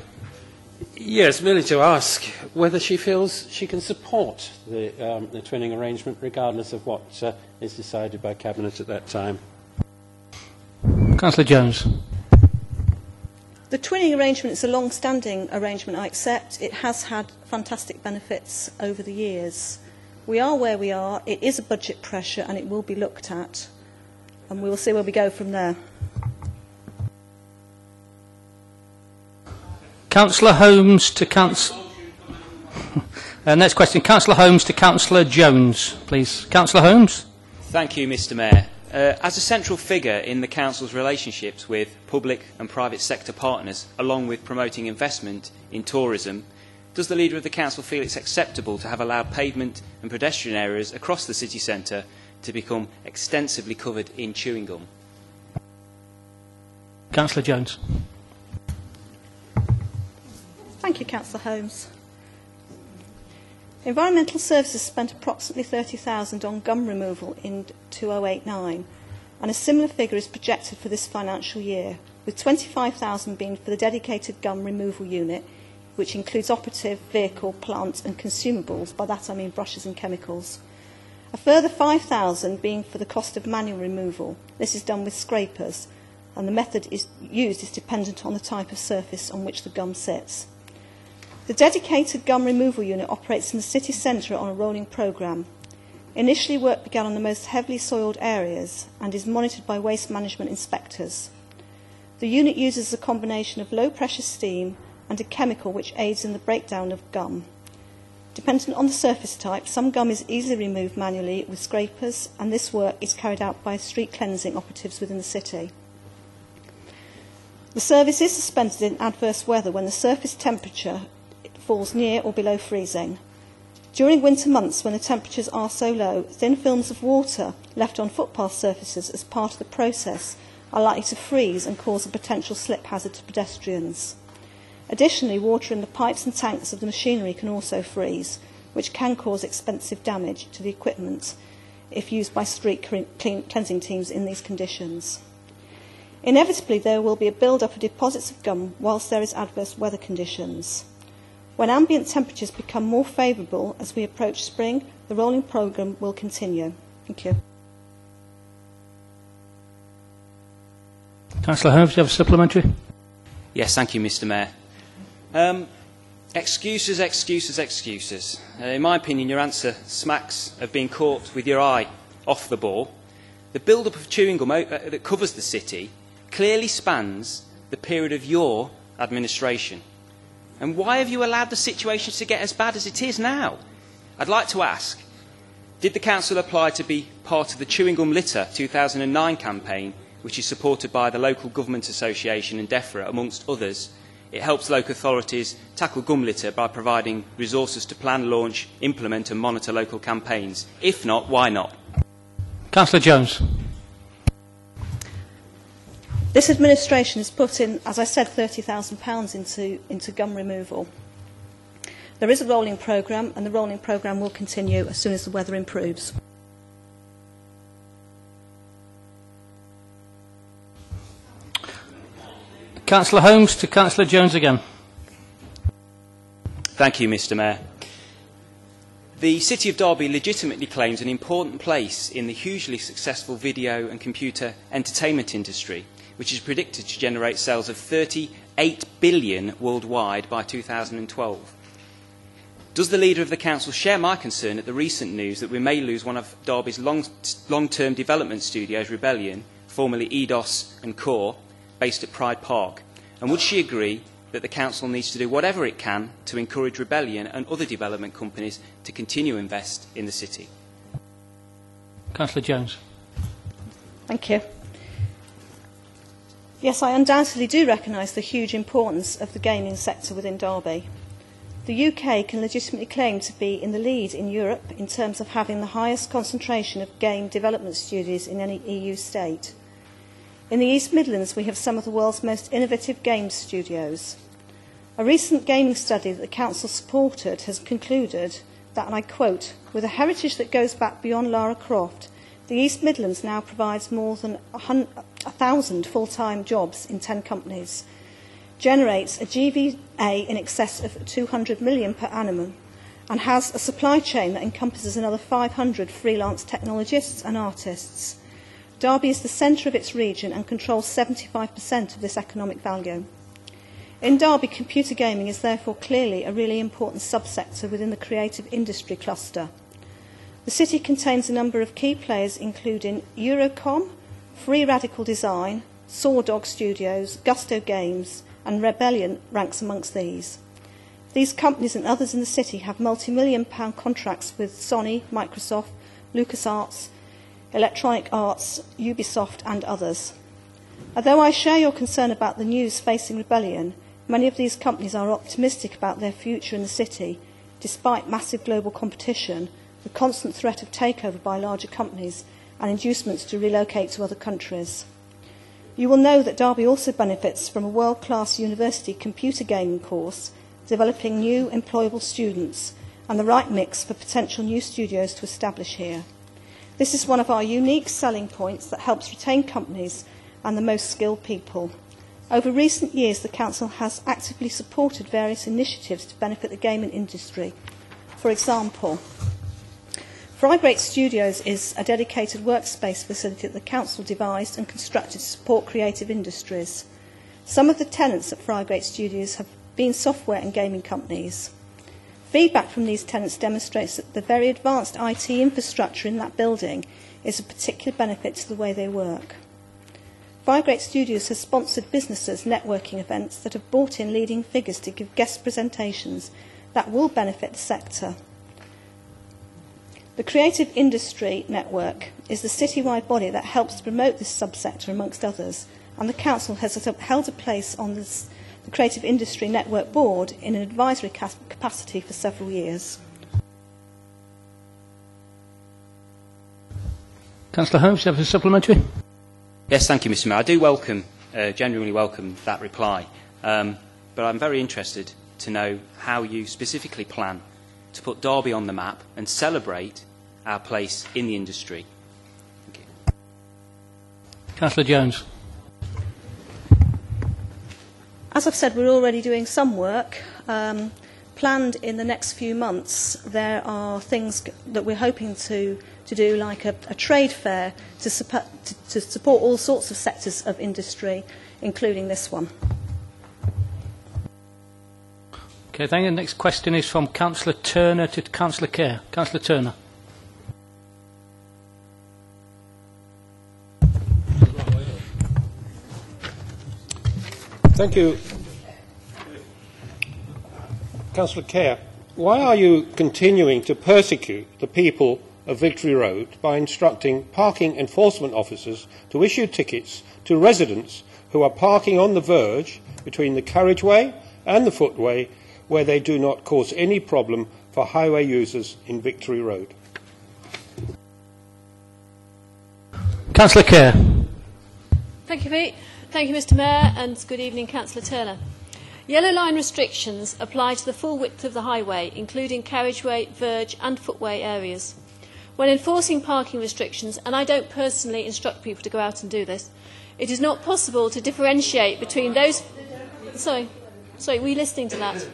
Yes, merely to ask whether she feels she can support the twinning arrangement regardless of what is decided by Cabinet at that time. Councillor Jones. The twinning arrangement is a long-standing arrangement, I accept. It has had fantastic benefits over the years. We are where we are. It is a budget pressure and it will be looked at. And we will see where we go from there. Councillor Holmes to Councillor... next question. Councillor Holmes to Councillor Jones, please. Councillor Holmes. Thank you, Mr Mayor. As a central figure in the Council's relationships with public and private sector partners, along with promoting investment in tourism, does the Leader of the Council feel it's acceptable to have allowed pavement and pedestrian areas across the city centre to become extensively covered in chewing gum? Councillor Jones. Thank you, Councillor Holmes. Environmental Services spent approximately £30,000 on gum removal in 2008-9, and a similar figure is projected for this financial year, with £25,000 being for the dedicated gum removal unit, which includes operative, vehicle, plant and consumables. By that I mean brushes and chemicals. A further £5,000 being for the cost of manual removal. This is done with scrapers, and the method used is dependent on the type of surface on which the gum sits. The dedicated gum removal unit operates in the city centre on a rolling programme. Initially, work began on the most heavily soiled areas and is monitored by waste management inspectors. The unit uses a combination of low-pressure steam and a chemical which aids in the breakdown of gum. Dependent on the surface type, some gum is easily removed manually with scrapers, and this work is carried out by street cleansing operatives within the city. The service is suspended in adverse weather when the surface temperature falls near or below freezing. During winter months, when the temperatures are so low, thin films of water left on footpath surfaces as part of the process are likely to freeze and cause a potential slip hazard to pedestrians. Additionally, water in the pipes and tanks of the machinery can also freeze, which can cause expensive damage to the equipment if used by street cleansing teams in these conditions. Inevitably, there will be a build-up of deposits of gum whilst there is adverse weather conditions. When ambient temperatures become more favourable as we approach spring, the rolling programme will continue. Thank you. Councillor Holmes, do you have a supplementary? Yes, thank you, Mr. Mayor. Excuses. In my opinion, your answer smacks of being caught with your eye off the ball. The build-up of chewing gum that covers the city clearly spans the period of your administration. And why have you allowed the situation to get as bad as it is now? I'd like to ask, did the council apply to be part of the Chewing Gum Litter 2009 campaign, which is supported by the Local Government Association and DEFRA, amongst others? It helps local authorities tackle gum litter by providing resources to plan, launch, implement and monitor local campaigns. If not, why not? Councillor Jones. This administration has put in, as I said, £30,000 into gum removal. There is a rolling programme, and the rolling programme will continue as soon as the weather improves. Councillor Holmes to Councillor Jones again. Thank you, Mr. Mayor. The City of Derby legitimately claims an important place in the hugely successful video and computer entertainment industry, which is predicted to generate sales of £38 billion worldwide by 2012. Does the Leader of the Council share my concern at the recent news that we may lose one of Derby's long-term development studios, Rebellion, formerly EDOS and Core, based at Pride Park? And would she agree that the Council needs to do whatever it can to encourage Rebellion and other development companies to continue to invest in the city? Councillor Jones. Thank you. Yes, I undoubtedly do recognise the huge importance of the gaming sector within Derby. The UK can legitimately claim to be in the lead in Europe in terms of having the highest concentration of game development studios in any EU state. In the East Midlands, we have some of the world's most innovative games studios. A recent gaming study that the Council supported has concluded that, and I quote, with a heritage that goes back beyond Lara Croft, the East Midlands now provides more than 1,000 full-time jobs in 10 companies, generates a GVA in excess of 200 million per annum, and has a supply chain that encompasses another 500 freelance technologists and artists. Derby is the centre of its region and controls 75% of this economic value. In Derby, computer gaming is therefore clearly a really important subsector within the creative industry cluster. The city contains a number of key players including Eurocom, Free Radical Design, Sawdog Studios, Gusto Games and Rebellion ranks amongst these. These companies and others in the city have multi-million-pound contracts with Sony, Microsoft, LucasArts, Electronic Arts, Ubisoft and others. Although I share your concern about the news facing Rebellion, many of these companies are optimistic about their future in the city, despite massive global competition, the constant threat of takeover by larger companies and inducements to relocate to other countries. You will know that Derby also benefits from a world-class university computer gaming course, developing new employable students and the right mix for potential new studios to establish here. This is one of our unique selling points that helps retain companies and the most skilled people. Over recent years, the Council has actively supported various initiatives to benefit the gaming industry. For example, Frygate Studios is a dedicated workspace facility that the Council devised and constructed to support creative industries. Some of the tenants at Frygate Studios have been software and gaming companies. Feedback from these tenants demonstrates that the very advanced IT infrastructure in that building is a particular benefit to the way they work. Firegate Studios has sponsored businesses' networking events that have brought in leading figures to give guest presentations that will benefit the sector. The Creative Industry Network is the citywide body that helps to promote this subsector amongst others, and the Council has held a place on the Creative Industry Network Board in an advisory capacity for several years. Councillor Holmes, you have a supplementary? Yes, thank you, Mr. Mayor. I do genuinely welcome that reply, but I'm very interested to know how you specifically plan to put Derby on the map and celebrate our place in the industry. Thank you. Councillor Jones. As I've said, we're already doing some work. Planned in the next few months, there are things that we're hoping to do, like a trade fair to support all sorts of sectors of industry, including this one. Okay, thank you. The next question is from Councillor Turner to Councillor Kerr. Councillor Turner. Thank you. Councillor Kerr, why are you continuing to persecute the people of Victory Road by instructing parking enforcement officers to issue tickets to residents who are parking on the verge between the carriageway and the footway where they do not cause any problem for highway users in Victory Road? Councillor Kerr. Thank you, Pete. Thank you, Mr. Mayor, and good evening, Councillor Turner. Yellow line restrictions apply to the full width of the highway, including carriageway, verge and footway areas. When enforcing parking restrictions, and I don't personally instruct people to go out and do this, it is not possible to differentiate between those... Sorry, were you listening to that?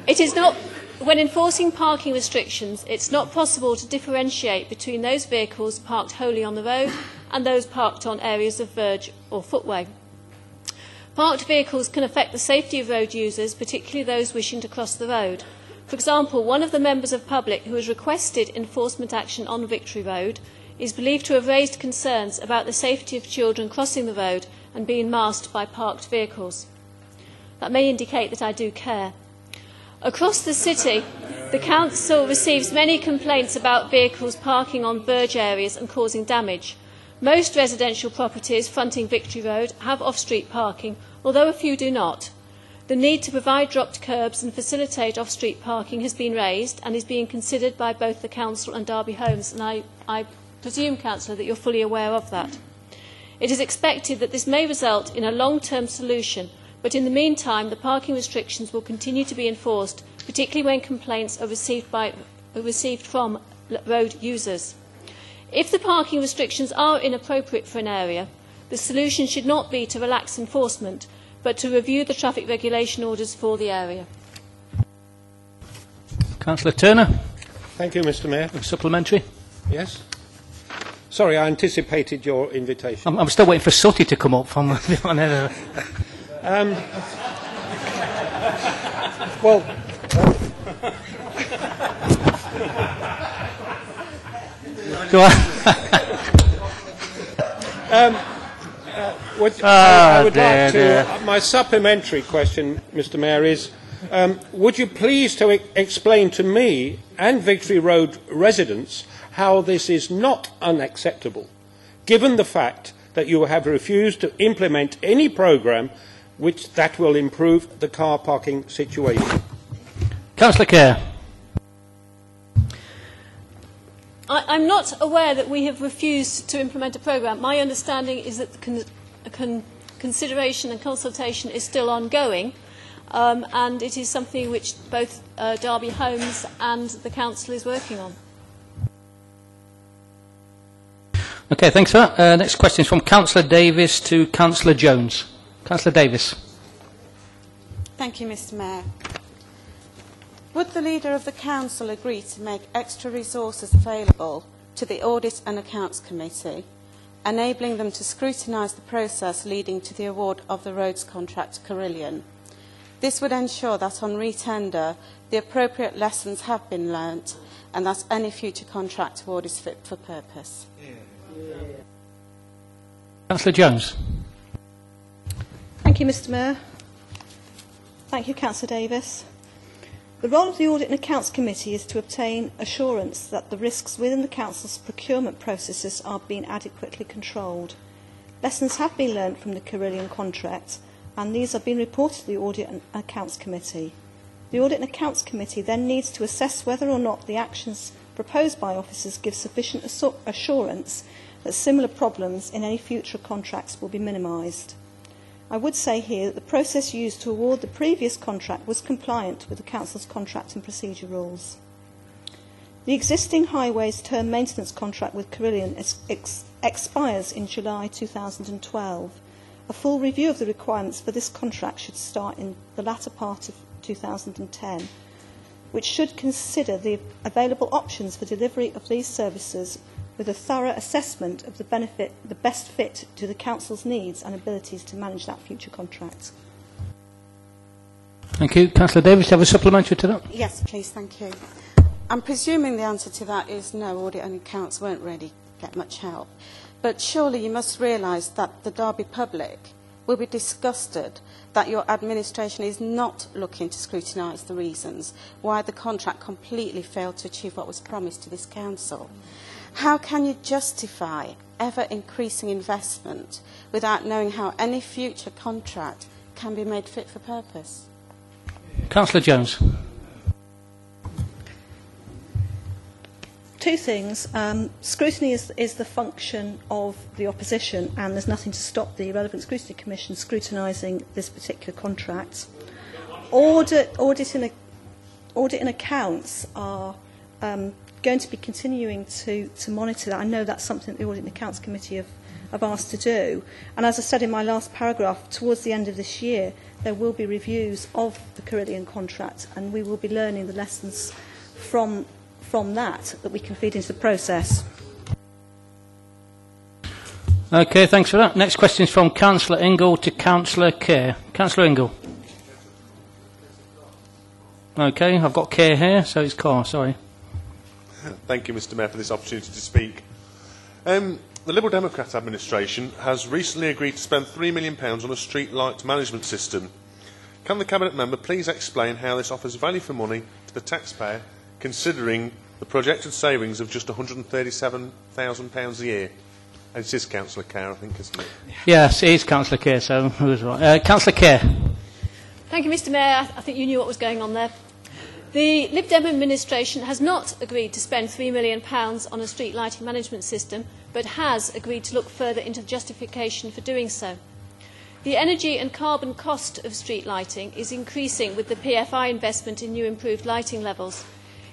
It is not... When enforcing parking restrictions, it's not possible to differentiate between those vehicles parked wholly on the road and those parked on areas of verge or footway. Parked vehicles can affect the safety of road users, particularly those wishing to cross the road. For example, one of the members of public who has requested enforcement action on Victory Road is believed to have raised concerns about the safety of children crossing the road and being masked by parked vehicles. That may indicate that I do care. Across the city, the Council receives many complaints about vehicles parking on verge areas and causing damage. Most residential properties fronting Victory Road have off-street parking, although a few do not. The need to provide dropped curbs and facilitate off-street parking has been raised and is being considered by both the Council and Derby Homes, and I presume, Councillor, that you're fully aware of that. It is expected that this may result in a long-term solution, but in the meantime the parking restrictions will continue to be enforced, particularly when complaints are received from road users. If the parking restrictions are inappropriate for an area, the solution should not be to relax enforcement, but to review the traffic regulation orders for the area. Councillor Turner. Thank you, Mr. Mayor. A supplementary? Yes. Sorry, I anticipated your invitation. I'm still waiting for Sooty to come up from well, do I? I would like to... My supplementary question, Mr. Mayor, is would you please to explain to me and Victory Road residents how this is not unacceptable, given the fact that you have refused to implement any programme that will improve the car parking situation? Councillor Kerr. I'm not aware that we have refused to implement a programme. My understanding is that the consideration and consultation is still ongoing, and it is something which both Derby Homes and the Council is working on. Okay, thanks for that. Next question is from Councillor Davis to Councillor Jones. Councillor Davis. Thank you, Mr. Mayor. Would the Leader of the Council agree to make extra resources available to the Audit and Accounts Committee, enabling them to scrutinise the process leading to the award of the roads contract to Carillion? This would ensure that on retender, the appropriate lessons have been learnt and that any future contract award is fit for purpose. Councillor Jones. Thank you, Mr Mayor. Thank you, Councillor Davis. The role of the Audit and Accounts Committee is to obtain assurance that the risks within the Council's procurement processes are being adequately controlled. Lessons have been learnt from the Carillion contract, and these are being reported to the Audit and Accounts Committee. The Audit and Accounts Committee then needs to assess whether or not the actions proposed by officers give sufficient assurance that similar problems in any future contracts will be minimised. I would say here that the process used to award the previous contract was compliant with the Council's contract and procedure rules. The existing highways term maintenance contract with Carillion expires in July 2012. A full review of the requirements for this contract should start in the latter part of 2010, which should consider the available options for delivery of these services with a thorough assessment of the best fit to the Council's needs and abilities to manage that future contract. Thank you. Councillor Davis, do you have a supplementary to that? Yes, please, thank you. I'm presuming the answer to that is no, audit and accounts won't really get much help. But surely you must realise that the Derby public will be disgusted that your administration is not looking to scrutinise the reasons why the contract completely failed to achieve what was promised to this council. How can you justify ever increasing investment without knowing how any future contract can be made fit for purpose? Councillor Jones. Two things. Scrutiny is the function of the opposition, and there's nothing to stop the Relevant Scrutiny Commission scrutinising this particular contract. Audit and accounts are going to be continuing to monitor that. I know that's something that the Audit and Accounts Committee have asked to do. And as I said in my last paragraph, towards the end of this year, there will be reviews of the Carillion contract, and we will be learning the lessons from that we can feed into the process. Okay, thanks for that. Next question is from Councillor Ingle to Councillor Kerr. Councillor Ingle. Okay, I've got Kerr here, so it's Carr, sorry. Thank you, Mr Mayor, for this opportunity to speak. The Liberal Democrat administration has recently agreed to spend £3 million on a street light management system. Can the Cabinet member please explain how this offers value for money to the taxpayer, considering the projected savings of just £137,000 a year? And it is Councillor Kerr, I think, isn't it? Yes, it is Councillor Kerr, so who was right? Councillor Kerr. Thank you, Mr Mayor. I think you knew what was going on there. The Lib Dem administration has not agreed to spend £3 million on a street lighting management system, but has agreed to look further into the justification for doing so. The energy and carbon cost of street lighting is increasing with the PFI investment in new improved lighting levels.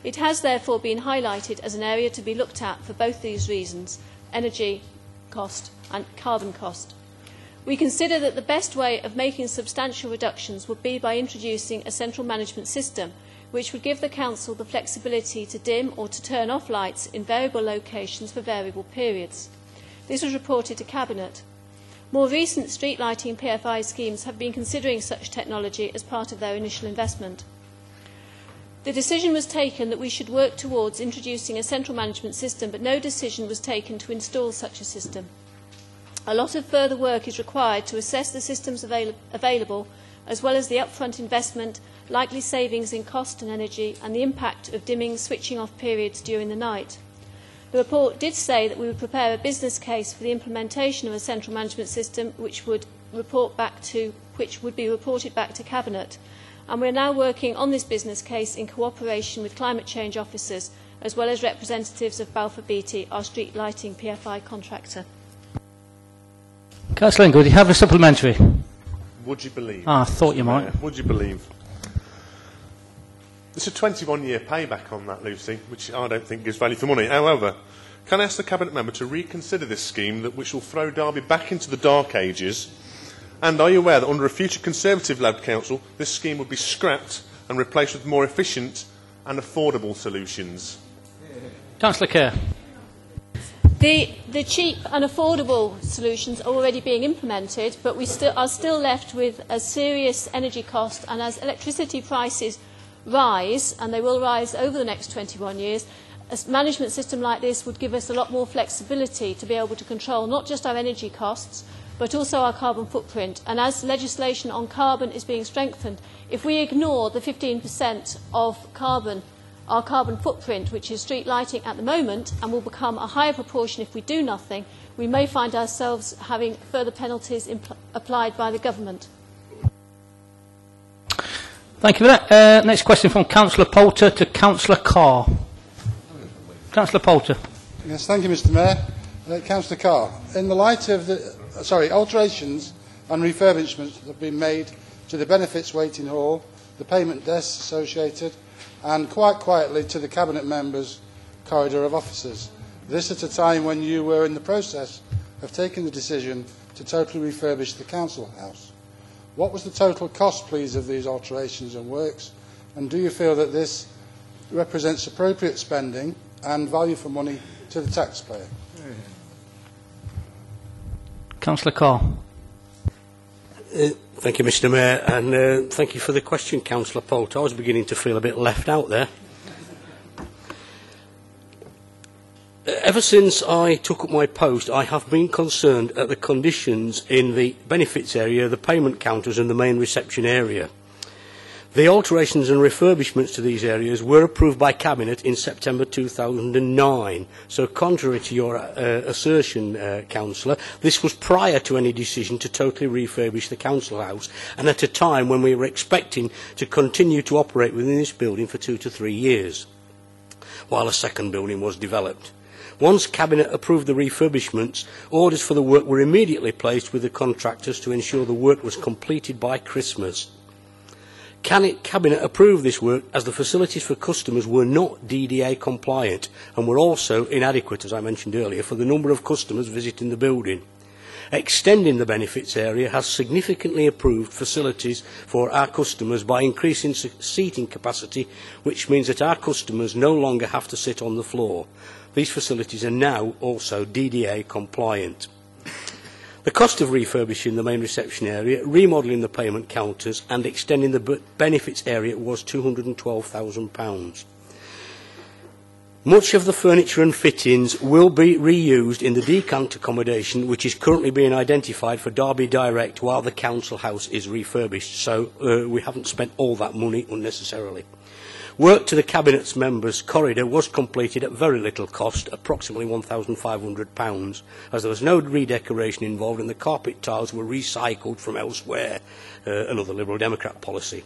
It has therefore been highlighted as an area to be looked at for both these reasons, energy cost and carbon cost. We consider that the best way of making substantial reductions would be by introducing a central management system, which would give the Council the flexibility to dim or to turn off lights in variable locations for variable periods. This was reported to Cabinet. More recent street lighting PFI schemes have been considering such technology as part of their initial investment. The decision was taken that we should work towards introducing a central management system, but no decision was taken to install such a system. A lot of further work is required to assess the systems available, as well as the upfront investment, likely savings in cost and energy, and the impact of dimming, switching off periods during the night. The report did say that we would prepare a business case for the implementation of a central management system which would be reported back to Cabinet, and we are now working on this business case in cooperation with climate change officers as well as representatives of Balfour Beatty, our street lighting PFI contractor. Councillor Ingle, do you have a supplementary? Would you believe? I thought you might. Would you believe? There's a 21-year payback on that, Lucy, which I don't think gives value for money. However, can I ask the Cabinet member to reconsider this scheme, which will throw Derby back into the dark ages? And are you aware that under a future Conservative-led council, this scheme would be scrapped and replaced with more efficient and affordable solutions? Councillor Kerr. The cheap and affordable solutions are already being implemented, but we are still left with a serious energy cost, and as electricity prices rise, and they will rise over the next 21 years, a management system like this would give us a lot more flexibility to be able to control not just our energy costs, but also our carbon footprint. And as legislation on carbon is being strengthened, if we ignore the 15% of our carbon footprint, which is street lighting at the moment, and will become a higher proportion if we do nothing, we may find ourselves having further penalties applied by the government. Thank you for that. Next question from Councillor Poulter to Councillor Carr. Councillor Poulter. Yes, thank you, Mr. Mayor. Councillor Carr, in the light of the alterations and refurbishments that have been made to the benefits waiting hall, the payment desks associated, and quite quietly to the Cabinet members' corridor of officers. This at a time when you were in the process of taking the decision to totally refurbish the Council House. What was the total cost, please, of these alterations and works? And do you feel that this represents appropriate spending and value for money to the taxpayer? Councillor Carr. Thank you, Mr. Mayor, and thank you for the question, Councillor Poulter. I was beginning to feel a bit left out there. Ever since I took up my post, I have been concerned at the conditions in the benefits area, the payment counters and the main reception area. The alterations and refurbishments to these areas were approved by Cabinet in September 2009. So contrary to your assertion, Councillor, this was prior to any decision to totally refurbish the Council House, and at a time when we were expecting to continue to operate within this building for 2 to 3 years, while a second building was developed. Once Cabinet approved the refurbishments, orders for the work were immediately placed with the contractors to ensure the work was completed by Christmas. Cabinet approved this work as the facilities for customers were not DDA compliant and were also inadequate, as I mentioned earlier, for the number of customers visiting the building. Extending the benefits area has significantly improved facilities for our customers by increasing seating capacity, which means that our customers no longer have to sit on the floor. These facilities are now also DDA compliant. The cost of refurbishing the main reception area, remodelling the payment counters and extending the benefits area was £212,000. Much of the furniture and fittings will be reused in the decant accommodation which is currently being identified for Derby Direct while the Council House is refurbished, so we haven't spent all that money unnecessarily. Work to the Cabinet's members' corridor was completed at very little cost, approximately £1,500, as there was no redecoration involved and the carpet tiles were recycled from elsewhere, another Liberal Democrat policy.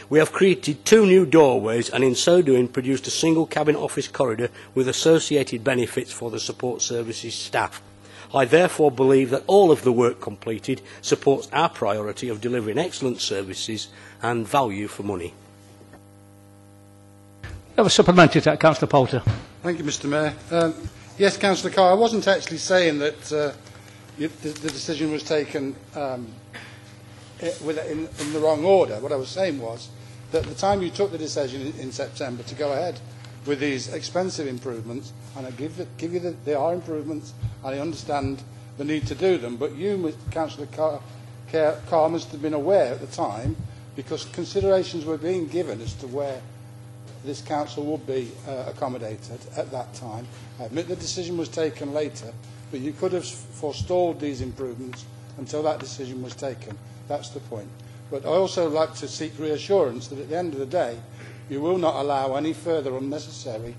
We have created 2 new doorways and in so doing produced a single Cabinet office corridor with associated benefits for the support services staff. I therefore believe that all of the work completed supports our priority of delivering excellent services and value for money. I have a supplementary to that, Councillor Poulter. Thank you, Mr. Mayor. Yes, Councillor Carr, I wasn't actually saying that the decision was taken in the wrong order. What I was saying was that at the time you took the decision in September to go ahead with these expensive improvements, and I give you that they are improvements, and I understand the need to do them, but you, Councillor Carr, must have been aware at the time, because considerations were being given as to where this council would be accommodated at that time. I admit the decision was taken later, but you could have forestalled these improvements until that decision was taken. That's the point. But I also like to seek reassurance that at the end of the day, you will not allow any further unnecessary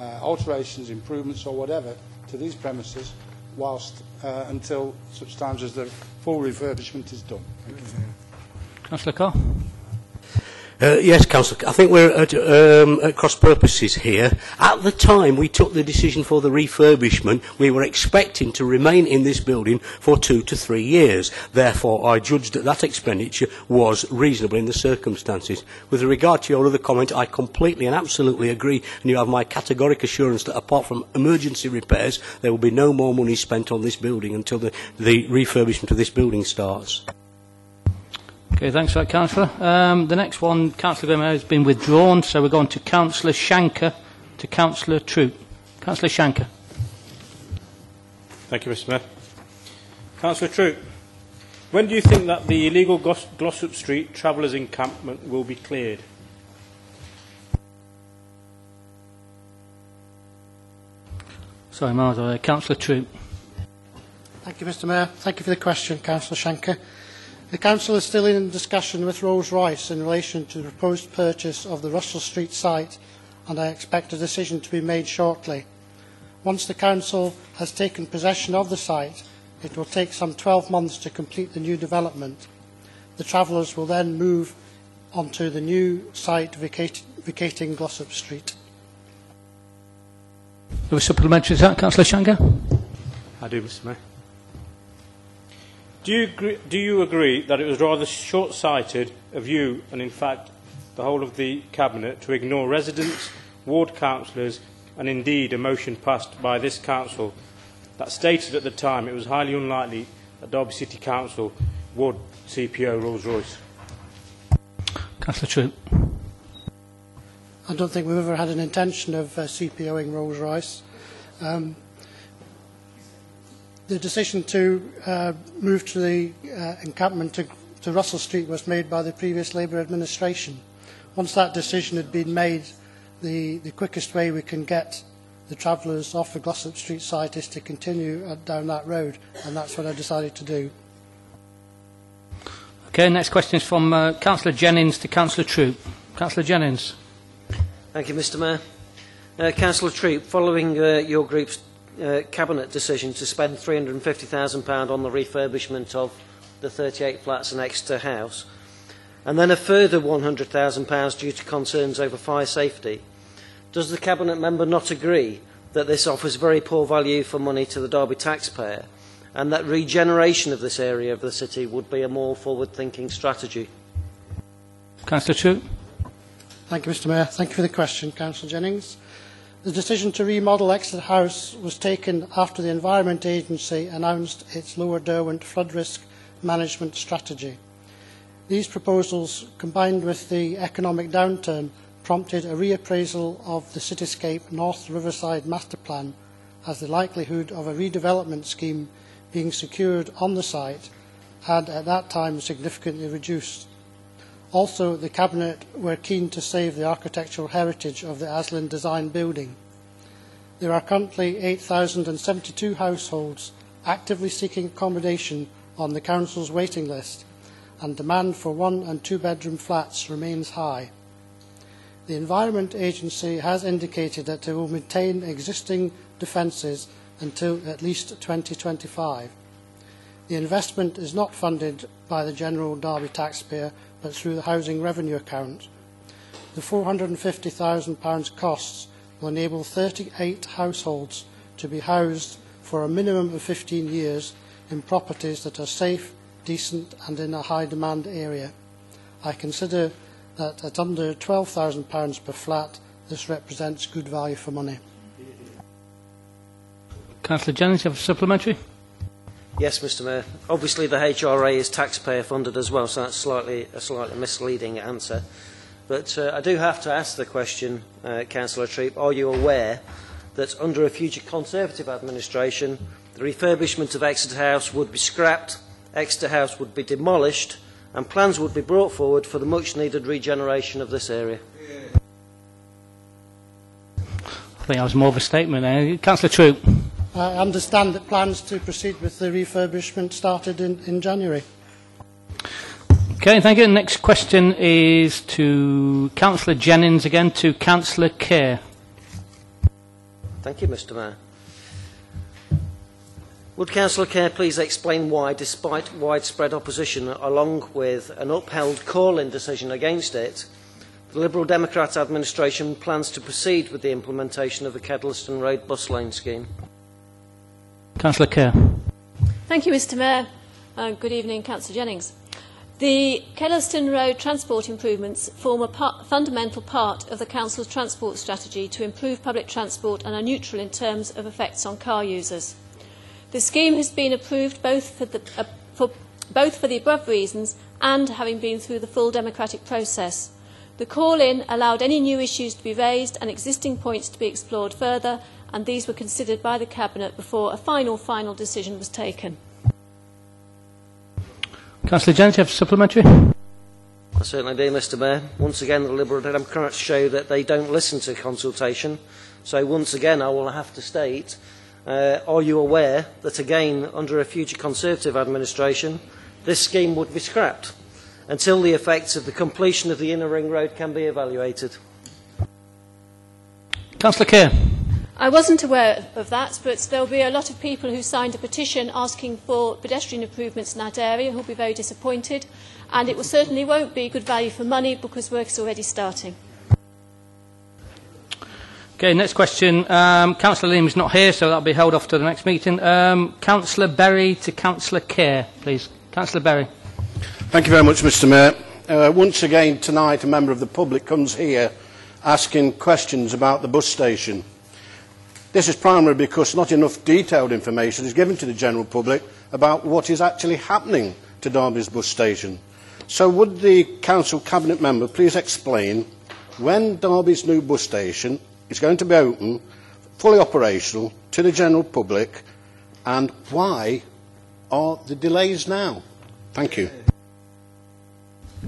alterations, improvements or whatever to these premises whilst until such times as the full refurbishment is done. Thank you. Councillor Carr. Yes, Councillor. I think we're at cross purposes here. At the time we took the decision for the refurbishment, we were expecting to remain in this building for 2 to 3 years. Therefore, I judged that that expenditure was reasonable in the circumstances. With regard to your other comment, I completely and absolutely agree, and you have my categoric assurance that apart from emergency repairs, there will be no more money spent on this building until the refurbishment of this building starts. Okay, thanks for that, Councillor. The next one, Councillor Grimmer, has been withdrawn, so we're going to Councillor Shanker to Councillor Troop. Councillor Shanker. Thank you, Mr Mayor. Councillor Troop, when do you think that the illegal Glossop Street travellers' encampment will be cleared? Sorry, Miles. Councillor Troop. Thank you, Mr Mayor. Thank you for the question, Councillor Shanker. The Council is still in discussion with Rolls-Royce in relation to the proposed purchase of the Russell Street site, and I expect a decision to be made shortly. Once the Council has taken possession of the site, it will take some 12 months to complete the new development. The travellers will then move onto the new site vacating Glossop Street. Do a supplementary to that, Councillor Shanker? I do, Mr Mayor. Do you agree that it was rather short-sighted of you, and in fact the whole of the Cabinet, to ignore residents, ward councillors and indeed a motion passed by this Council that stated at the time it was highly unlikely that Derby City Council would CPO Rolls-Royce? Councillor Troop. I don't think we've ever had an intention of CPOing Rolls-Royce. The decision to move to the encampment to Russell Street was made by the previous Labour administration. Once that decision had been made, the quickest way we can get the travellers off the Glossop Street site is to continue down that road, and that's what I decided to do. Okay, next question is from Councillor Jennings to Councillor Troop. Councillor Jennings. Thank you, Mr Mayor. Councillor Troop, following your group's Cabinet decision to spend £350,000 on the refurbishment of the 38 flats and Exeter House, and then a further £100,000 due to concerns over fire safety, does the Cabinet member not agree that this offers very poor value for money to the Derby taxpayer, and that regeneration of this area of the city would be a more forward-thinking strategy? Councillor Troop. Thank you, Mr Mayor. Thank you for the question, Councillor Jennings. The decision to remodel Exeter House was taken after the Environment Agency announced its Lower Derwent flood risk management strategy. These proposals, combined with the economic downturn, prompted a reappraisal of the Cityscape North Riverside Master Plan, as the likelihood of a redevelopment scheme being secured on the site had at that time significantly reduced. Also, the Cabinet were keen to save the architectural heritage of the Aslan design building. There are currently 8,072 households actively seeking accommodation on the Council's waiting list, and demand for 1- and 2-bedroom flats remains high. The Environment Agency has indicated that they will maintain existing defences until at least 2025. The investment is not funded by the general Derby taxpayer, but through the housing revenue account. The £450,000 costs will enable 38 households to be housed for a minimum of 15 years in properties that are safe, decent and in a high demand area. I consider that at under £12,000 per flat, this represents good value for money. Councillor Jennings, you have a supplementary? Yes, Mr Mayor. Obviously the HRA is taxpayer funded as well, so that's a slightly misleading answer. But I do have to ask the question, Councillor Troop, are you aware that under a future Conservative administration, the refurbishment of Exeter House would be scrapped, Exeter House would be demolished, and plans would be brought forward for the much-needed regeneration of this area? I think that was more of a statement. Councillor Troop. I understand that plans to proceed with the refurbishment started in January. Okay, thank you. Next question is to Councillor Jennings again, to Councillor Kerr. Thank you, Mr Mayor. Would Councillor Kerr please explain why, despite widespread opposition along with an upheld call-in decision against it, the Liberal Democrat administration plans to proceed with the implementation of the Kedleston Road bus lane scheme? Councillor Kerr. Thank you, Mr Mayor. Good evening, Councillor Jennings. The Kedleston Road transport improvements form a fundamental part of the Council's transport strategy to improve public transport and are neutral in terms of effects on car users. The scheme has been approved both for the above reasons and having been through the full democratic process. The call-in allowed any new issues to be raised and existing points to be explored further, and these were considered by the Cabinet before a final decision was taken. Councillor Jennings, you have a supplementary? I certainly do, Mr Mayor. Once again, the Liberal Democrats show that they don't listen to consultation. So once again, I will have to state, are you aware that again, under a future Conservative administration, this scheme would be scrapped until the effects of the completion of the Inner Ring Road can be evaluated? Councillor Kerr. I wasn't aware of that, but there will be a lot of people who signed a petition asking for pedestrian improvements in that area who will be very disappointed, and it certainly won't be good value for money because work is already starting. Okay, next question. Councillor Liam is not here, so that will be held off to the next meeting. Councillor Berry to Councillor Kerr, please. Councillor Berry. Thank you very much, Mr Mayor. Once again tonight a member of the public comes here asking questions about the bus station. This is primarily because not enough detailed information is given to the general public about what is actually happening to Derby's bus station. So would the Council Cabinet member please explain when Derby's new bus station is going to be open, fully operational, to the general public, and why are the delays now? Thank you.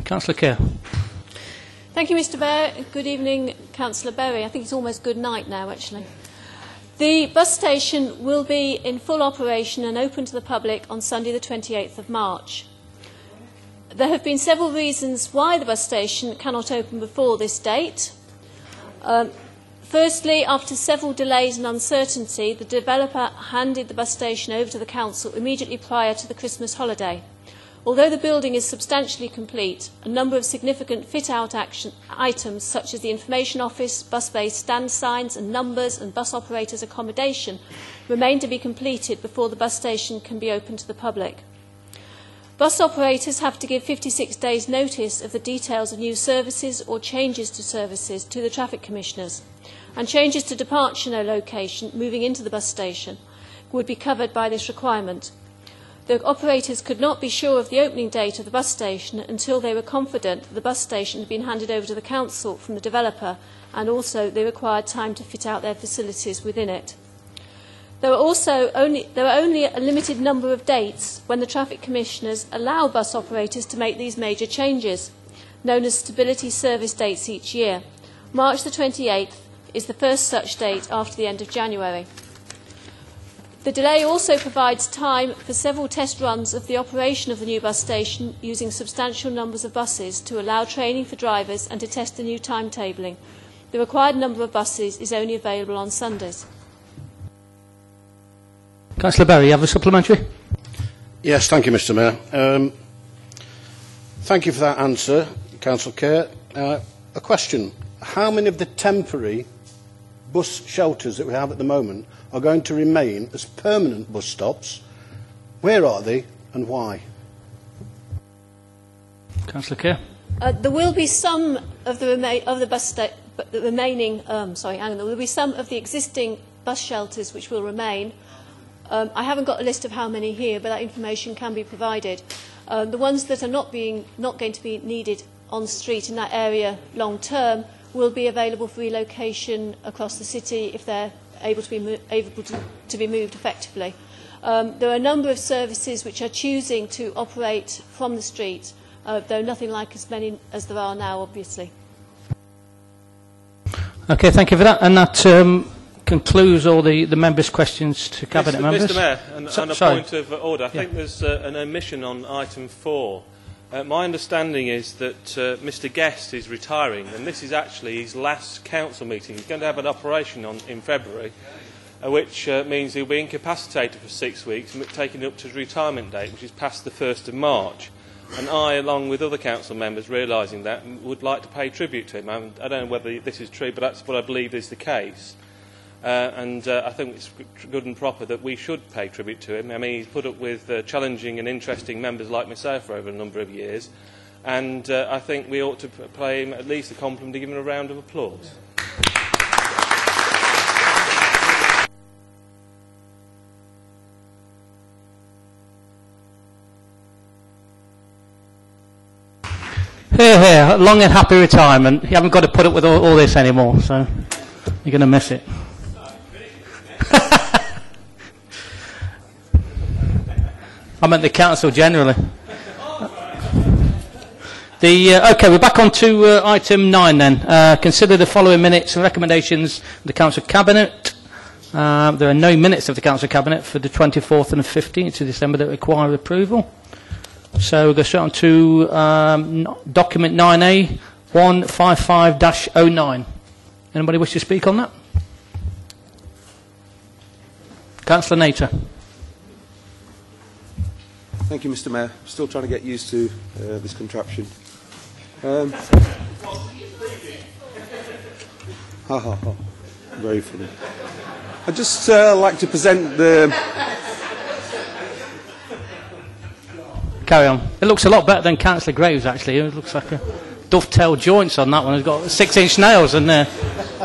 Councillor Kerr. Thank you, Mr Mayor. Good evening, Councillor Berry. I think it's almost good night now, actually. The bus station will be in full operation and open to the public on Sunday the 28th of March. There have been several reasons why the bus station cannot open before this date. Firstly, after several delays and uncertainty, the developer handed the bus station over to the Council immediately prior to the Christmas holiday. Although the building is substantially complete, a number of significant fit-out items such as the information office, bus base stand signs and numbers and bus operators' accommodation remain to be completed before the bus station can be open to the public. Bus operators have to give 56 days' notice of the details of new services or changes to services to the traffic commissioners, and changes to departure location moving into the bus station would be covered by this requirement. The operators could not be sure of the opening date of the bus station until they were confident that the bus station had been handed over to the Council from the developer, and also they required time to fit out their facilities within it. There are only a limited number of dates when the traffic commissioners allow bus operators to make these major changes, known as stability service dates each year. March the 28th is the first such date after the end of January. The delay also provides time for several test runs of the operation of the new bus station using substantial numbers of buses to allow training for drivers and to test the new timetabling. The required number of buses is only available on Sundays. Councillor Berry, you have a supplementary? Yes, thank you, Mr Mayor. Thank you for that answer, Councillor Kerr. A question. How many of the temporary bus shelters that we have at the moment are going to remain as permanent bus stops? Where are they and why? Councillor Kerr. There will be some of the remaining. There will be some of the existing bus shelters which will remain. I haven't got a list of how many here, but that information can be provided. The ones that are not going to be needed on street in that area long term will be available for relocation across the city if they're able to be moved effectively. There are a number of services which are choosing to operate from the street, though nothing like as many as there are now, obviously. Okay, thank you for that. And that concludes all the members' questions to Cabinet members. Mr Mayor, and a point of order. I think there's an omission on item 4. My understanding is that Mr Guest is retiring, and this is actually his last council meeting. He's going to have an operation in February, which means he'll be incapacitated for 6 weeks, taking up to his retirement date, which is past the 1st of March. And I, along with other council members, realising that, would like to pay tribute to him. I don't know whether this is true, but that's what I believe is the case. I think it's good and proper that we should pay tribute to him. I mean, he's put up with challenging and interesting members like myself for over a number of years, and I think we ought to pay him at least a compliment to give him a round of applause. Here, here, long and happy retirement. You haven't got to put up with all this anymore, so you're going to miss it. I meant the council generally. Okay, we're back on to item 9 then. Consider the following minutes and recommendations of the Council Cabinet. There are no minutes of the Council Cabinet for the 24th and the 15th of December that require approval. So we'll go straight on to document 9A 155-09. Anybody wish to speak on that? Councillor Nater. Thank you, Mr. Mayor. I'm still trying to get used to this contraption. Ha ha ha. Very funny. I'd just like to present the... Carry on. It looks a lot better than Councillor Graves, actually. It looks like a dovetail joints on that one. It's got 6-inch nails in there.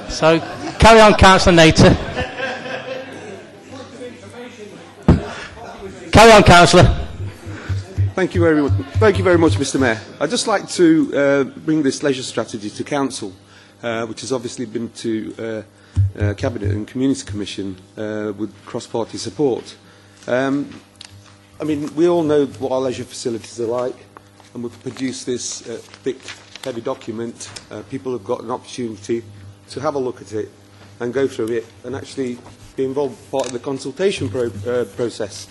So, carry on, Councillor Nater. Carry on, Councillor. Thank you very much. Thank you very much, Mr. Mayor. I'd just like to bring this leisure strategy to Council, which has obviously been to Cabinet and Community Commission with cross-party support. I mean, we all know what our leisure facilities are like, and we've produced this thick, heavy document. People have got an opportunity to have a look at it and go through it and actually be involved part of the consultation process.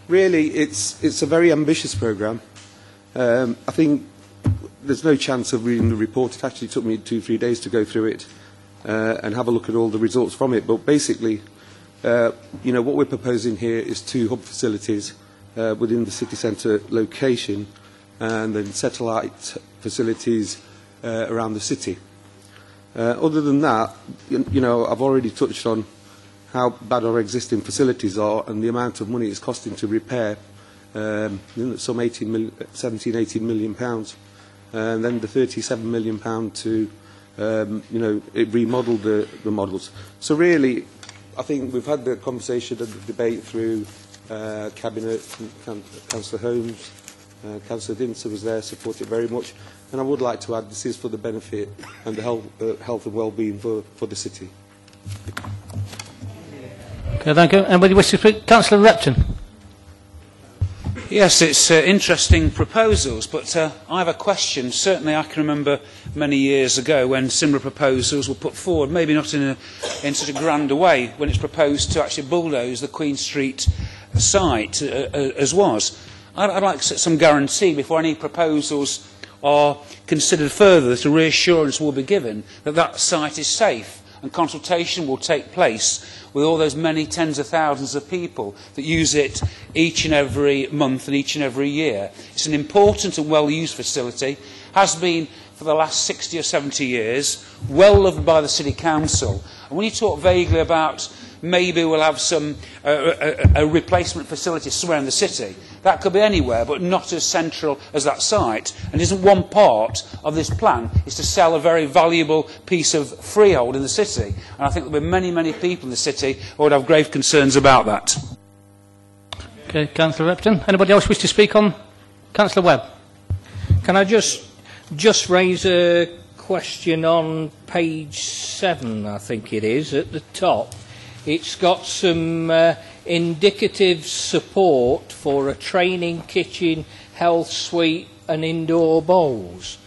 Really, it's a very ambitious programme. I think there's no chance of reading the report. It actually took me 2-3 days to go through it and have a look at all the results from it. But basically, you know, what we're proposing here is 2 hub facilities within the city centre location and then satellite facilities around the city. Other than that, you know, I've already touched on how bad our existing facilities are and the amount of money it's costing to repair, some 17-18 million pounds, and then the 37 million pound to, you know, remodel the models. So really, I think we've had the conversation and the debate through Cabinet, Councillor Holmes, Councillor Dinter was there, supported very much, and I would like to add this is for the benefit and the health and well-being for the city. Okay, thank you. Anybody wish to speak? Councillor Repton. Yes, it's interesting proposals, but I have a question. Certainly I can remember many years ago when similar proposals were put forward, maybe not in such a grand a way, when it's proposed to actually bulldoze the Queen Street site, as was. I'd like some guarantee before any proposals are considered further that a reassurance will be given that that site is safe and consultation will take place with all those many tens of thousands of people that use it each and every month and each and every year. It's an important and well-used facility, has been for the last 60 or 70 years, well loved by the City Council. And when you talk vaguely about maybe we'll have some a replacement facility somewhere in the city, that could be anywhere, but not as central as that site. And isn't one part of this plan is to sell a very valuable piece of freehold in the city? And I think there'll be many, many people in the city who would have grave concerns about that. Okay, Councillor Repton. Anybody else wish to speak on? Councillor Webb. Can I just raise a question on page 7, I think it is, at the top? It's got some indicative support for a training kitchen, health suite and indoor bowls.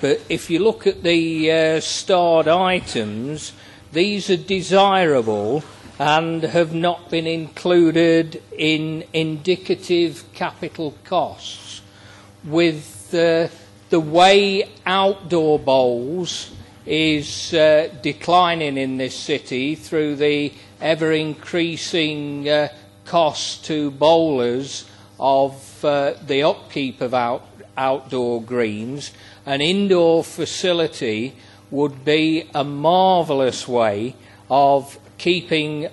But if you look at the starred items, these are desirable and have not been included in indicative capital costs. With the way outdoor bowls is declining in this city through the ever-increasing cost to bowlers of the upkeep of outdoor greens, an indoor facility would be a marvellous way of keeping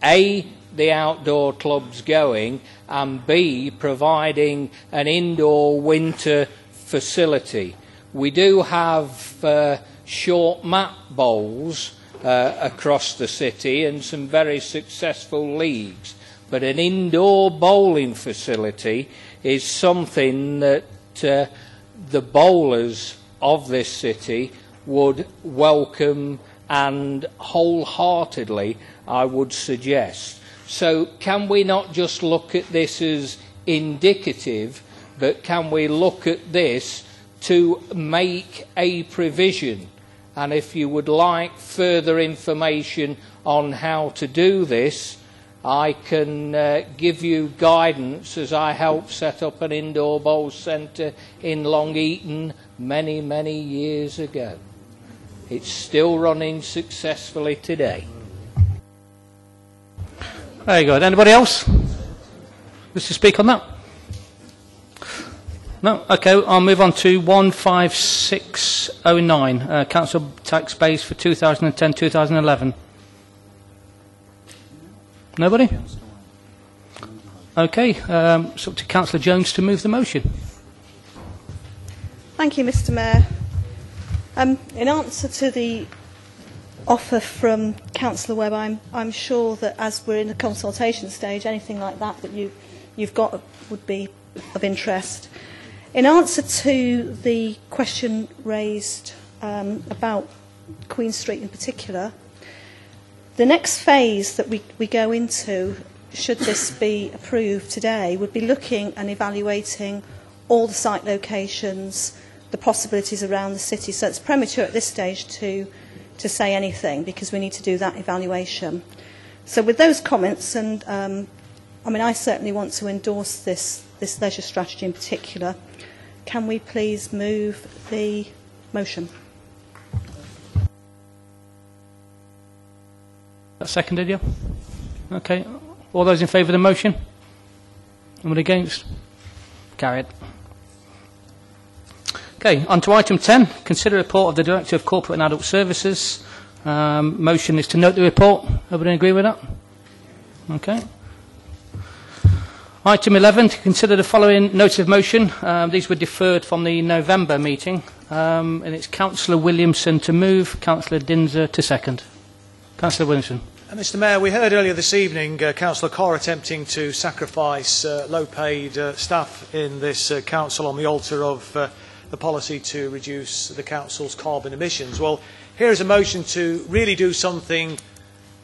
A, the outdoor clubs going, and B, providing an indoor winter facility. We do have short mat bowls across the city and some very successful leagues, but an indoor bowling facility is something that the bowlers of this city would welcome and wholeheartedly, I would suggest. So can we not just look at this as indicative, but can we look at this to make a provision? And if you would like further information on how to do this, I can give you guidance, as I helped set up an indoor bowls centre in Long Eaton many, many years ago. It's still running successfully today. Very good. Anybody else wish to speak on that? No? Okay, I'll move on to 15609, council tax base for 2010-2011. Nobody? Okay, it's up to Councillor Jones to move the motion. Thank you, Mr Mayor. In answer to the offer from Councillor Webb, I'm sure that as we're in the consultation stage, anything like that you've got would be of interest. In answer to the question raised about Queen Street in particular, the next phase that we go into, should this be approved today, would be looking and evaluating all the site locations, the possibilities around the city. So it's premature at this stage to say anything, because we need to do that evaluation. So with those comments, and I mean, I certainly want to endorse this leisure strategy in particular. Can we please move the motion? That seconded, yeah? Okay. All those in favour of the motion? Anyone against? Carried. Okay, on to item 10. Consider a report of the Director of Corporate and Adult Services. Motion is to note the report. Everybody agree with that? Okay. Item 11, to consider the following notice of motion. These were deferred from the November meeting. And it's Councillor Williamson to move, Councillor Dinser to second. Councillor Williamson. Mr Mayor, we heard earlier this evening Councillor Carr attempting to sacrifice low-paid staff in this council on the altar of the policy to reduce the council's carbon emissions. Well, here is a motion to really do something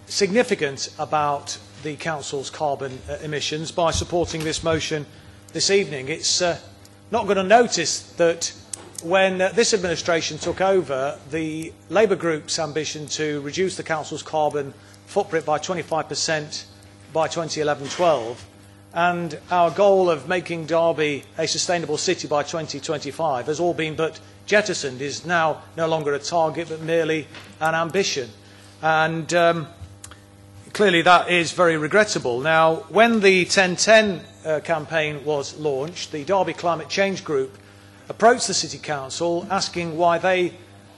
significant about the council's carbon emissions by supporting this motion this evening. It's not going to notice that when this administration took over, the Labour group's ambition to reduce the council's carbon footprint by 25% by 2011-12 and our goal of making Derby a sustainable city by 2025 has all been but jettisoned, is now no longer a target but merely an ambition. And clearly that is very regrettable. Now, when the 1010 campaign was launched, the Derby Climate Change Group approached the City Council asking why they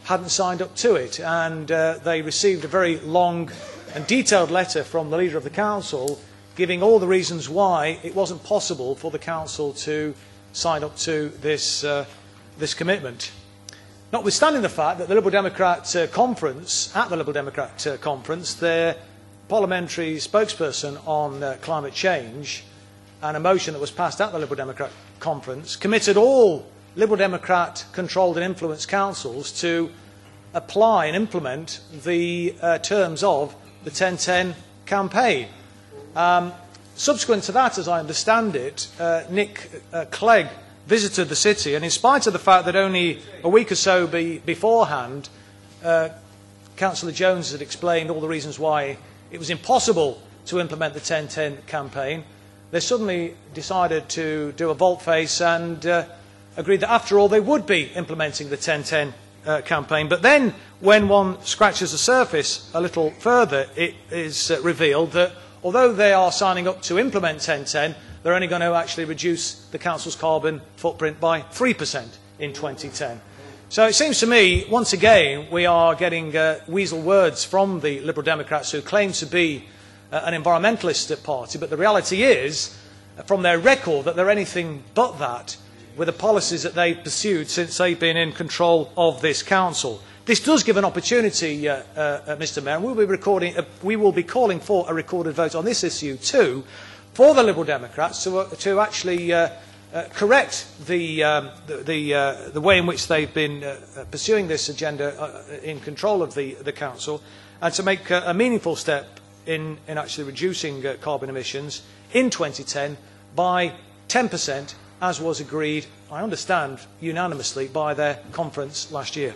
hadn't signed up to it, and they received a very long and detailed letter from the Leader of the Council giving all the reasons why it wasn't possible for the Council to sign up to this commitment. Notwithstanding the fact that the Liberal Democrat conference, at the Liberal Democrat conference, their parliamentary spokesperson on climate change and a motion that was passed at the Liberal Democrat conference committed all Liberal Democrat controlled and influenced councils to apply and implement the terms of the 1010 campaign. Subsequent to that, as I understand it, Nick Clegg visited the city, and in spite of the fact that only a week or so beforehand, Councillor Jones had explained all the reasons why it was impossible to implement the 1010 campaign, they suddenly decided to do a volte-face and agreed that after all they would be implementing the 1010 campaign. But then, when one scratches the surface a little further, it is revealed that although they are signing up to implement 1010, they're only going to actually reduce the council's carbon footprint by 3% in 2010. So it seems to me, once again, we are getting weasel words from the Liberal Democrats, who claim to be an environmentalist party, but the reality is, from their record, that they're anything but that, with the policies that they've pursued since they've been in control of this council. This does give an opportunity, Mr Mayor, and we will be calling for a recorded vote on this issue too, for the Liberal Democrats to actually correct the way in which they've been pursuing this agenda in control of the council, and to make a meaningful step in actually reducing carbon emissions in 2010 by 10%, as was agreed, I understand, unanimously by their conference last year.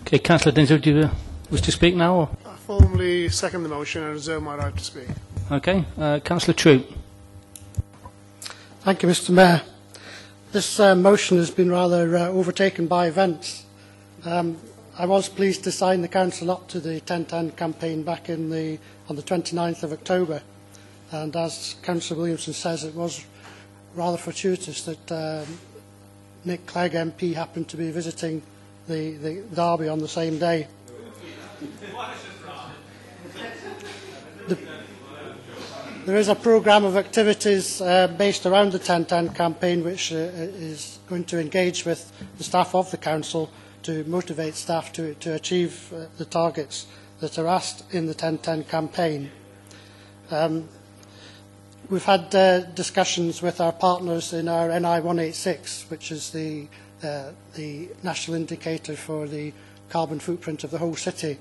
Okay, Councillor Dinsmore, do you wish to speak now? Or? I formally second the motion and reserve my right to speak. Okay, Councillor Troop. Thank you, Mr. Mayor. This motion has been rather overtaken by events. I was pleased to sign the Council up to the 1010 campaign back on the 29th of October. And as Councillor Williamson says, it was rather fortuitous that Nick Clegg MP happened to be visiting the Derby on the same day. There is a programme of activities based around the 1010 campaign which is going to engage with the staff of the Council to motivate staff to achieve the targets that are asked in the 1010 campaign. We've had discussions with our partners in our NI 186, which is the national indicator for the carbon footprint of the whole city,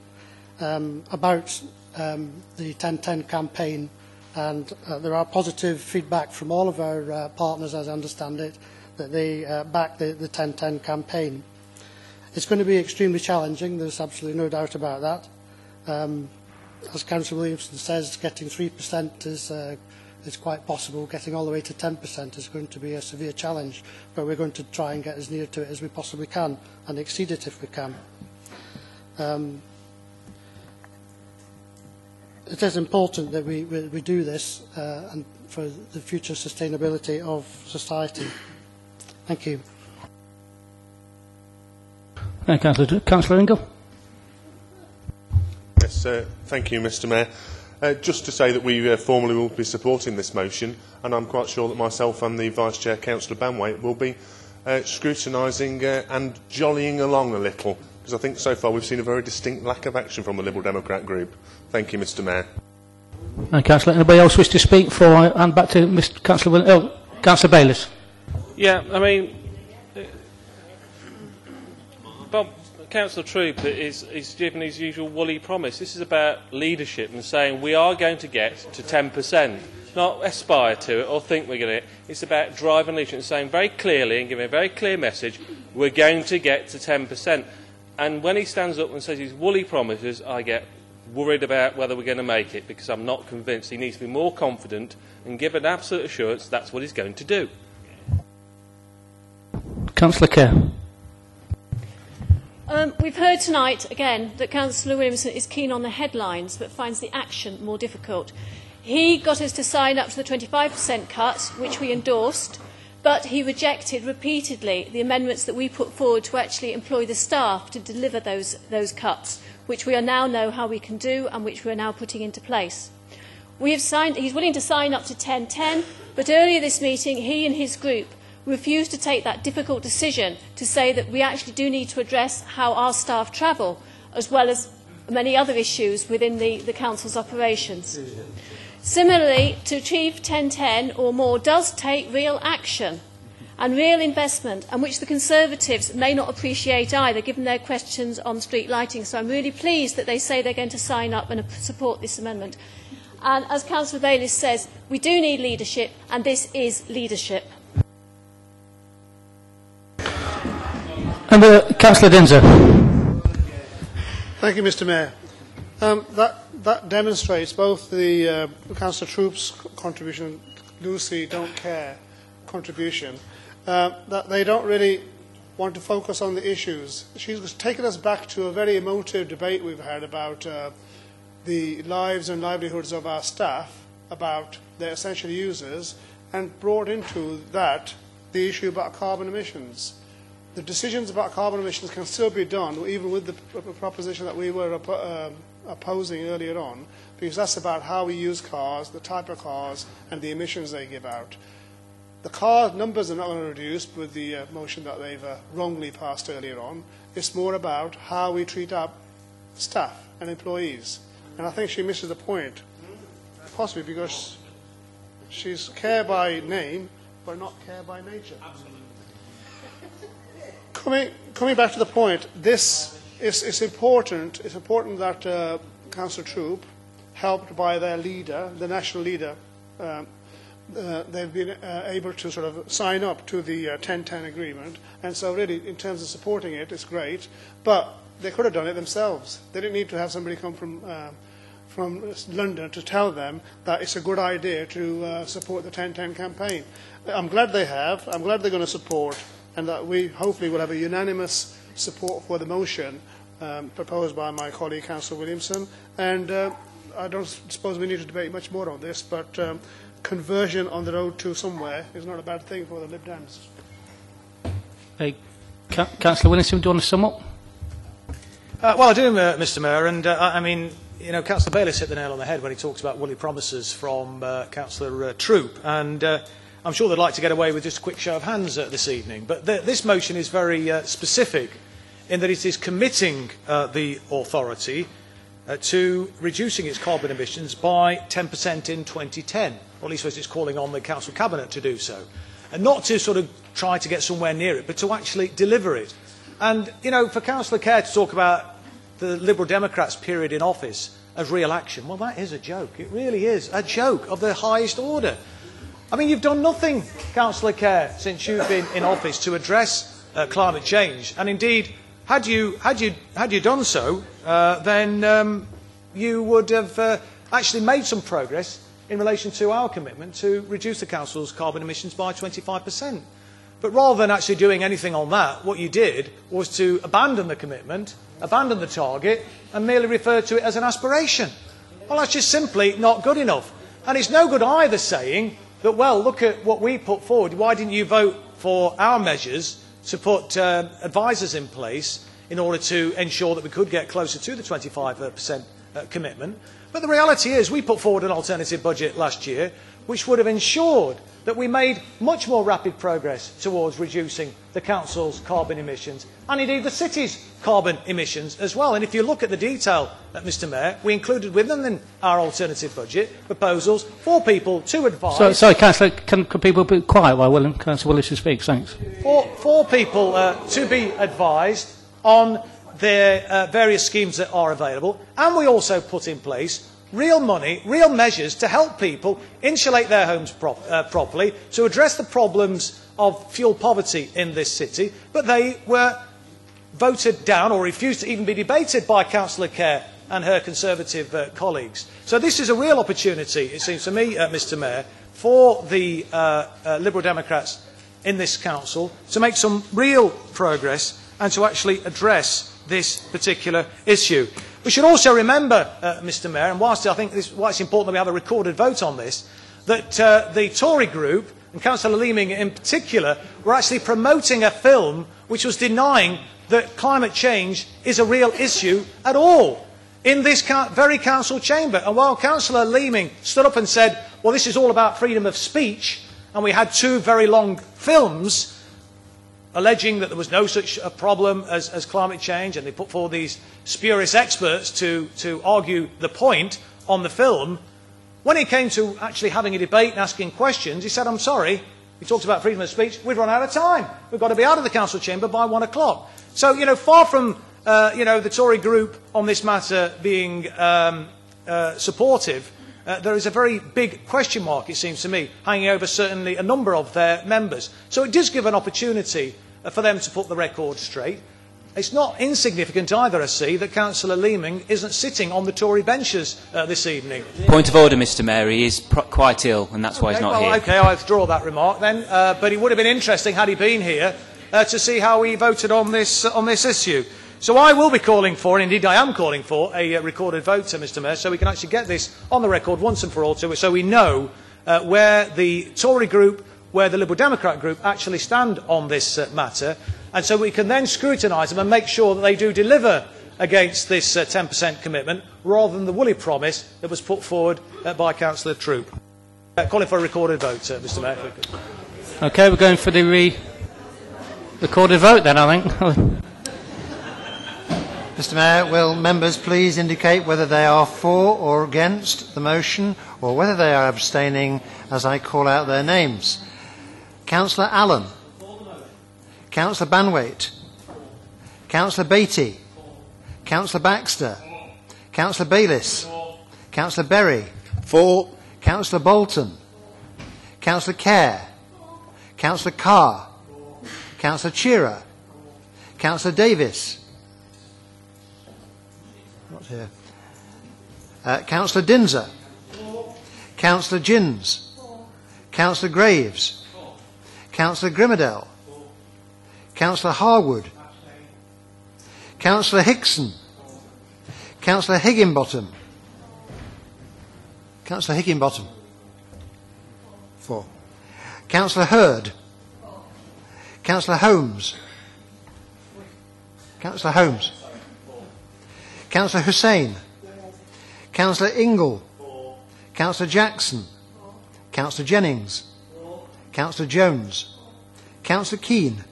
about the 1010 campaign. And there are positive feedback from all of our partners, as I understand it, that they back the 1010 campaign. It's going to be extremely challenging, there's absolutely no doubt about that. As Councillor Williamson says, getting 3% is quite possible. Getting all the way to 10% is going to be a severe challenge, but we're going to try and get as near to it as we possibly can and exceed it if we can. It is important that we do this and for the future sustainability of society. Thank you. Thank you, Councillor Ingle. Yes, thank you, Mr. Mayor. Just to say that we formally will be supporting this motion, and I'm quite sure that myself and the Vice Chair, Councillor Banwaite, will be scrutinising and jollying along a little, because I think so far we've seen a very distinct lack of action from the Liberal Democrat group. Thank you, Mr. Mayor. Thank you, Councillor. Anybody else wish to speak before I hand back to Mr. Councillor Bayliss? Yeah, I mean, Bob, Councillor Troop is given his usual woolly promise. This is about leadership and saying we are going to get to 10%, not aspire to it or think we're going to. It's about driving leadership and saying very clearly and giving a very clear message, we're going to get to 10%. And when he stands up and says his woolly promises, I get worried about whether we're going to make it, because I'm not convinced. He needs to be more confident and give an absolute assurance that's what he's going to do. Councillor Kerr. We've heard tonight, again, that Councillor Williamson is keen on the headlines but finds the action more difficult. He got us to sign up to the 25% cut, which we endorsed, but he rejected repeatedly the amendments that we put forward to actually employ the staff to deliver those cuts, which we now know how we can do and which we are now putting into place. He's willing to sign up to 1010, but earlier this meeting, he and his group refused to take that difficult decision to say that we actually do need to address how our staff travel, as well as many other issues within the Council's operations. Similarly, to achieve 1010 or more does take real action and real investment, and which the Conservatives may not appreciate either, given their questions on street lighting. So I'm really pleased that they say they're going to sign up and support this amendment. And as Councillor Bayliss says, we do need leadership, and this is leadership. And Councillor Dinser. Thank you, Mr. Mayor. That demonstrates both the Councillor Troop's contribution, Lucy Don't Care contribution, that they don't really want to focus on the issues. She's taken us back to a very emotive debate we've had about the lives and livelihoods of our staff, about their essential users, and brought into that the issue about carbon emissions. The decisions about carbon emissions can still be done, even with the proposition that we were opposing earlier on, because that's about how we use cars, the type of cars, and the emissions they give out. The car numbers are not going to reduce with the motion that they've wrongly passed earlier on. It's more about how we treat our staff and employees. And I think she misses the point, possibly because she's care by name, but not care by nature. Absolutely. Coming back to the point, this is important. It's important that Councillor Troop, helped by their leader, the national leader, they've been able to sort of sign up to the 1010 agreement. And so really, in terms of supporting it, it's great. But they could have done it themselves. They didn't need to have somebody come from London to tell them that it's a good idea to support the 1010 campaign. I'm glad they have. I'm glad they're going to support, and that we hopefully will have a unanimous support for the motion proposed by my colleague, Councillor Williamson. And I don't suppose we need to debate much more on this, but conversion on the road to somewhere is not a bad thing for the Lib Dems. Hey, Councillor Williamson, do you want to sum up? Well, I do, Mr Mayor, and I mean, you know, Councillor Bayliss hit the nail on the head when he talked about woolly promises from Councillor Troop, and I'm sure they'd like to get away with just a quick show of hands this evening. But this motion is very specific in that it is committing the authority to reducing its carbon emissions by 10% in 2010, or at least as it's calling on the Council Cabinet to do so, and not to sort of try to get somewhere near it, but to actually deliver it. And, you know, for Councillor Kerr to talk about the Liberal Democrats' period in office as real action, well, that is a joke. It really is a joke of the highest order. I mean, you've done nothing, Councillor Kerr, since you've been in office to address climate change. And indeed, had you done so, then you would have actually made some progress in relation to our commitment to reduce the Council's carbon emissions by 25%. But rather than actually doing anything on that, what you did was to abandon the commitment, abandon the target, and merely refer to it as an aspiration. Well, that's just simply not good enough. And it's no good either saying that, well, look at what we put forward. Why didn't you vote for our measures to put advisors in place in order to ensure that we could get closer to the 25% commitment? But the reality is we put forward an alternative budget last year which would have ensured that we made much more rapid progress towards reducing the Council's carbon emissions and indeed the City's carbon emissions as well. And if you look at the detail, Mr Mayor, we included within our alternative budget proposals for people to advise... Sorry, Councillor, can people be quiet while Councillor Willis speaks? Thanks. For people to be advised on the various schemes that are available, and we also put in place real money, real measures to help people insulate their homes properly, to address the problems of fuel poverty in this city, but they were voted down or refused to even be debated by Councillor Kerr and her Conservative colleagues. So this is a real opportunity, it seems to me, Mr Mayor, for the Liberal Democrats in this Council to make some real progress and to actually address this particular issue. We should also remember, Mr Mayor, and whilst I think why it's important that we have a recorded vote on this, that the Tory group, and Councillor Leaming in particular, were actually promoting a film which was denying that climate change is a real issue at all in this very council chamber. And while Councillor Leaming stood up and said, well, this is all about freedom of speech, and we had two very long films alleging that there was no such a problem as climate change, and they put forward these spurious experts to argue the point on the film. When it came to actually having a debate and asking questions, he said, I'm sorry, we talked about freedom of speech, we've run out of time. We've got to be out of the council chamber by 1 o'clock. So, you know, far from, the Tory group on this matter being supportive, there is a very big question mark, it seems to me, hanging over certainly a number of their members. So it does give an opportunity for them to put the record straight. It's not insignificant either, I see, that Councillor Leaming isn't sitting on the Tory benches this evening. Point of order, Mr Mayor. He is quite ill, and that's why he's not here. OK, I withdraw that remark then. But it would have been interesting, had he been here, to see how he voted on this issue. So I will be calling for, and indeed I am calling for, a recorded vote, Mr Mayor, so we can actually get this on the record once and for all, so we know where the Tory group, where the Liberal Democrat group actually stand on this matter, and so we can then scrutinise them and make sure that they do deliver against this 10% commitment, rather than the woolly promise that was put forward by Councillor Troop. Calling for a recorded vote, Mr Mayor. OK, we're going for the recorded vote then, I think. Mr Mayor, will members please indicate whether they are for or against the motion, or whether they are abstaining as I call out their names. Councillor Allen. Councillor Banwaite. Councillor Beattie. Councillor Baxter. Councillor Bayliss. For. Councillor Berry. For. Councillor Bolton. Councillor Kerr. Councillor Carr. Councillor Shearer. Councillor Davis. Not here. Councillor Dinser. Councillor Gins. Councillor Graves. Councillor Grimmadell. Councillor Harwood. Councillor Hickson. Councillor Higginbottom. Councillor Higginbottom. 4. Councillor Hurd. Councillor Holmes. Councillor Holmes. Councillor Hussain. Councillor Ingle. Councillor Jackson. Councillor Jennings. Councillor Jones. Councillor Keane.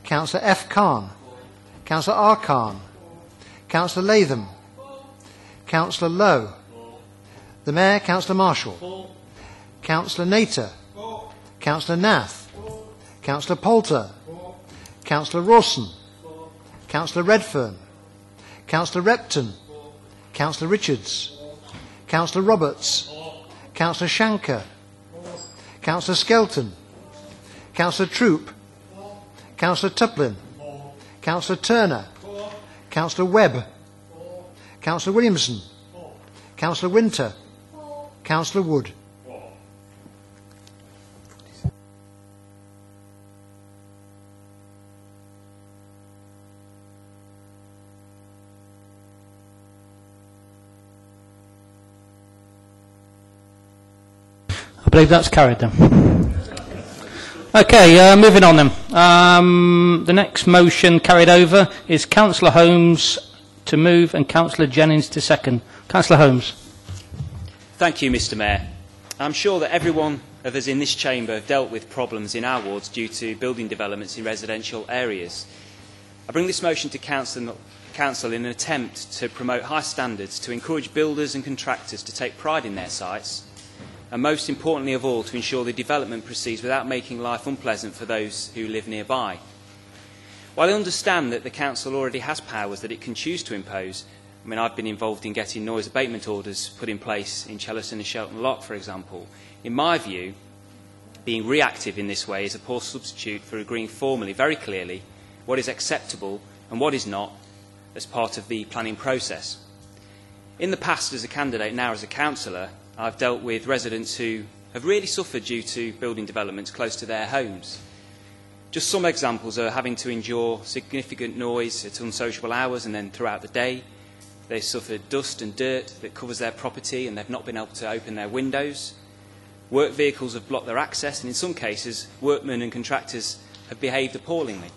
Councillor F. Khan. Councillor R. Khan. Councillor Latham. Councillor Lowe. The Mayor, Councillor Marshall. Councillor Nater. Councillor Nath. Councillor Poulter. Councillor Rawson. Councillor Redfern. Councillor Repton. Councillor Richards. Councillor Roberts. Councillor Shanker. Councillor Skelton. Councillor Troop. Councillor Tuplin. Councillor Turner. Councillor Webb. Councillor Williamson. Councillor Winter. Councillor Wood. I believe that's carried then. Okay, moving on then. The next motion carried over is Councillor Holmes to move and Councillor Jennings to second. Councillor Holmes. Thank you, Mr. Mayor. I'm sure that everyone of us in this chamber have dealt with problems in our wards due to building developments in residential areas. I bring this motion to Council in an attempt to promote high standards, to encourage builders and contractors to take pride in their sites, and most importantly of all, to ensure the development proceeds without making life unpleasant for those who live nearby. While I understand that the Council already has powers that it can choose to impose, I mean, I've been involved in getting noise abatement orders put in place in Chellaston and Shelton Lock, for example. In my view, being reactive in this way is a poor substitute for agreeing formally, very clearly, what is acceptable and what is not as part of the planning process. In the past as a candidate, now as a councillor, I've dealt with residents who have really suffered due to building developments close to their homes. Just some examples are having to endure significant noise at unsociable hours and then throughout the day. They've suffered dust and dirt that covers their property and they've not been able to open their windows. Work vehicles have blocked their access, and in some cases, workmen and contractors have behaved appallingly.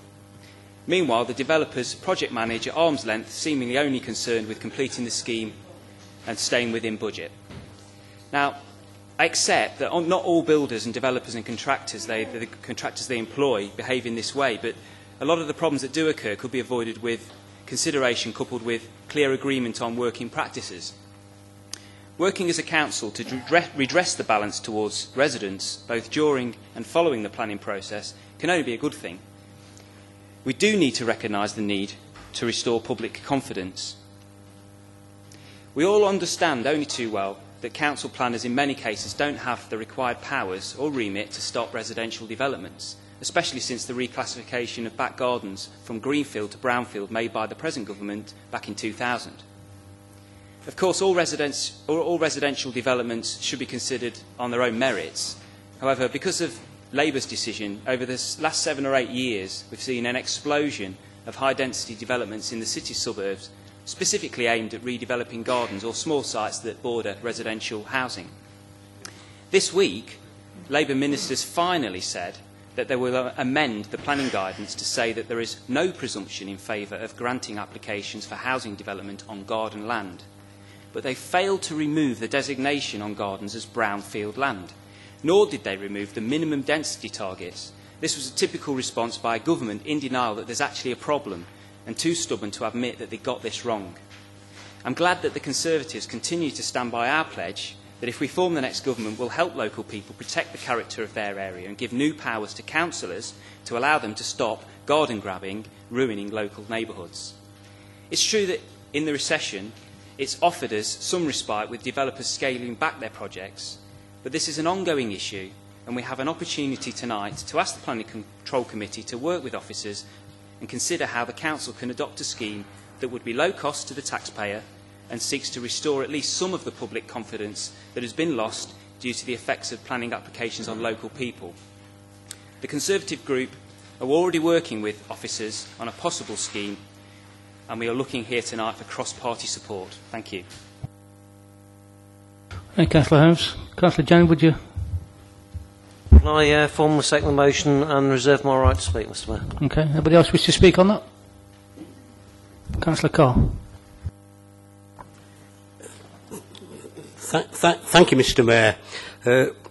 Meanwhile, the developers project manage at arm's length, seemingly only concerned with completing the scheme and staying within budget. Now, I accept that not all builders and developers and contractors the contractors they employ behave in this way, but a lot of the problems that do occur could be avoided with consideration coupled with clear agreement on working practices. Working as a council to redress the balance towards residents, both during and following the planning process, can only be a good thing. We do need to recognise the need to restore public confidence. We all understand only too well that council planners in many cases don't have the required powers or remit to stop residential developments, especially since the reclassification of back gardens from greenfield to brownfield made by the present government back in 2000. Of course, all residential developments should be considered on their own merits. However, because of Labour's decision, over the last 7 or 8 years, we've seen an explosion of high-density developments in the city suburbs, specifically aimed at redeveloping gardens or small sites that border residential housing. This week, Labour ministers finally said that they will amend the planning guidance to say that there is no presumption in favour of granting applications for housing development on garden land. But they failed to remove the designation on gardens as brownfield land, nor did they remove the minimum density targets. This was a typical response by a government in denial that there's actually a problem and too stubborn to admit that they got this wrong. I'm glad that the Conservatives continue to stand by our pledge that if we form the next government, we'll help local people protect the character of their area and give new powers to councillors to allow them to stop garden grabbing, ruining local neighbourhoods. It's true that in the recession, it's offered us some respite with developers scaling back their projects. But this is an ongoing issue, and we have an opportunity tonight to ask the Planning Control Committee to work with officers and consider how the Council can adopt a scheme that would be low cost to the taxpayer and seeks to restore at least some of the public confidence that has been lost due to the effects of planning applications on local people. The Conservative group are already working with officers on a possible scheme, and we are looking here tonight for cross-party support. Thank you. Thank you, Councillor Holmes. Councillor Jennings, would you? Can I formally second the motion and reserve my right to speak, Mr Mayor? Okay. Anybody else wish to speak on that? Councillor Carr. Thank you, Mr Mayor.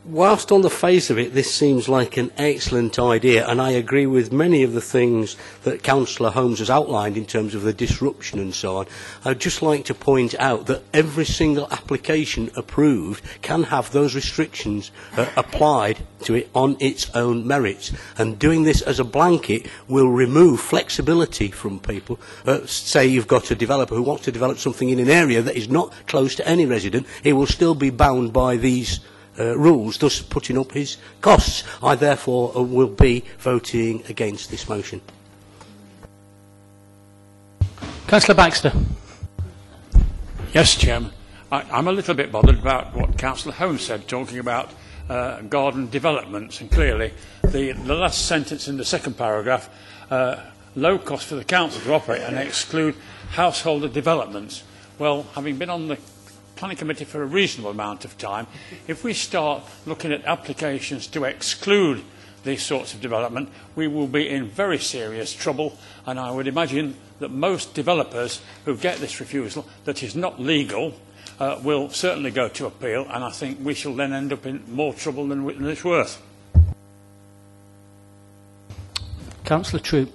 Whilst on the face of it this seems like an excellent idea, and I agree with many of the things that Councillor Holmes has outlined in terms of the disruption and so on, I'd just like to point out that every single application approved can have those restrictions applied to it on its own merits, and doing this as a blanket will remove flexibility from people. Say you've got a developer who wants to develop something in an area that is not close to any resident, he will still be bound by these rules, thus putting up his costs. I therefore will be voting against this motion. Councillor Baxter. Yes, Chairman. I'm a little bit bothered about what Councillor Holmes said, talking about garden developments, and clearly the last sentence in the second paragraph, low cost for the council to operate and exclude householder developments. Well, having been on the Planning Committee for a reasonable amount of time, if we start looking at applications to exclude these sorts of development, we will be in very serious trouble, and I would imagine that most developers who get this refusal that is not legal will certainly go to appeal, and I think we shall then end up in more trouble than it's worth. Councillor Troop.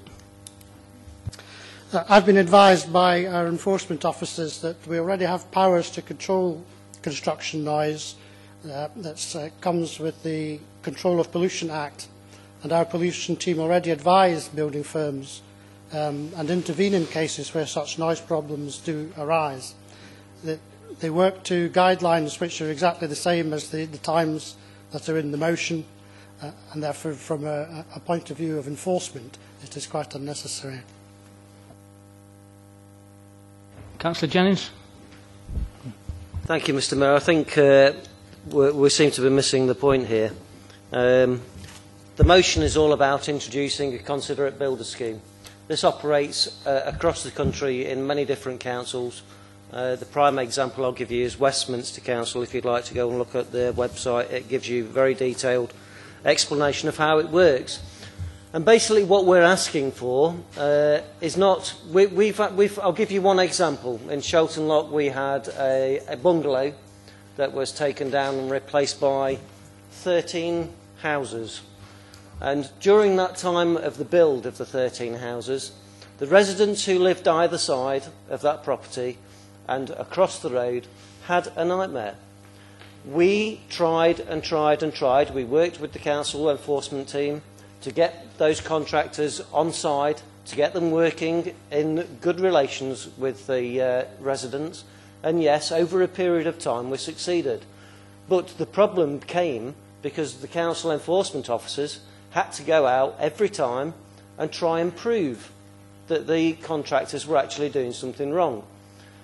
I've been advised by our enforcement officers that we already have powers to control construction noise that comes with the Control of Pollution Act, and our pollution team already advise building firms and intervene in cases where such noise problems do arise. They work to guidelines which are exactly the same as the times that are in the motion, and therefore from a point of view of enforcement it is quite unnecessary. Councillor Jennings. Thank you, Mr Mayor. I think we seem to be missing the point here. The motion is all about introducing a considerate builder scheme. This operates across the country in many different councils. The prime example I'll give you is Westminster Council. If you'd like to go and look at their website, it gives you a very detailed explanation of how it works. And basically what we're asking for is not... I'll give you one example. In Shelton Lock we had a bungalow that was taken down and replaced by 13 houses. And during that time of the build of the 13 houses, the residents who lived either side of that property and across the road had a nightmare. We tried and tried and tried. We worked with the council enforcement team to get those contractors on side, to get them working in good relations with the residents. And yes, over a period of time we succeeded. But the problem came because the council enforcement officers had to go out every time and try and prove that the contractors were actually doing something wrong.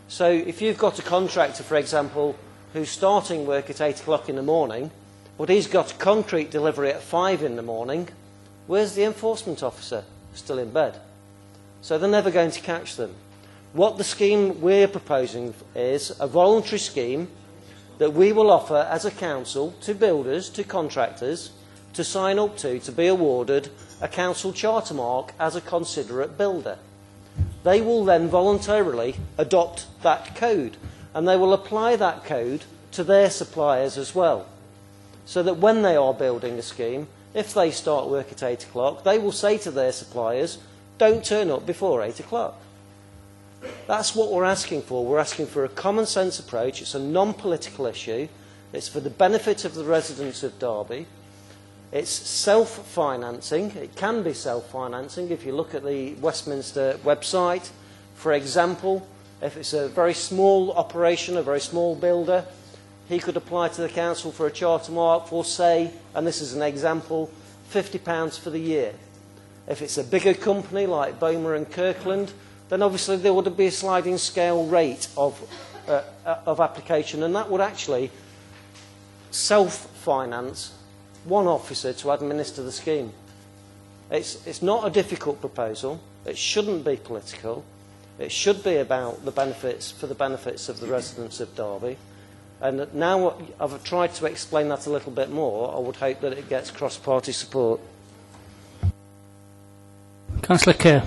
So if you've got a contractor, for example, who's starting work at 8 o'clock in the morning, but he's got a concrete delivery at 5 in the morning, where's the enforcement officer? Still in bed. So they're never going to catch them. What the scheme we're proposing is a voluntary scheme that we will offer as a council to builders, to contractors, to sign up to be awarded a council charter mark as a considerate builder. They will then voluntarily adopt that code, and they will apply that code to their suppliers as well. So that when they are building a scheme, if they start work at 8 o'clock, they will say to their suppliers, don't turn up before 8 o'clock. That's what we're asking for. We're asking for a common sense approach. It's a non-political issue. It's for the benefit of the residents of Derby. It's self-financing. It can be self-financing. If you look at the Westminster website, for example, If it's a very small operation, a very small builder, he could apply to the council for a charter mark for, say, and this is an example, £50 for the year. If it's a bigger company like Boma and Kirkland, then obviously there would be a sliding scale rate of application, and that would actually self-finance one officer to administer the scheme. It's not a difficult proposal. It shouldn't be political. It should be about the benefits of the residents of Derby. And now I've tried to explain that a little bit more. I would hope that it gets cross-party support. Councillor Kerr.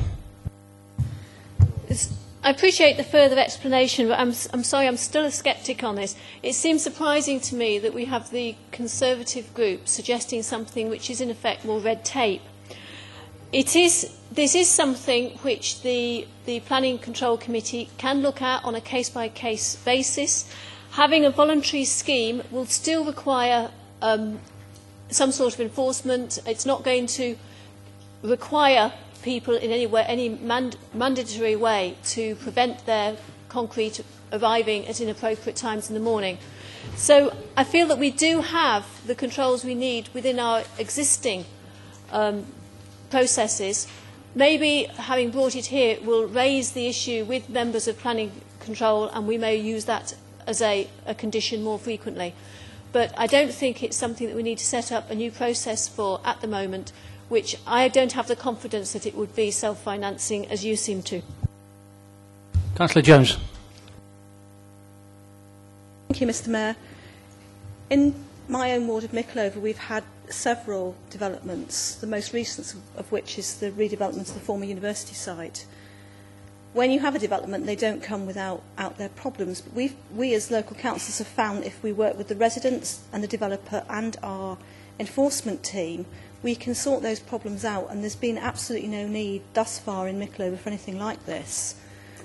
I appreciate the further explanation, but I'm sorry, I'm still a sceptic on this. It seems surprising to me that we have the Conservative group suggesting something which is in effect more red tape. This is something which the Planning Control Committee can look at on a case-by-case basis. Having a voluntary scheme will still require some sort of enforcement. It's not going to require people in any mandatory way to prevent their concrete arriving at inappropriate times in the morning. So I feel that we do have the controls we need within our existing processes. Maybe having brought it here will raise the issue with members of planning control, and we may use that as a condition more frequently. But I don't think it's something that we need to set up a new process for at the moment, which I don't have the confidence that it would be self-financing as you seem to. Councillor Jones. Thank you, Mr Mayor. In my own ward of Mickleover, we've had several developments, the most recent of which is the redevelopment of the former university site. When you have a development, they don't come without their problems. But we as local councils have found if we work with the residents and the developer and our enforcement team, we can sort those problems out, and there's been absolutely no need thus far in Mickleover for anything like this.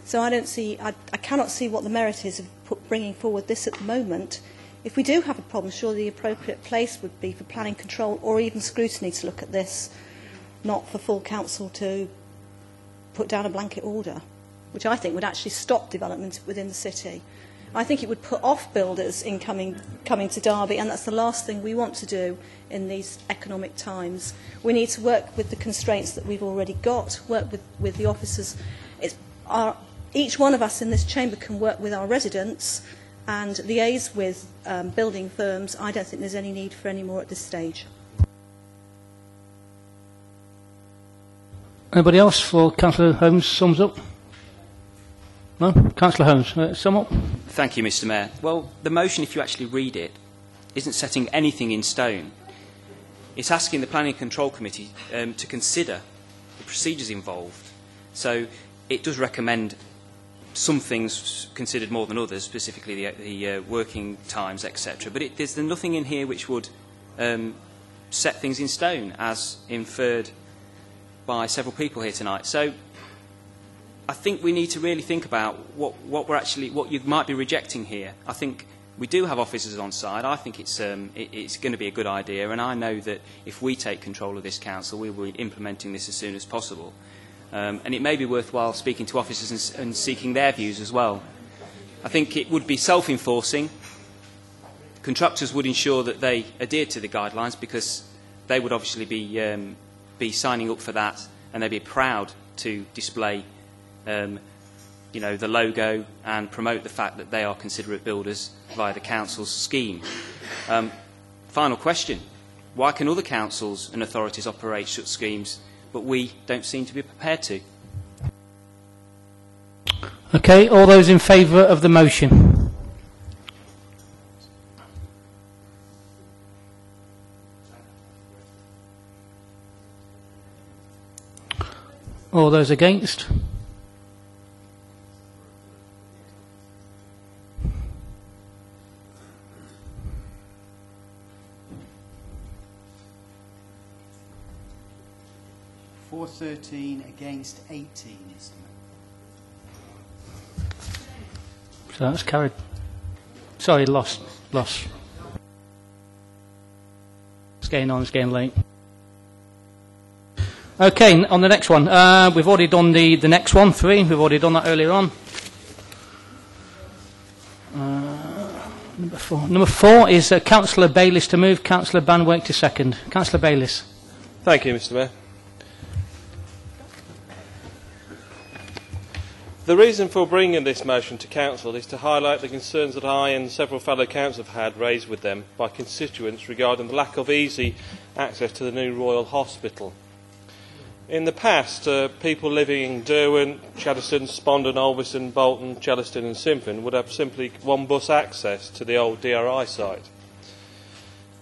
So I cannot see what the merit is of bringing forward this at the moment. If we do have a problem, surely the appropriate place would be for planning control or even scrutiny to look at this, not for full council to put down a blanket order, which I think would actually stop development within the city. I think it would put off builders in coming to Derby, and that's the last thing we want to do in these economic times. We need to work with the constraints that we've already got, work with the officers. Each one of us in this chamber can work with our residents and liaise with building firms. I don't think there's any need for any more at this stage. Anybody else for Councillor Holmes? Sums up? No? Councillor Holmes, sum up? Thank you, Mr Mayor. Well, the motion, if you actually read it, isn't setting anything in stone. It's asking the Planning and Control Committee to consider the procedures involved. So it does recommend some things considered more than others, specifically the working times, etc. But there's nothing in here which would set things in stone, as inferred by several people here tonight. So I think we need to really think about what you might be rejecting here. I think we do have officers on side. I think it's going to be a good idea, and I know that if we take control of this council, we will be implementing this as soon as possible. And it may be worthwhile speaking to officers and seeking their views as well. I think it would be self-enforcing. Contractors would ensure that they adhere to the guidelines, because they would obviously be signing up for that, and they'd be proud to display the logo and promote the fact that they are considerate builders via the council's scheme. Final question. Why can other councils and authorities operate such schemes, but we don't seem to be prepared to? Okay, all those in favour of the motion? All those against? For 13 against 18, Mr. So that's carried. Sorry, lost. It's getting on, it's getting late. Okay, on the next one. We've already done the next one, 3. We've already done that earlier on. Number 4 is Councillor Bayliss to move, Councillor Banwake to second. Councillor Bayliss. Thank you, Mr Mayor. The reason for bringing this motion to Council is to highlight the concerns that I and several fellow councillors have had raised with them by constituents regarding the lack of easy access to the new Royal Hospital. In the past, people living in Derwent, Chaddeston, Spondon, Ulverston, Bolton, Chellaston and Simford would have simply one bus access to the old DRI site.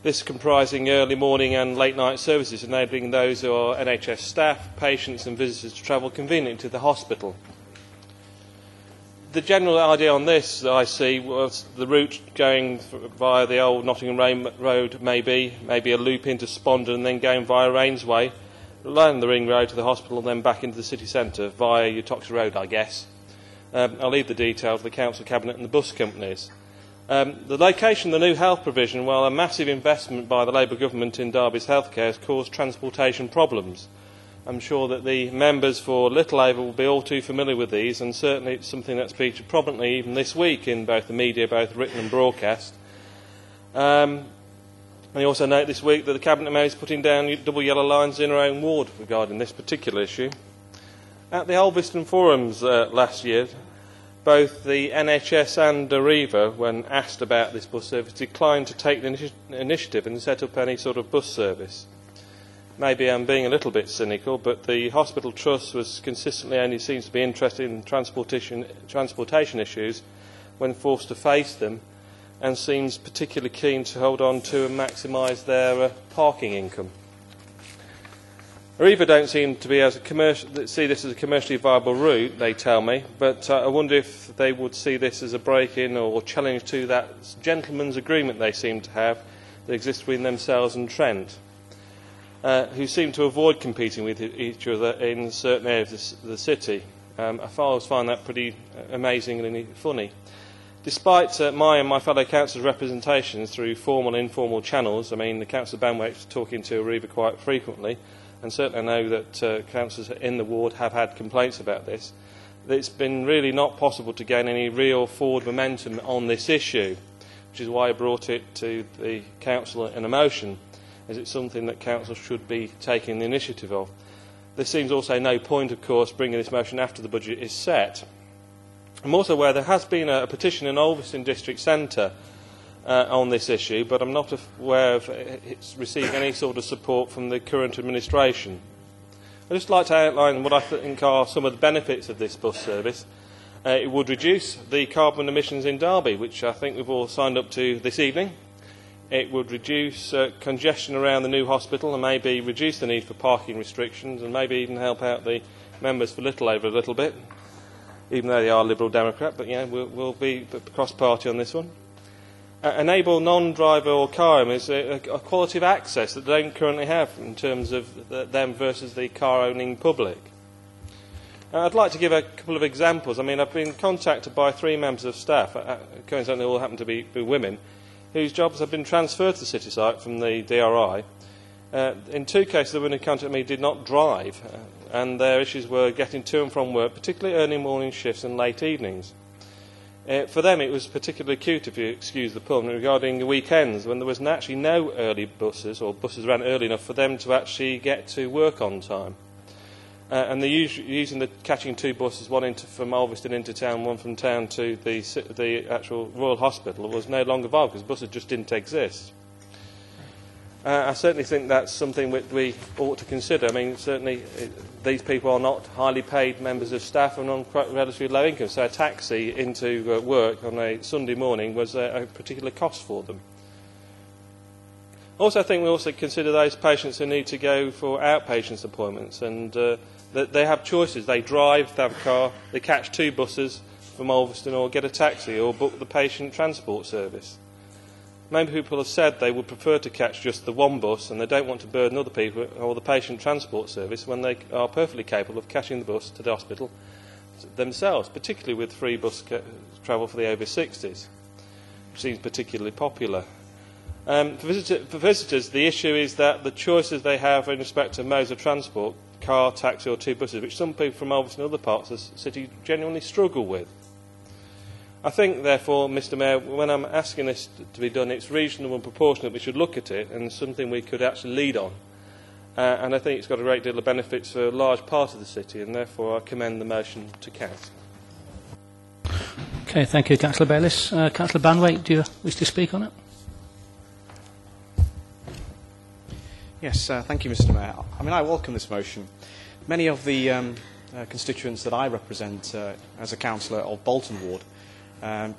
This comprising early morning and late night services, enabling those who are NHS staff, patients and visitors to travel conveniently to the hospital. The general idea on this that I see was the route going via the old Nottingham Road, maybe a loop into Spondon and then going via Rainsway, along the ring road to the hospital and then back into the city centre via Uttoxeter Road, I guess. I'll leave the details of the council cabinet and the bus companies. The location of the new health provision, while a massive investment by the Labour government in Derby's healthcare, has caused transportation problems. I'm sure that the members for Littlehaven will be all too familiar with these, and certainly it's something that's featured prominently even this week in both the media, both written and broadcast. And I also note this week that the Cabinet Mayor is putting down double yellow lines in her own ward regarding this particular issue. At the Ulverston Forums last year, both the NHS and Arriva, when asked about this bus service, declined to take the initiative and set up any sort of bus service. Maybe I'm being a little bit cynical, but the Hospital Trust was consistently only seems to be interested in transportation issues when forced to face them, and seems particularly keen to hold on to and maximise their parking income. Arriva don't seem to be see this as a commercially viable route, they tell me, but I wonder if they would see this as a break-in or challenge to that gentleman's agreement they seem to have that exists between themselves and Trent, who seem to avoid competing with each other in certain areas of the city. I always find that pretty amazingly funny. Despite my and my fellow councillors' representations through formal and informal channels, I mean, the Councillor Banwake's talking to Arriva quite frequently, and certainly I know that councillors in the ward have had complaints about this, it's been really not possible to gain any real forward momentum on this issue, which is why I brought it to the council in a motion, as it's something that council should be taking the initiative of. There seems also no point, of course, bringing this motion after the budget is set. I'm also aware there has been a petition in Ulverston District Centre on this issue, but I'm not aware of it's receiving any sort of support from the current administration. I'd just like to outline what I think are some of the benefits of this bus service. It would reduce the carbon emissions in Derby, which I think we've all signed up to this evening. It would reduce congestion around the new hospital and maybe reduce the need for parking restrictions and maybe even help out the members for Littlehaven a little bit, even though they are Liberal Democrat, but yeah, we'll be cross-party on this one. Enable non-driver or car owners a quality of access that they don't currently have in terms of them versus the car-owning public. I'd like to give a couple of examples. I mean, I've been contacted by 3 members of staff, coincidentally all happen to be women, whose jobs have been transferred to the city site from the DRI. In 2 cases, the women who contacted me did not drive, and their issues were getting to and from work, particularly early morning shifts and late evenings. For them, it was particularly acute, if you excuse the pun, regarding the weekends, when there was actually no early buses, or buses ran early enough for them to actually get to work on time. And they're using catching 2 buses, one from Ulverston into town, one from town to the actual Royal Hospital, was no longer viable because buses just didn't exist. I certainly think that's something that we ought to consider. I mean, certainly these people are not highly paid members of staff and on quite relatively low income, so a taxi into work on a Sunday morning was a particular cost for them. Also, I think we also consider those patients who need to go for outpatients appointments, and that they have choices. They drive, they have a car, they catch 2 buses from Ulverston or get a taxi or book the patient transport service. Many people have said they would prefer to catch just the 1 bus and they don't want to burden other people or the patient transport service when they are perfectly capable of catching the bus to the hospital themselves, particularly with free bus travel for the over 60s, which seems particularly popular. For visitors, the issue is that the choices they have in respect to modes of transport, car, taxi or 2 buses, which some people from Ulverston and other parts of the city genuinely struggle with. I think, therefore, Mr Mayor, when I'm asking this to be done, it's reasonable and proportionate we should look at it and something we could actually lead on. And I think it's got a great deal of benefits for a large part of the city, and therefore I commend the motion to Council. Okay, thank you, Councillor Bayliss. Councillor Banwaite, do you wish to speak on it? Yes, thank you, Mr Mayor. I mean, I welcome this motion. Many of the constituents that I represent as a councillor of Bolton Ward,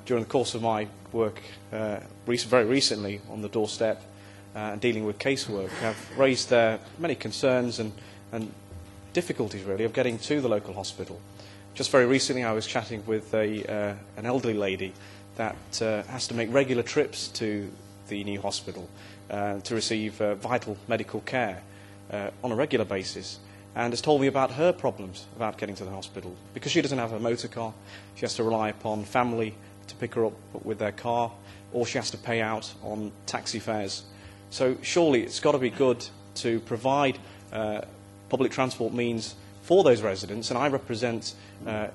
during the course of my work very recently on the doorstep and dealing with casework, have raised many concerns and difficulties, really, of getting to the local hospital. Just very recently I was chatting with an elderly lady that has to make regular trips to the new hospital to receive vital medical care on a regular basis, and has told me about her problems about getting to the hospital. Because she doesn't have a motor car, she has to rely upon family to pick her up with their car, or she has to pay out on taxi fares. So surely it's got to be good to provide public transport means for those residents, and I represent a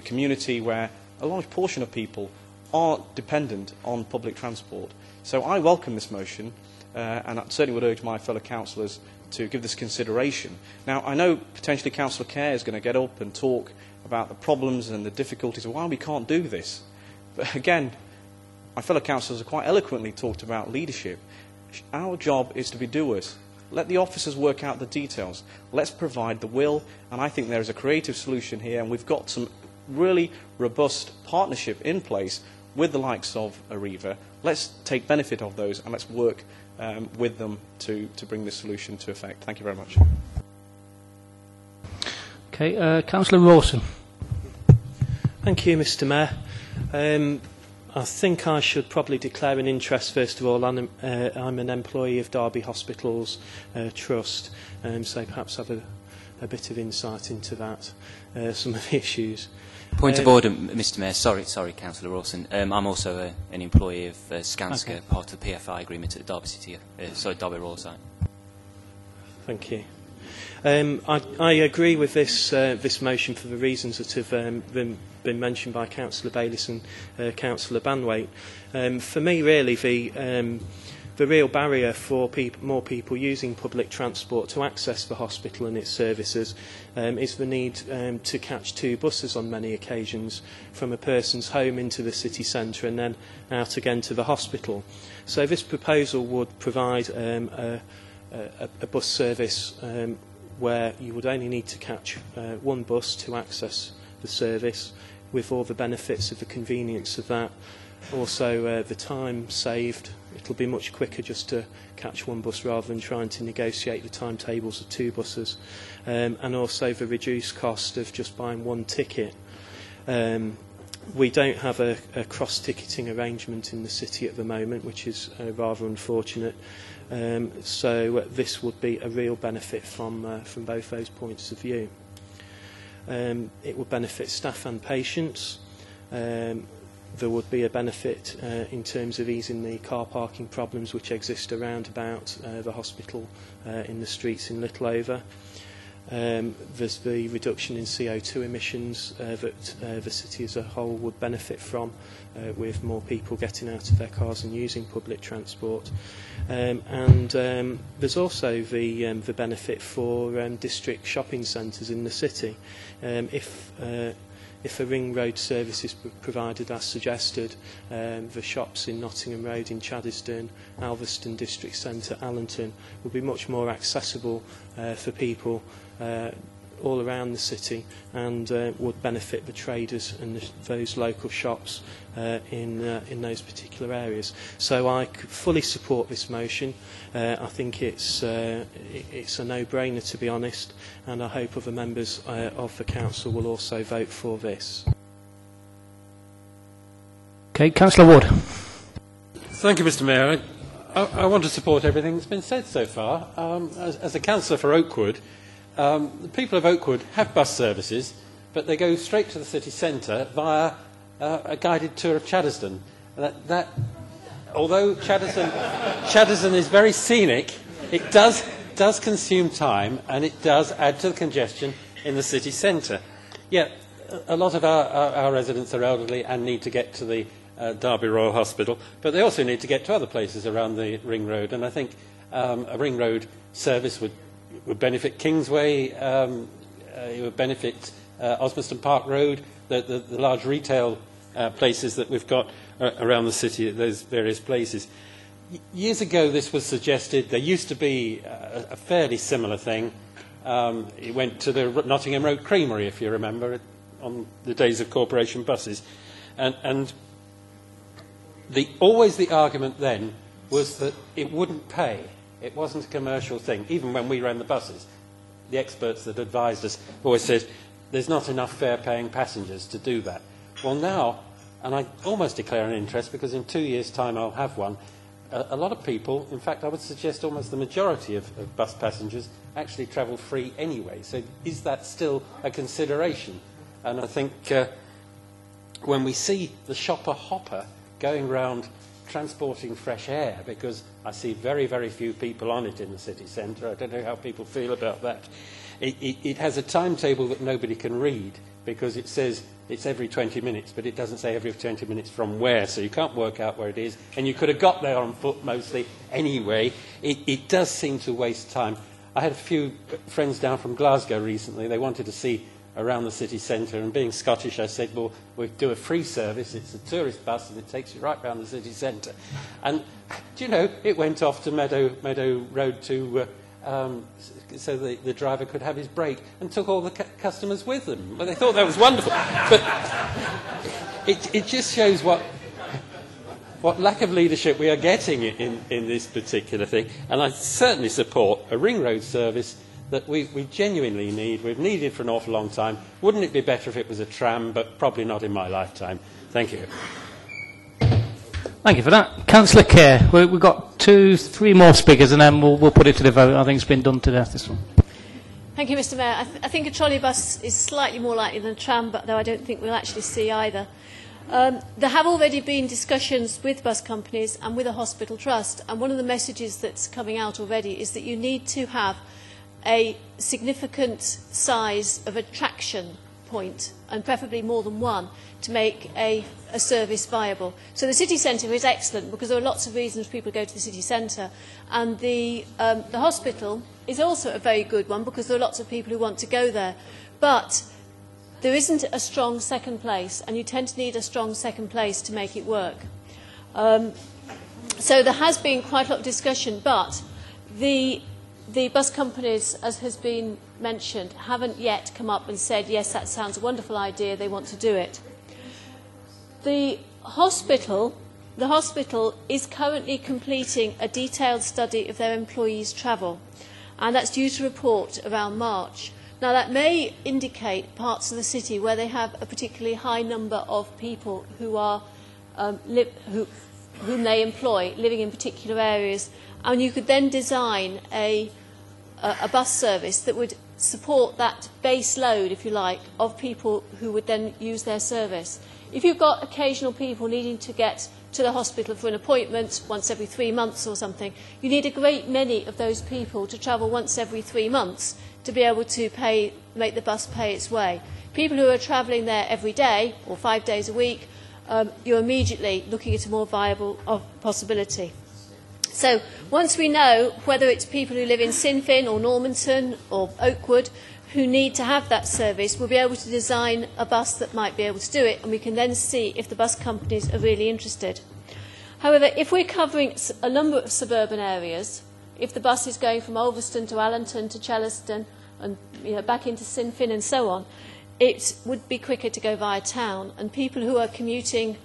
community where a large portion of people are dependent on public transport. So I welcome this motion, and I certainly would urge my fellow councillors to give this consideration. Now, I know potentially Councillor Kerr is going to get up and talk about the problems and the difficulties of why we can't do this. But again, my fellow councillors have quite eloquently talked about leadership. Our job is to be doers. Let the officers work out the details. Let's provide the will, and I think there is a creative solution here, and we've got some really robust partnership in place with the likes of Arriva. Let's take benefit of those, and let's work with them to bring this solution to effect. Thank you very much. Okay, Councillor Rawson. Thank you, Mr Mayor. I think I should probably declare an interest, first of all. I'm an employee of Derby Hospitals Trust, so perhaps have a bit of insight into that, some of the issues. Point of order, Mr Mayor. Sorry, Councillor Rawson. I'm also an employee of Skanska, Okay. part of the PFI agreement at Derby City, Derby Royal site. Thank you. I agree with this motion for the reasons that have been mentioned by Councillor Bayliss and Councillor Banwaite. For me, really, the real barrier for more people using public transport to access the hospital and its services is the need to catch two buses on many occasions from a person's home into the city centre and then out again to the hospital. So this proposal would provide a bus service where you would only need to catch one bus to access the service, with all the benefits of the convenience of that. Also, the time saved. It'll be much quicker just to catch one bus rather than trying to negotiate the timetables of two buses. And also the reduced cost of just buying one ticket. We don't have a cross-ticketing arrangement in the city at the moment, which is rather unfortunate. So this would be a real benefit from both those points of view. It would benefit staff and patients. There would be a benefit in terms of easing the car parking problems which exist around about the hospital in the streets in Littleover. There's the reduction in CO2 emissions that the city as a whole would benefit from, with more people getting out of their cars and using public transport. And there's also the benefit for district shopping centres in the city. If a ring road service is provided as suggested, the shops in Nottingham Road, in Chaddisden, Alveston District Centre, Allington will be much more accessible for people all around the city, and would benefit the traders and those local shops in those particular areas. So I fully support this motion. I think it's a no-brainer, to be honest, and I hope other members of the council will also vote for this. Okay, Councillor Ward. Thank you, Mr Mayor. I want to support everything that's been said so far. As a councillor for Oakwood, the people of Oakwood have bus services, but they go straight to the city centre via a guided tour of Chaddisden. Although Chaddisden is very scenic, it does consume time, and it does add to the congestion in the city centre. Yet a lot of our residents are elderly and need to get to the Derby Royal Hospital, but they also need to get to other places around the Ring Road, and I think a Ring Road service would benefit Kingsway, it would benefit Osmaston Park Road, the large retail places that we've got around the city, those various places. Years ago this was suggested. There used to be a fairly similar thing. It went to the Nottingham Road Creamery, if you remember, on the days of corporation buses. And always the argument then was that it wouldn't pay. It wasn't a commercial thing. Even when we ran the buses, the experts that advised us always said, there's not enough fare-paying passengers to do that. Well, now, and I almost declare an interest, because in 2 years' time I'll have one, a lot of people, in fact I would suggest almost the majority of bus passengers, actually travel free anyway. So is that still a consideration? And I think when we see the shopper hopper going round transporting fresh air, because I see very, very few people on it in the city centre. I don't know how people feel about that. It has a timetable that nobody can read, because it says it's every 20 minutes, but it doesn't say every 20 minutes from where, so you can't work out where it is. And you could have got there on foot mostly anyway. It does seem to waste time. I had a few friends down from Glasgow recently. They wanted to see around the city centre, and being Scottish I said, well, we do a free service, it's a tourist bus and it takes you right round the city centre. And do you know, it went off to Meadow Road to so the driver could have his break, and took all the customers with them. Well, they thought that was wonderful. But it just shows what lack of leadership we are getting in this particular thing. And I certainly support a Ring Road service that we genuinely need. We've needed for an awful long time. Wouldn't it be better if it was a tram, but probably not in my lifetime. Thank you. Thank you for that. Councillor Kerr, we've got 2-3 more speakers and then we'll put it to the vote. I think it's been done to death, this one. Thank you, Mr Mayor. I think a trolley bus is slightly more likely than a tram, but though I don't think we'll actually see either. There have already been discussions with bus companies and with a hospital trust, and one of the messages that's coming out already is that you need to have a significant size of attraction point, and preferably more than one, to make a service viable. So the city centre is excellent because there are lots of reasons people go to the city centre, and the hospital is also a very good one because there are lots of people who want to go there. But there isn't a strong second place, and you tend to need a strong second place to make it work. So there has been quite a lot of discussion, but the bus companies, as has been mentioned, haven't yet come up and said, yes, that sounds a wonderful idea, they want to do it. The hospital is currently completing a detailed study of their employees' travel, and that's due to report around March. Now, that may indicate parts of the city where they have a particularly high number of people who are whom they employ living in particular areas, and you could then design a bus service that would support that base load, if you like, of people who would then use their service. If you've got occasional people needing to get to the hospital for an appointment once every 3 months or something, you need a great many of those people to travel once every 3 months to be able to make the bus pay its way. People who are travelling there every day or 5 days a week, you're immediately looking at a more viable possibility. So once we know whether it's people who live in Sinfin or Normanton or Oakwood who need to have that service, we'll be able to design a bus that might be able to do it, and we can then see if the bus companies are really interested. However, if we're covering a number of suburban areas, if the bus is going from Ulverston to Allenton to Chellaston and back into Sinfin and so on, it would be quicker to go via town, and people who are commuting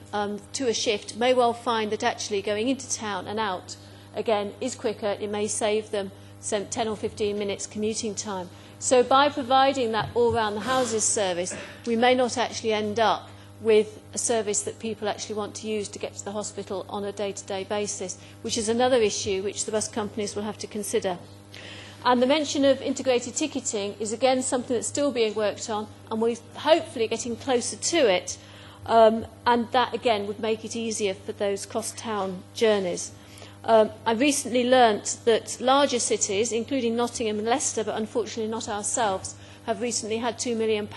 to a shift may well find that actually going into town and out again is quicker. It may save them some 10 or 15 minutes commuting time. So by providing that all-round-the-houses service, we may not actually end up with a service that people actually want to use to get to the hospital on a day-to-day basis, which is another issue which the bus companies will have to consider. And the mention of integrated ticketing is again something that's still being worked on, and we're hopefully getting closer to it, and that again would make it easier for those cross-town journeys. I recently learnt that larger cities, including Nottingham and Leicester, but unfortunately not ourselves, have recently had £2 million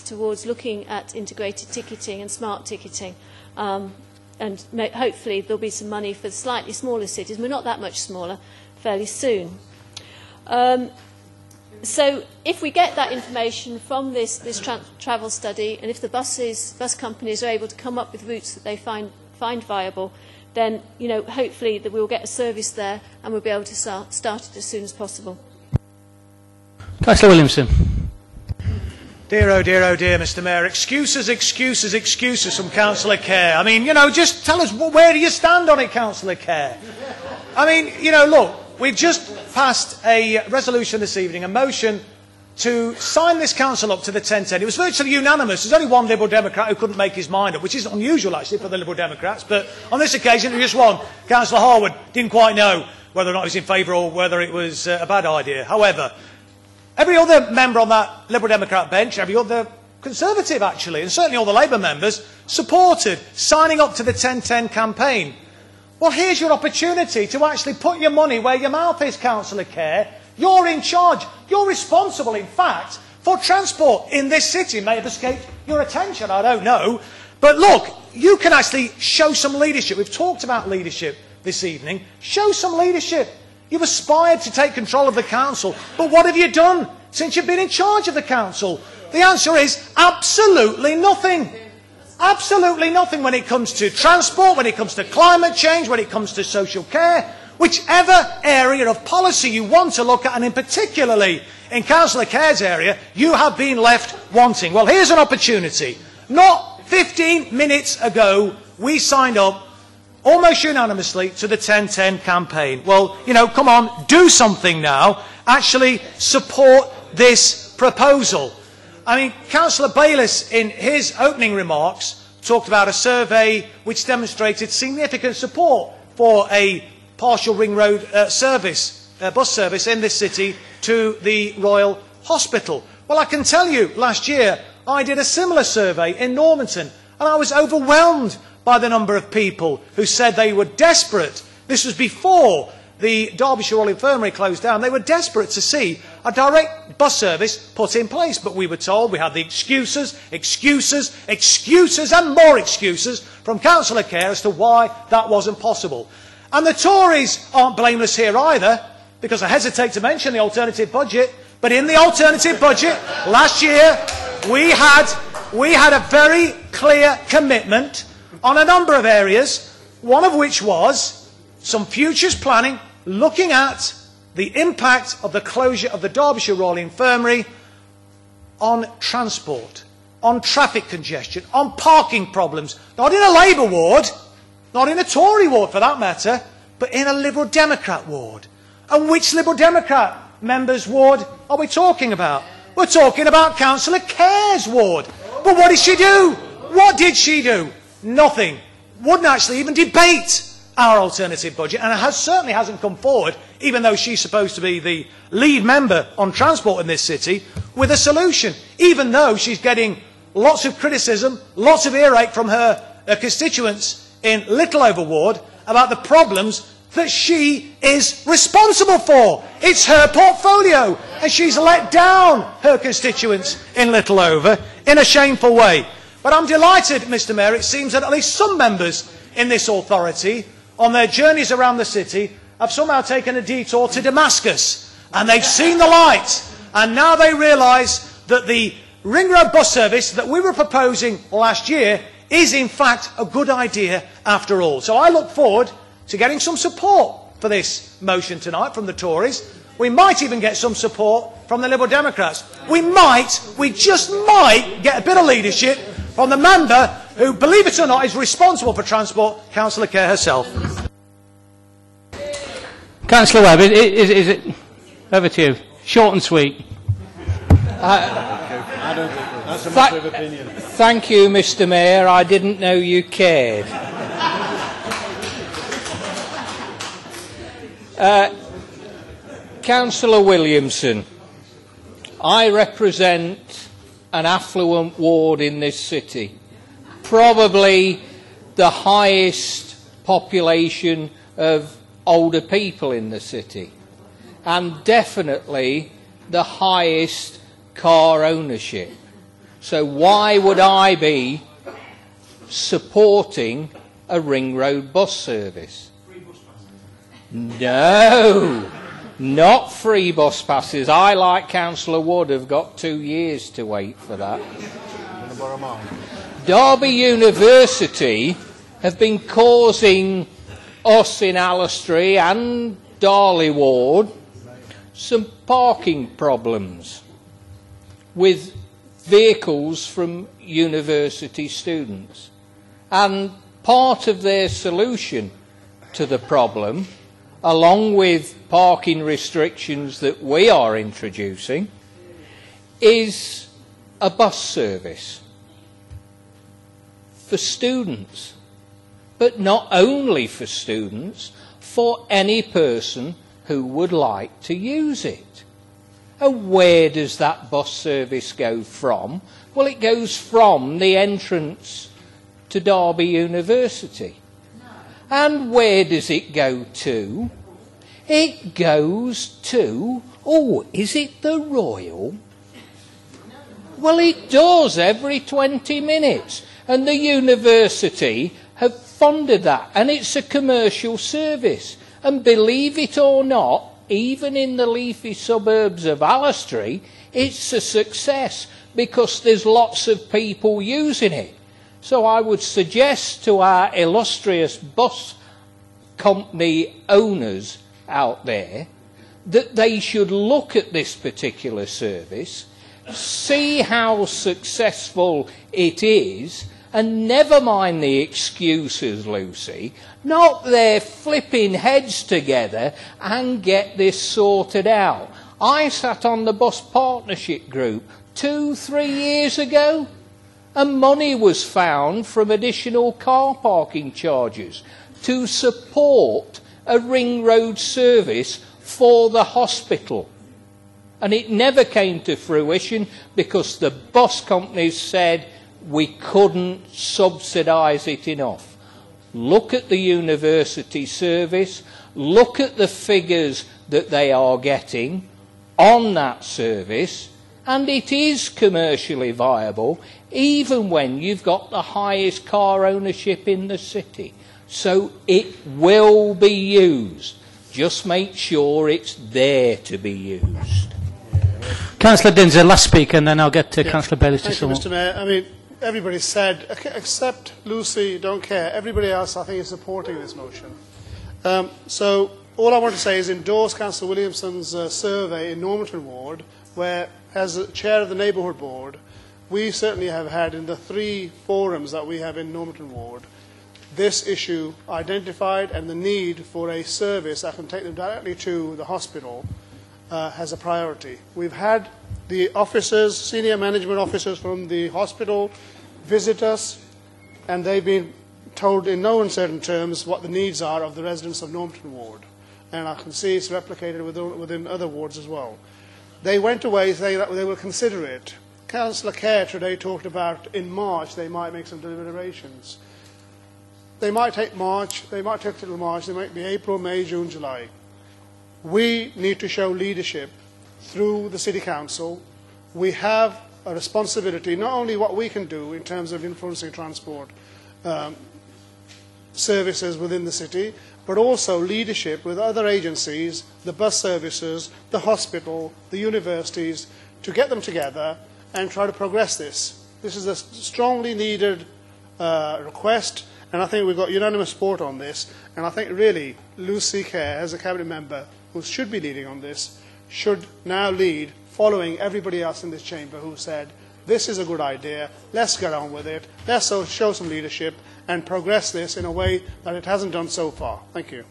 towards looking at integrated ticketing and smart ticketing. And hopefully there'll be some money for slightly smaller cities. We're not that much smaller, fairly soon. So if we get that information from this travel study, and if the bus companies are able to come up with routes that they find viable, then hopefully that we'll get a service there and we'll be able to start it as soon as possible. Councillor Williamson. Dear, oh dear, oh dear, Mr Mayor. Excuses, excuses, excuses from Councillor Kerr. I mean, just tell us, where do you stand on it, Councillor Kerr? I mean, look, we've just passed a resolution this evening, a motion to sign this council up to the 1010. It was virtually unanimous. There's only one Liberal Democrat who couldn't make his mind up, which is unusual, actually, for the Liberal Democrats. But on this occasion, there was just one. Councillor Harwood didn't quite know whether or not he was in favour or whether it was a bad idea. However, every other member on that Liberal Democrat bench, every other Conservative, actually, and certainly all the Labour members, supported signing up to the 1010 campaign. Well, here's your opportunity to actually put your money where your mouth is, Councillor Kerr. You're in charge. You're responsible, in fact, for transport in this city. It may have escaped your attention, I don't know. But look, you can actually show some leadership. We've talked about leadership this evening. Show some leadership. You've aspired to take control of the council. But what have you done since you've been in charge of the council? The answer is absolutely nothing. Absolutely nothing when it comes to transport, when it comes to climate change, when it comes to social care. Whichever area of policy you want to look at, and in particularly in Councillor Kerr's area, you have been left wanting. Well, here's an opportunity. Not 15 minutes ago, we signed up almost unanimously to the 1010 campaign. Well, come on, do something now. Actually support this proposal. I mean, Councillor Bayliss, in his opening remarks, talked about a survey which demonstrated significant support for a partial ring road bus service in this city to the Royal Hospital. Well, I can tell you, last year I did a similar survey in Normanton, and I was overwhelmed by the number of people who said they were desperate. This was before the Derbyshire Royal Infirmary closed down. They were desperate to see a direct bus service put in place, but we were told we had the excuses, and more excuses from Councillor Kerr as to why that wasn't possible. And the Tories aren't blameless here either, because I hesitate to mention the alternative budget, but in the alternative budget last year we had a very clear commitment on a number of areas, one of which was some futures planning looking at the impact of the closure of the Derbyshire Royal Infirmary on transport, on traffic congestion, on parking problems, not in a Labour ward, not in a Tory ward for that matter, but in a Liberal Democrat ward. And which Liberal Democrat member's ward are we talking about? We're talking about Councillor Kerr's ward. But what did she do? What did she do? Nothing. Wouldn't actually even debate our alternative budget, and it certainly hasn't come forward, even though she's supposed to be the lead member on transport in this city, with a solution, even though she's getting lots of criticism, lots of earache from her constituents in Littleover ward about the problems that she is responsible for. It's her portfolio, and she's let down her constituents in Littleover in a shameful way. But I'm delighted, Mr Mayor, it seems that at least some members in this authority, on their journeys around the city, have somehow taken a detour to Damascus, and they've seen the light, and now they realise that the ring road bus service that we were proposing last year is in fact a good idea after all. So I look forward to getting some support for this motion tonight from the Tories. We might even get some support from the Liberal Democrats. We just might get a bit of leadership from the member who, believe it or not, is responsible for transport, Councillor Kerr herself. Councillor Webb, is it over to you? Short and sweet. I don't think that's a matter of opinion. Thank you, Mr Mayor. I didn't know you cared. Councillor Williamson, I represent an affluent ward in this city, probably the highest population of older people in the city, and definitely the highest car ownership. So why would I be supporting a ring road bus service? No, not free bus passes. I, like Councillor Wood, have got 2 years to wait for that. Derby University have been causing us in Allestree and Darley Ward some parking problems with vehicles from university students. And part of their solution to the problem, along with parking restrictions that we are introducing, is a bus service for students. But not only for students, for any person who would like to use it. And where does that bus service go from? Well, it goes from the entrance to Derby University. And where does it go to? It goes to, is it the Royal? Well, it does every 20 minutes. And the university have funded that, and it's a commercial service. And believe it or not, even in the leafy suburbs of Allestree, it's a success because there's lots of people using it. So I would suggest to our illustrious bus company owners out there that they should look at this particular service, see how successful it is, and never mind the excuses, Lucy, knock their flipping heads together and get this sorted out. I sat on the bus partnership group 2-3 years ago, and money was found from additional car parking charges to support a ring road service for the hospital. And it never came to fruition because the bus companies said we couldn't subsidise it enough. Look at the university service, look at the figures that they are getting on that service, and it is commercially viable even when you've got the highest car ownership in the city. So it will be used. Just make sure it's there to be used. Councillor Dinser, last speaker, and then I'll get to Councillor Bayliss to sum up. Mr Mayor. I mean, everybody said, except Lucy, don't care. Everybody else, I think, is supporting this motion. So all I want to say is endorse Councillor Williamson's survey in Normanton Ward, where, as chair of the neighbourhood board, we certainly have had in the 3 forums that we have in Normanton Ward, this issue identified, and the need for a service that can take them directly to the hospital has a priority. We've had the officers, senior management officers from the hospital visit us, and they've been told in no uncertain terms what the needs are of the residents of Normanton Ward. And I can see it's replicated within other wards as well. They went away saying that they will consider it. Councillor Kerr today talked about in March they might make some deliberations. They might take March, they might take till March, they might be April, May, June, July. We need to show leadership through the City Council. We have a responsibility, not only what we can do in terms of influencing transport services within the city, but also leadership with other agencies, the bus services, the hospital, the universities, to get them together and try to progress this. This is a strongly needed request, and I think we've got unanimous support on this. And I think really Lucy Kerr, as a cabinet member who should be leading on this, should now lead, following everybody else in this chamber who said, this is a good idea, let's get on with it, let's show some leadership and progress this in a way that it hasn't done so far. Thank you.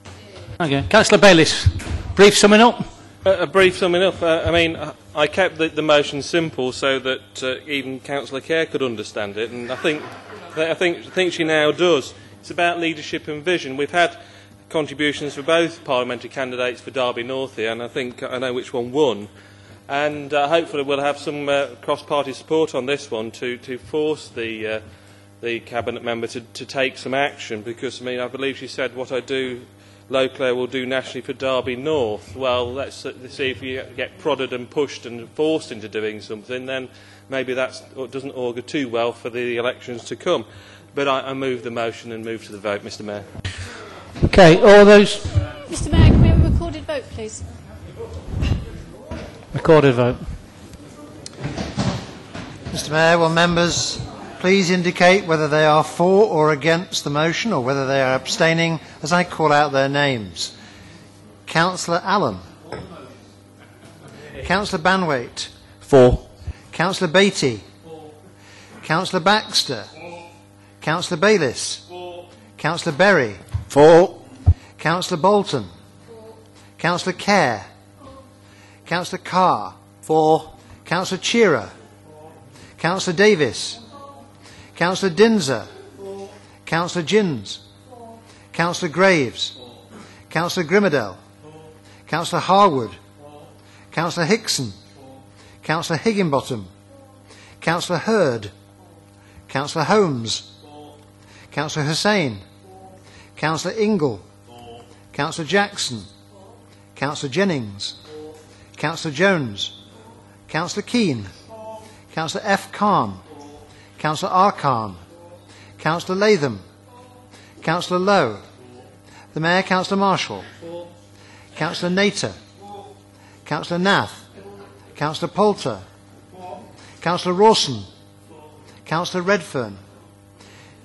Okay. Councillor Bayliss, brief summing up. A brief summing up. I mean, I kept the motion simple so that even Councillor Kerr could understand it, and I think she now does. It's about leadership and vision. We've had contributions for both parliamentary candidates for Derby North here, and I think I know which one won. And hopefully we'll have some cross-party support on this one to force the cabinet member to take some action, because I mean I believe she said what I do Lowclair will do nationally for Derby North. Well, let's see if you get prodded and pushed and forced into doing something, then maybe that doesn't augur too well for the elections to come. But I move the motion and move to the vote, Mr Mayor. Okay, all those... Mr Mayor, can we have a recorded vote, please? Recorded vote. Mr Mayor, will members please indicate whether they are for or against the motion, or whether they are abstaining as I call out their names. Councillor Allen. Councillor Banwaite. For. Councillor Beattie. Councillor Baxter. Councillor Bayliss. Councillor Berry. For. Councillor Bolton. Councillor Kerr. Councillor Carr. For. Councillor Shearer. Councillor Davis. Councillor Dinser. Councillor Gins. Councillor Graves. Councillor Grimmadell. Councillor Harwood. Councillor Hickson. Councillor Higginbottom. Councillor Hurd. Councillor Holmes. Councillor Hussain. Councillor Ingle. Councillor Jackson. Councillor Jennings. Councillor Jones. Councillor Keane. Councillor F. Khan. Councillor R. Khan. Councillor Latham. Councillor Lowe. The Mayor, Councillor Marshall. Councillor Nater. Councillor Nath. Councillor Poulter. Councillor Rawson. Councillor Redfern.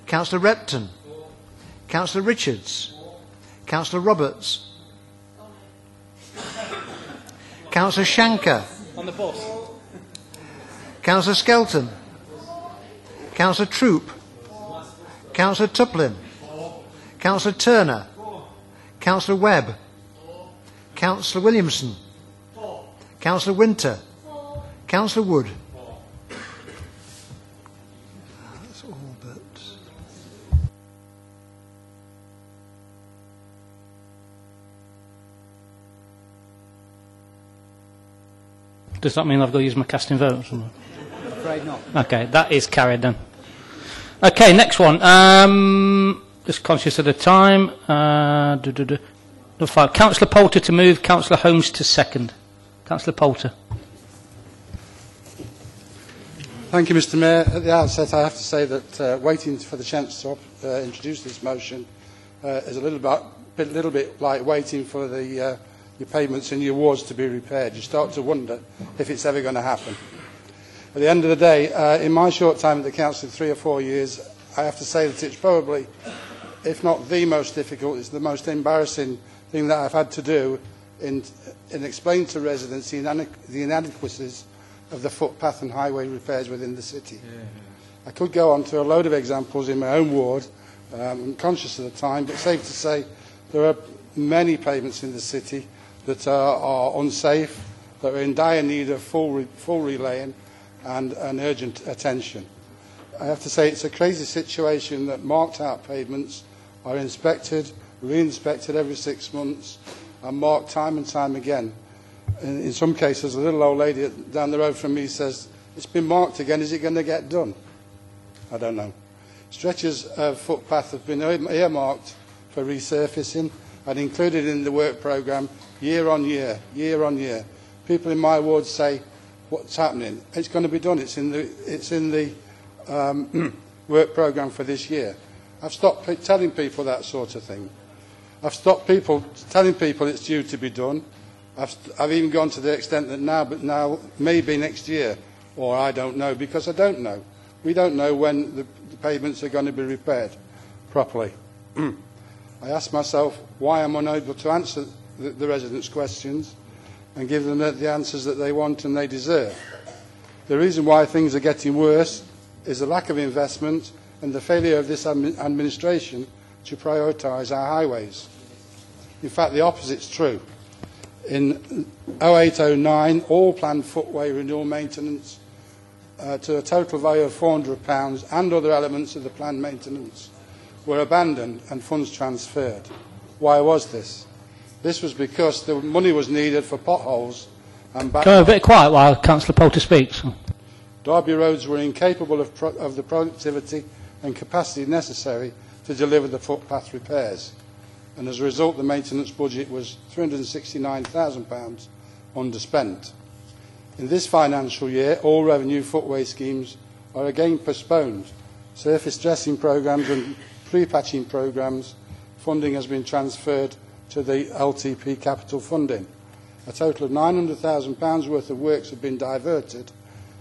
Councillor Repton. Councillor Richards. Councillor Roberts. Councillor Shanker. On the bus. Councillor Skelton. Councillor Troop. Councillor Tuplin. Councillor Turner. Councillor Webb. Councillor Williamson. Councillor Winter. Councillor Wood. That's all but... Does that mean I've got to use my casting vote or something? I'm afraid not. Okay, that is carried then. Okay, next one. Just conscious of the time. Number 5. Councillor Poulter to move, Councillor Holmes to second. Councillor Poulter. Thank you, Mr Mayor. At the outset, I have to say that waiting for the chance to introduce this motion is a little bit like waiting for your payments and your wards to be repaired. You start to wonder if it's ever going to happen. At the end of the day, in my short time at the council, 3 or 4 years, I have to say that it's probably, if not the most difficult, it's the most embarrassing thing that I've had to do in explaining to residents the inadequacies of the footpath and highway repairs within the city. I could go on to a load of examples in my own ward. I'm conscious of the time, but safe to say there are many pavements in the city that are unsafe, that are in dire need of full relaying and urgent attention. I have to say it's a crazy situation that marked out pavements are inspected, re-inspected every 6 months, and marked time and time again. In some cases, a little old lady down the road from me says, "It's been marked again, is it going to get done?" I don't know. Stretches of footpath have been earmarked for resurfacing and included in the work programme year on year, year on year. People in my ward say, "What's happening?" It's going to be done. It's in the work programme for this year. I've stopped telling people that sort of thing. I've stopped telling people it's due to be done. I've even gone to the extent that now maybe next year, or I don't know, because I don't know. We don't know when the pavements are going to be repaired properly. I ask myself why I'm unable to answer the residents' questions and give them the answers that they want and they deserve. The reason why things are getting worse is the lack of investment and the failure of this administration to prioritise our highways. In fact, the opposite is true. In 0809, all planned footway renewal maintenance to a total value of £400 and other elements of the planned maintenance were abandoned and funds transferred. Why was this? This was because the money was needed for potholes and Can I have a bit quiet while Councillor Poulter speaks? Derby roads were incapable of the productivity and capacity necessary to deliver the footpath repairs. and as a result the maintenance budget was £369,000 underspent. In this financial year, all revenue footway schemes are again postponed. Surface dressing programmes and pre-patching programmes funding has been transferred to the LTP capital funding. A total of £900,000 worth of works have been diverted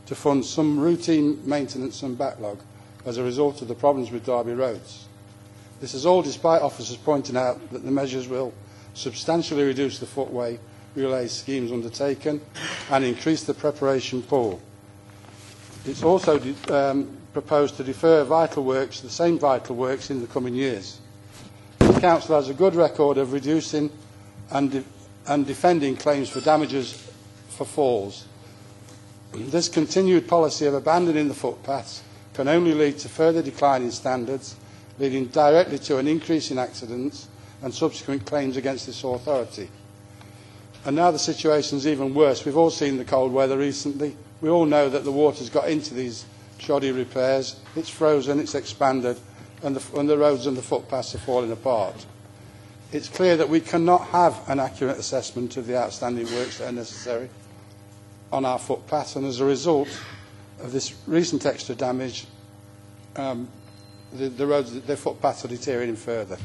to fund some routine maintenance and backlog as a result of the problems with Derby roads. This is all despite officers pointing out that the measures will substantially reduce the footway relay schemes undertaken and increase the preparation pool. It's also proposed to defer vital works, the same vital works, in the coming years. The Council has a good record of reducing and defending claims for damages for falls. This continued policy of abandoning the footpaths can only lead to further decline in standards, leading directly to an increase in accidents and subsequent claims against this authority. And now the situation is even worse. We've all seen the cold weather recently. We all know that the water's got into these shoddy repairs. It's frozen, it's expanded, and the roads and the footpaths are falling apart. It's clear that we cannot have an accurate assessment of the outstanding works that are necessary on our footpaths, and as a result of this recent extra damage, the footpaths are deteriorating further.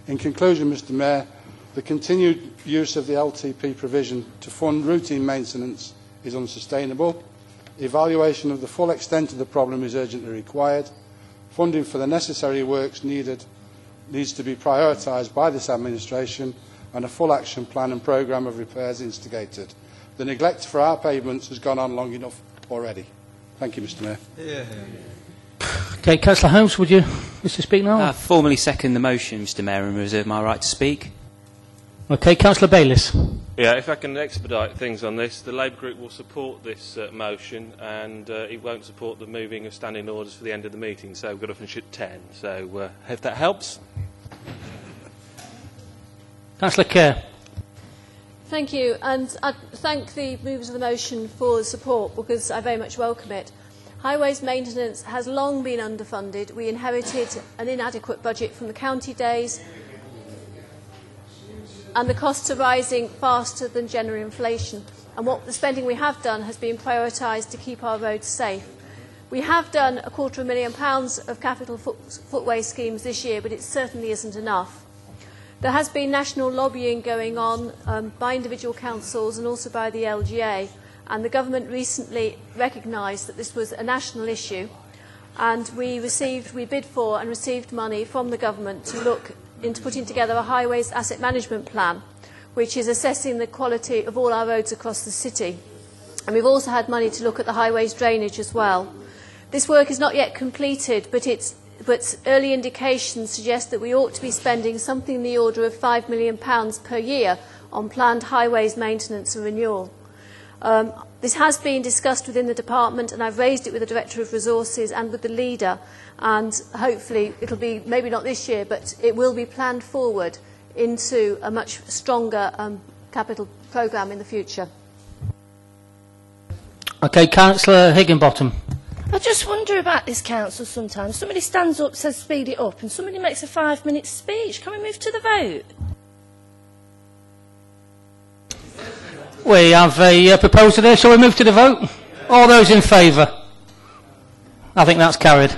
In conclusion, Mr Mayor, the continued use of the LTP provision to fund routine maintenance is unsustainable. Evaluation of the full extent of the problem is urgently required. Funding for the necessary works needs to be prioritised by this administration and a full action plan and programme of repairs instigated. The neglect for our pavements has gone on long enough already. Thank you, Mr Mayor. Yeah. Okay, Councillor Holmes, would you wish to speak now? I formally second the motion, Mr Mayor, and reserve my right to speak. Okay, Councillor Bayliss. Yeah, if I can expedite things on this, the Labour Group will support this motion, and it won't support the moving of standing orders for the end of the meeting, so we've got to finish at 10. So if that helps. Councillor Kerr. Thank you, and I thank the movers of the motion for the support, because I very much welcome it. Highways maintenance has long been underfunded. We inherited an inadequate budget from the county days, and the costs are rising faster than general inflation. And what the spending we have done has been prioritised to keep our roads safe. We have done £250,000 of capital footway schemes this year, but it certainly isn't enough. There has been national lobbying going on by individual councils and also by the LGA, and the government recently recognised that this was a national issue, and we bid for and received money from the government to look into putting together a highways asset management plan, which is assessing the quality of all our roads across the city. And we've also had money to look at the highways drainage as well. This work is not yet completed, but early indications suggest that we ought to be spending something in the order of £5 million per year on planned highways maintenance and renewal. This has been discussed within the department, and I've raised it with the Director of Resources and with the leader, and hopefully it'll be, maybe not this year, but it will be planned forward into a much stronger capital programme in the future. Okay, Councillor Higginbottom. I just wonder about this council sometimes. Somebody stands up, says speed it up, and somebody makes a 5-minute speech. Can we move to the vote? We have a proposal there. Shall we move to the vote? All those in favour? I think that's carried.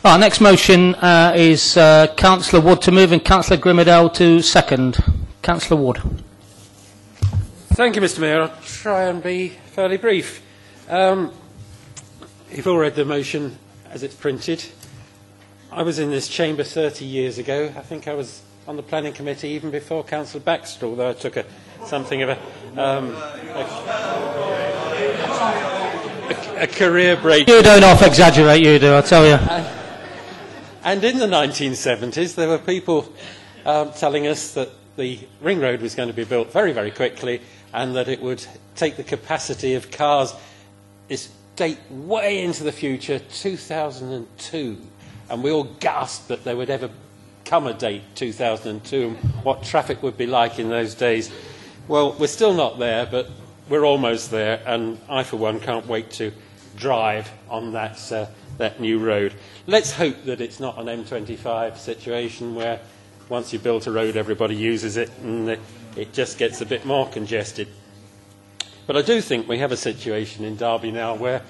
Our next motion is Councillor Wood to move and Councillor Grimmadale to second. Councillor Wood. Thank you, Mr Mayor. I'll try and be fairly brief. You've all read the motion as it's printed. I was in this chamber 30 years ago. I think I was on the planning committee even before Councillor Baxter, although I took something of a career break. You don't off-exaggerate, you do, I tell you. And in the 1970s, there were people telling us that the ring road was going to be built very, very quickly, and that it would take the capacity of cars, this date way into the future, 2002. And we all gasped that there would ever come a date, 2002, and what traffic would be like in those days. Well, we're still not there, but we're almost there, and I, for one, can't wait to drive on that, that new road. Let's hope that it's not an M25 situation where once you've built a road everybody uses it and it just gets a bit more congested. But I do think we have a situation in Derby now where,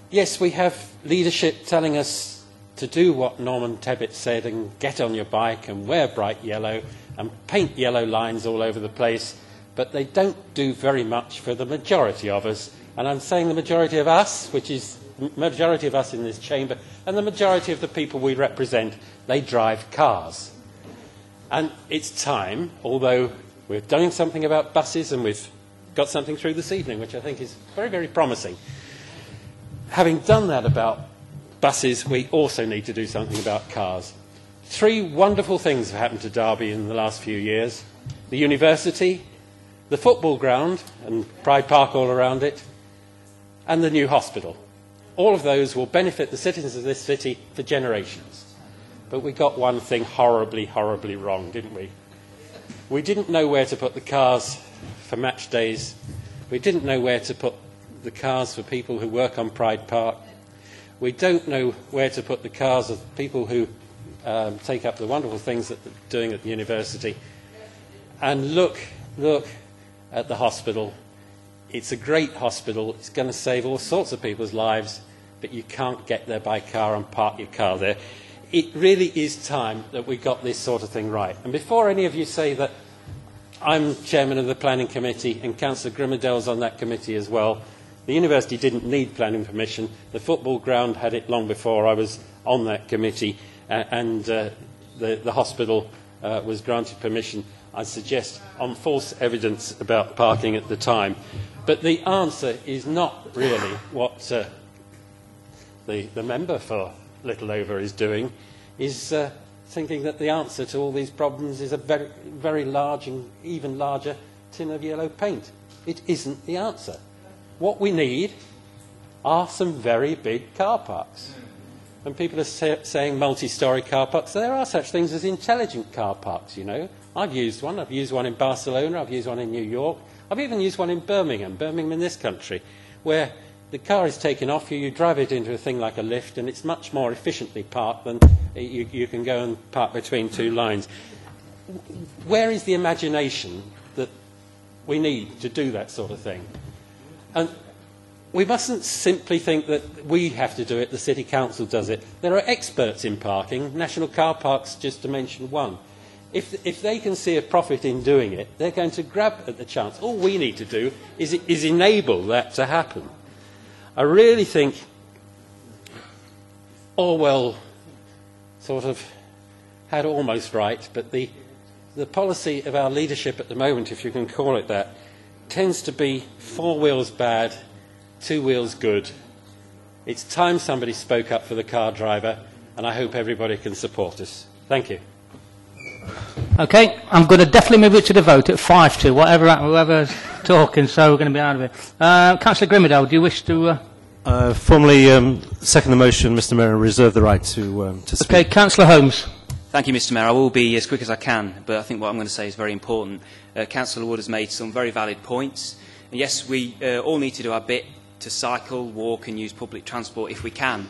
yes, we have leadership telling us to do what Norman Tebbit said and get on your bike and wear bright yellow and paint yellow lines all over the place, but they don't do very much for the majority of us. And I'm saying the majority of us, which is the majority of us in this chamber, and the majority of the people we represent, they drive cars. And it's time, although we're doing something about buses and we've got something through this evening, which I think is very, very promising. Having done that about buses, we also need to do something about cars. 3 wonderful things have happened to Derby in the last few years. The university, the football ground and Pride Park all around it, and the new hospital. All of those will benefit the citizens of this city for generations. But we got one thing horribly, horribly wrong, didn't we? We didn't know where to put the cars for match days. We didn't know where to put the cars for people who work on Pride Park. We don't know where to put the cars of people who take up the wonderful things that they're doing at the university. And look at the hospital. It's a great hospital. It's going to save all sorts of people's lives, but you can't get there by car and park your car there. It really is time that we got this sort of thing right. And before any of you say that I'm chairman of the planning committee and Councillor Grimmadale's on that committee as well, the university didn't need planning permission. The football ground had it long before I was on that committee, and the hospital was granted permission, I suggest, on false evidence about parking at the time. But the answer is not really what the member for Littleover is doing, is thinking that the answer to all these problems is a very, very large and even larger tin of yellow paint. It isn't the answer. What we need are some very big car parks. And people are saying multi-storey car parks. There are such things as intelligent car parks, you know. I've used one. I've used one in Barcelona. I've used one in New York. I've even used one in Birmingham in this country, where the car is taken off you, you drive it into a thing like a lift, and it's much more efficiently parked than you can go and park between 2 lines. Where is the imagination that we need to do that sort of thing? And we mustn't simply think that we have to do it, the City Council does it. There are experts in parking, National Car Parks, just to mention one. If they can see a profit in doing it, they're going to grab at the chance. All we need to do is enable that to happen. I really think Orwell sort of had almost right, but the policy of our leadership at the moment, if you can call it that, tends to be 4 wheels bad, 2 wheels good. It's time somebody spoke up for the car driver, and I hope everybody can support us. Thank you. Okay, I'm going to definitely move it to the vote at 5-2, whoever's talking, so we're going to be out of it. Councillor Grimmadale, do you wish to... Formally second the motion, Mr Mayor, and reserve the right to speak. Okay, Councillor Holmes. Thank you, Mr Mayor. I will be as quick as I can, but I think what I'm going to say is very important. Councillor Wood has made some very valid points. And yes, we all need to do our bit to cycle, walk and use public transport if we can.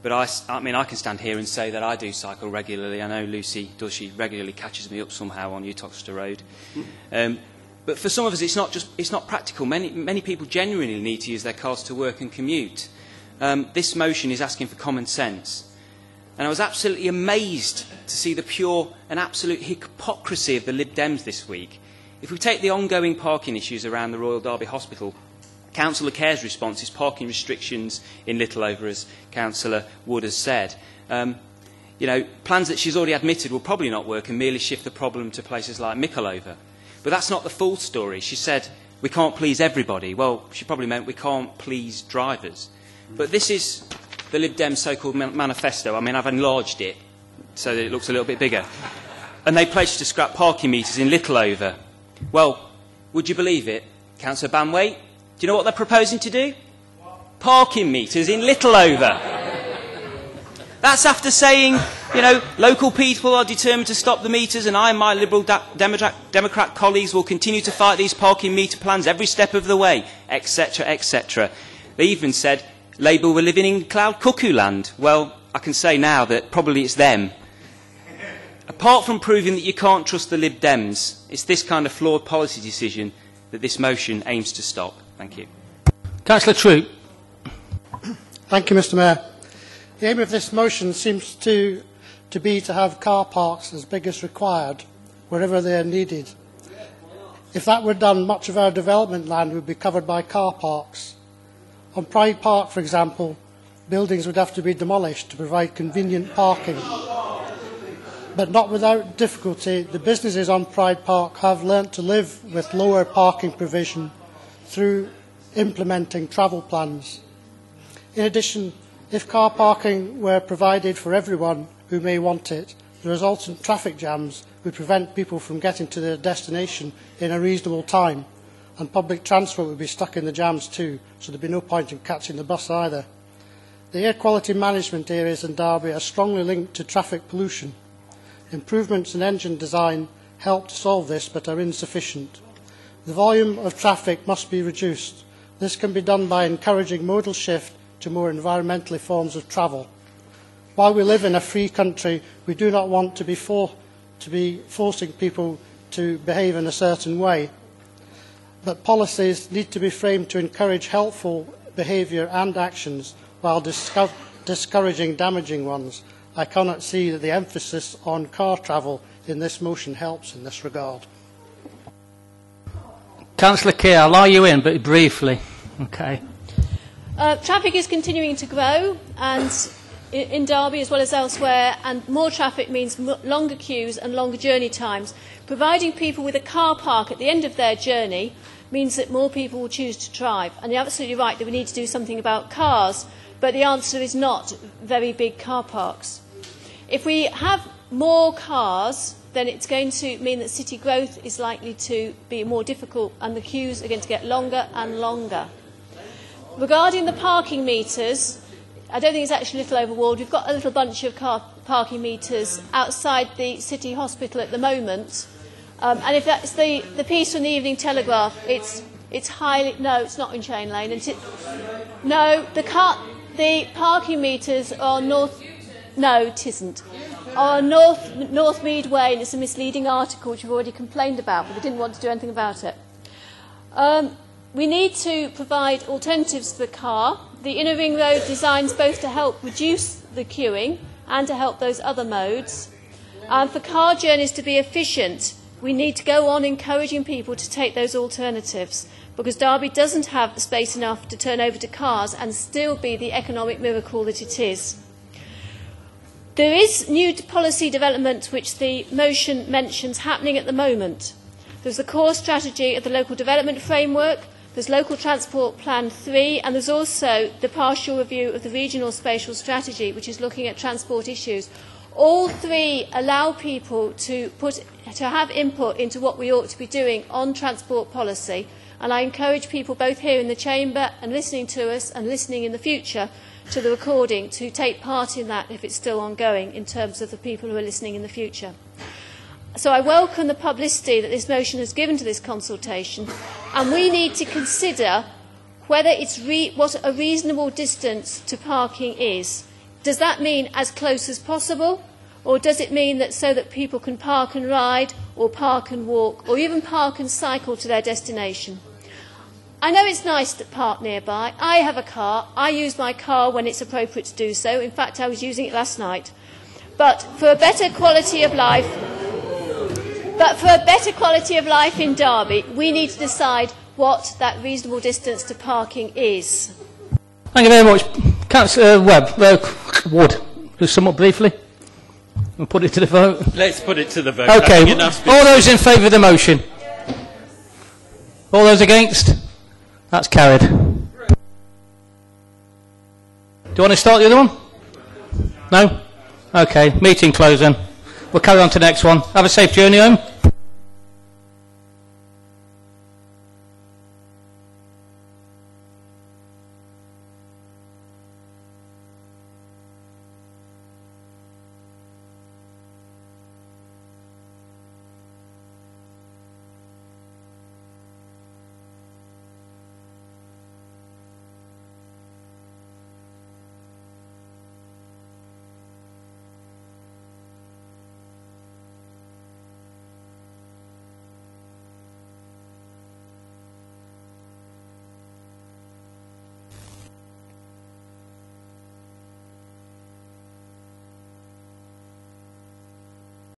But I mean, I can stand here and say that I do cycle regularly. I know Lucy does. She regularly catches me up somehow on Uttoxeter Road. But for some of us, it's not practical. Many people genuinely need to use their cars to work and commute. This motion is asking for common sense. And I was absolutely amazed to see the pure and absolute hypocrisy of the Lib Dems this week. If we take the ongoing parking issues around the Royal Derby Hospital, Councillor Kerr's response is parking restrictions in Littleover, as Councillor Wood has said. You know, plans that she's already admitted will probably not work and merely shift the problem to places like Mickleover. But that's not the full story. She said, we can't please everybody. Well, she probably meant we can't please drivers. But this is the Lib Dem so-called manifesto. I mean, I've enlarged it so that it looks a little bit bigger. And they pledged to scrap parking metres in Littleover. Well, would you believe it, Councillor Banway? Do you know what they're proposing to do? Parking metres in Littleover. That's after saying, you know, local people are determined to stop the metres and I and my Liberal Democrat colleagues will continue to fight these parking metre plans every step of the way, etc., etc. They even said Labour were living in cloud cuckoo land. Well, I can say now that probably it's them. Apart from proving that you can't trust the Lib Dems, it's this kind of flawed policy decision that this motion aims to stop. Thank you. Councillor Troop. Thank you, Mr Mayor. The aim of this motion seems to be to have car parks as big as required, wherever they are needed. If that were done, much of our development land would be covered by car parks. On Pride Park, for example, buildings would have to be demolished to provide convenient parking. But not without difficulty, the businesses on Pride Park have learnt to live with lower parking provision through implementing travel plans. In addition, if car parking were provided for everyone who may want it, the resultant traffic jams would prevent people from getting to their destination in a reasonable time, and public transport would be stuck in the jams too, so there would be no point in catching the bus either. The air quality management areas in Derby are strongly linked to traffic pollution. Improvements in engine design help to solve this but are insufficient. The volume of traffic must be reduced. This can be done by encouraging modal shift to more environmentally forms of travel. While we live in a free country, we do not want to be forcing people to behave in a certain way. But policies need to be framed to encourage helpful behaviour and actions while discouraging damaging ones. I cannot see that the emphasis on car travel in this motion helps in this regard. Councillor Keir, I'll allow you in, but briefly. Okay. Traffic is continuing to grow, and in Derby as well as elsewhere, and more traffic means longer queues and longer journey times. Providing people with a car park at the end of their journey means that more people will choose to drive. And you're absolutely right that we need to do something about cars, but the answer is not very big car parks. If we have more cars, then it's going to mean that city growth is likely to be more difficult and the queues are going to get longer and longer. Regarding the parking meters, I don't think it's actually Little Overwalled. We've got a little bunch of car parking meters outside the City Hospital at the moment. And if that's the piece from the Evening Telegraph, it's highly... No, it's not in Chain Lane. No, the parking meters are north... No, it isn't. On Northmead Way, and it's a misleading article which we've already complained about, but we didn't want to do anything about it. We need to provide alternatives for the car. The Inner Ring Road designs both to help reduce the queuing and to help those other modes. And for car journeys to be efficient, we need to go on encouraging people to take those alternatives, because Derby doesn't have the space enough to turn over to cars and still be the economic miracle that it is. There is new policy development which the motion mentions happening at the moment. There's the core strategy of the local development framework, there's Local Transport Plan 3, and there's also the partial review of the Regional Spatial Strategy, which is looking at transport issues. All three allow people to have input into what we ought to be doing on transport policy, and I encourage people both here in the chamber and listening to us and listening in the future to the recording to take part in that if it's still ongoing in terms of the people who are listening in the future. So I welcome the publicity that this motion has given to this consultation, and we need to consider whether it's what a reasonable distance to parking is. Does that mean as close as possible, or does it mean that so that people can park and ride, or park and walk, or even park and cycle to their destination? I know it's nice to park nearby. I have a car. I use my car when it's appropriate to do so. In fact, I was using it last night. But for a better quality of life, in Derby, we need to decide what that reasonable distance to parking is. Thank you very much. Councillor Wood, just sum up briefly. We'll put it to the vote. Let's put it to the vote. Okay. All those in favour of the motion? All those against? That's carried. Do you want to start the other one? No? Okay. Meeting closed then. We'll carry on to the next one. Have a safe journey home.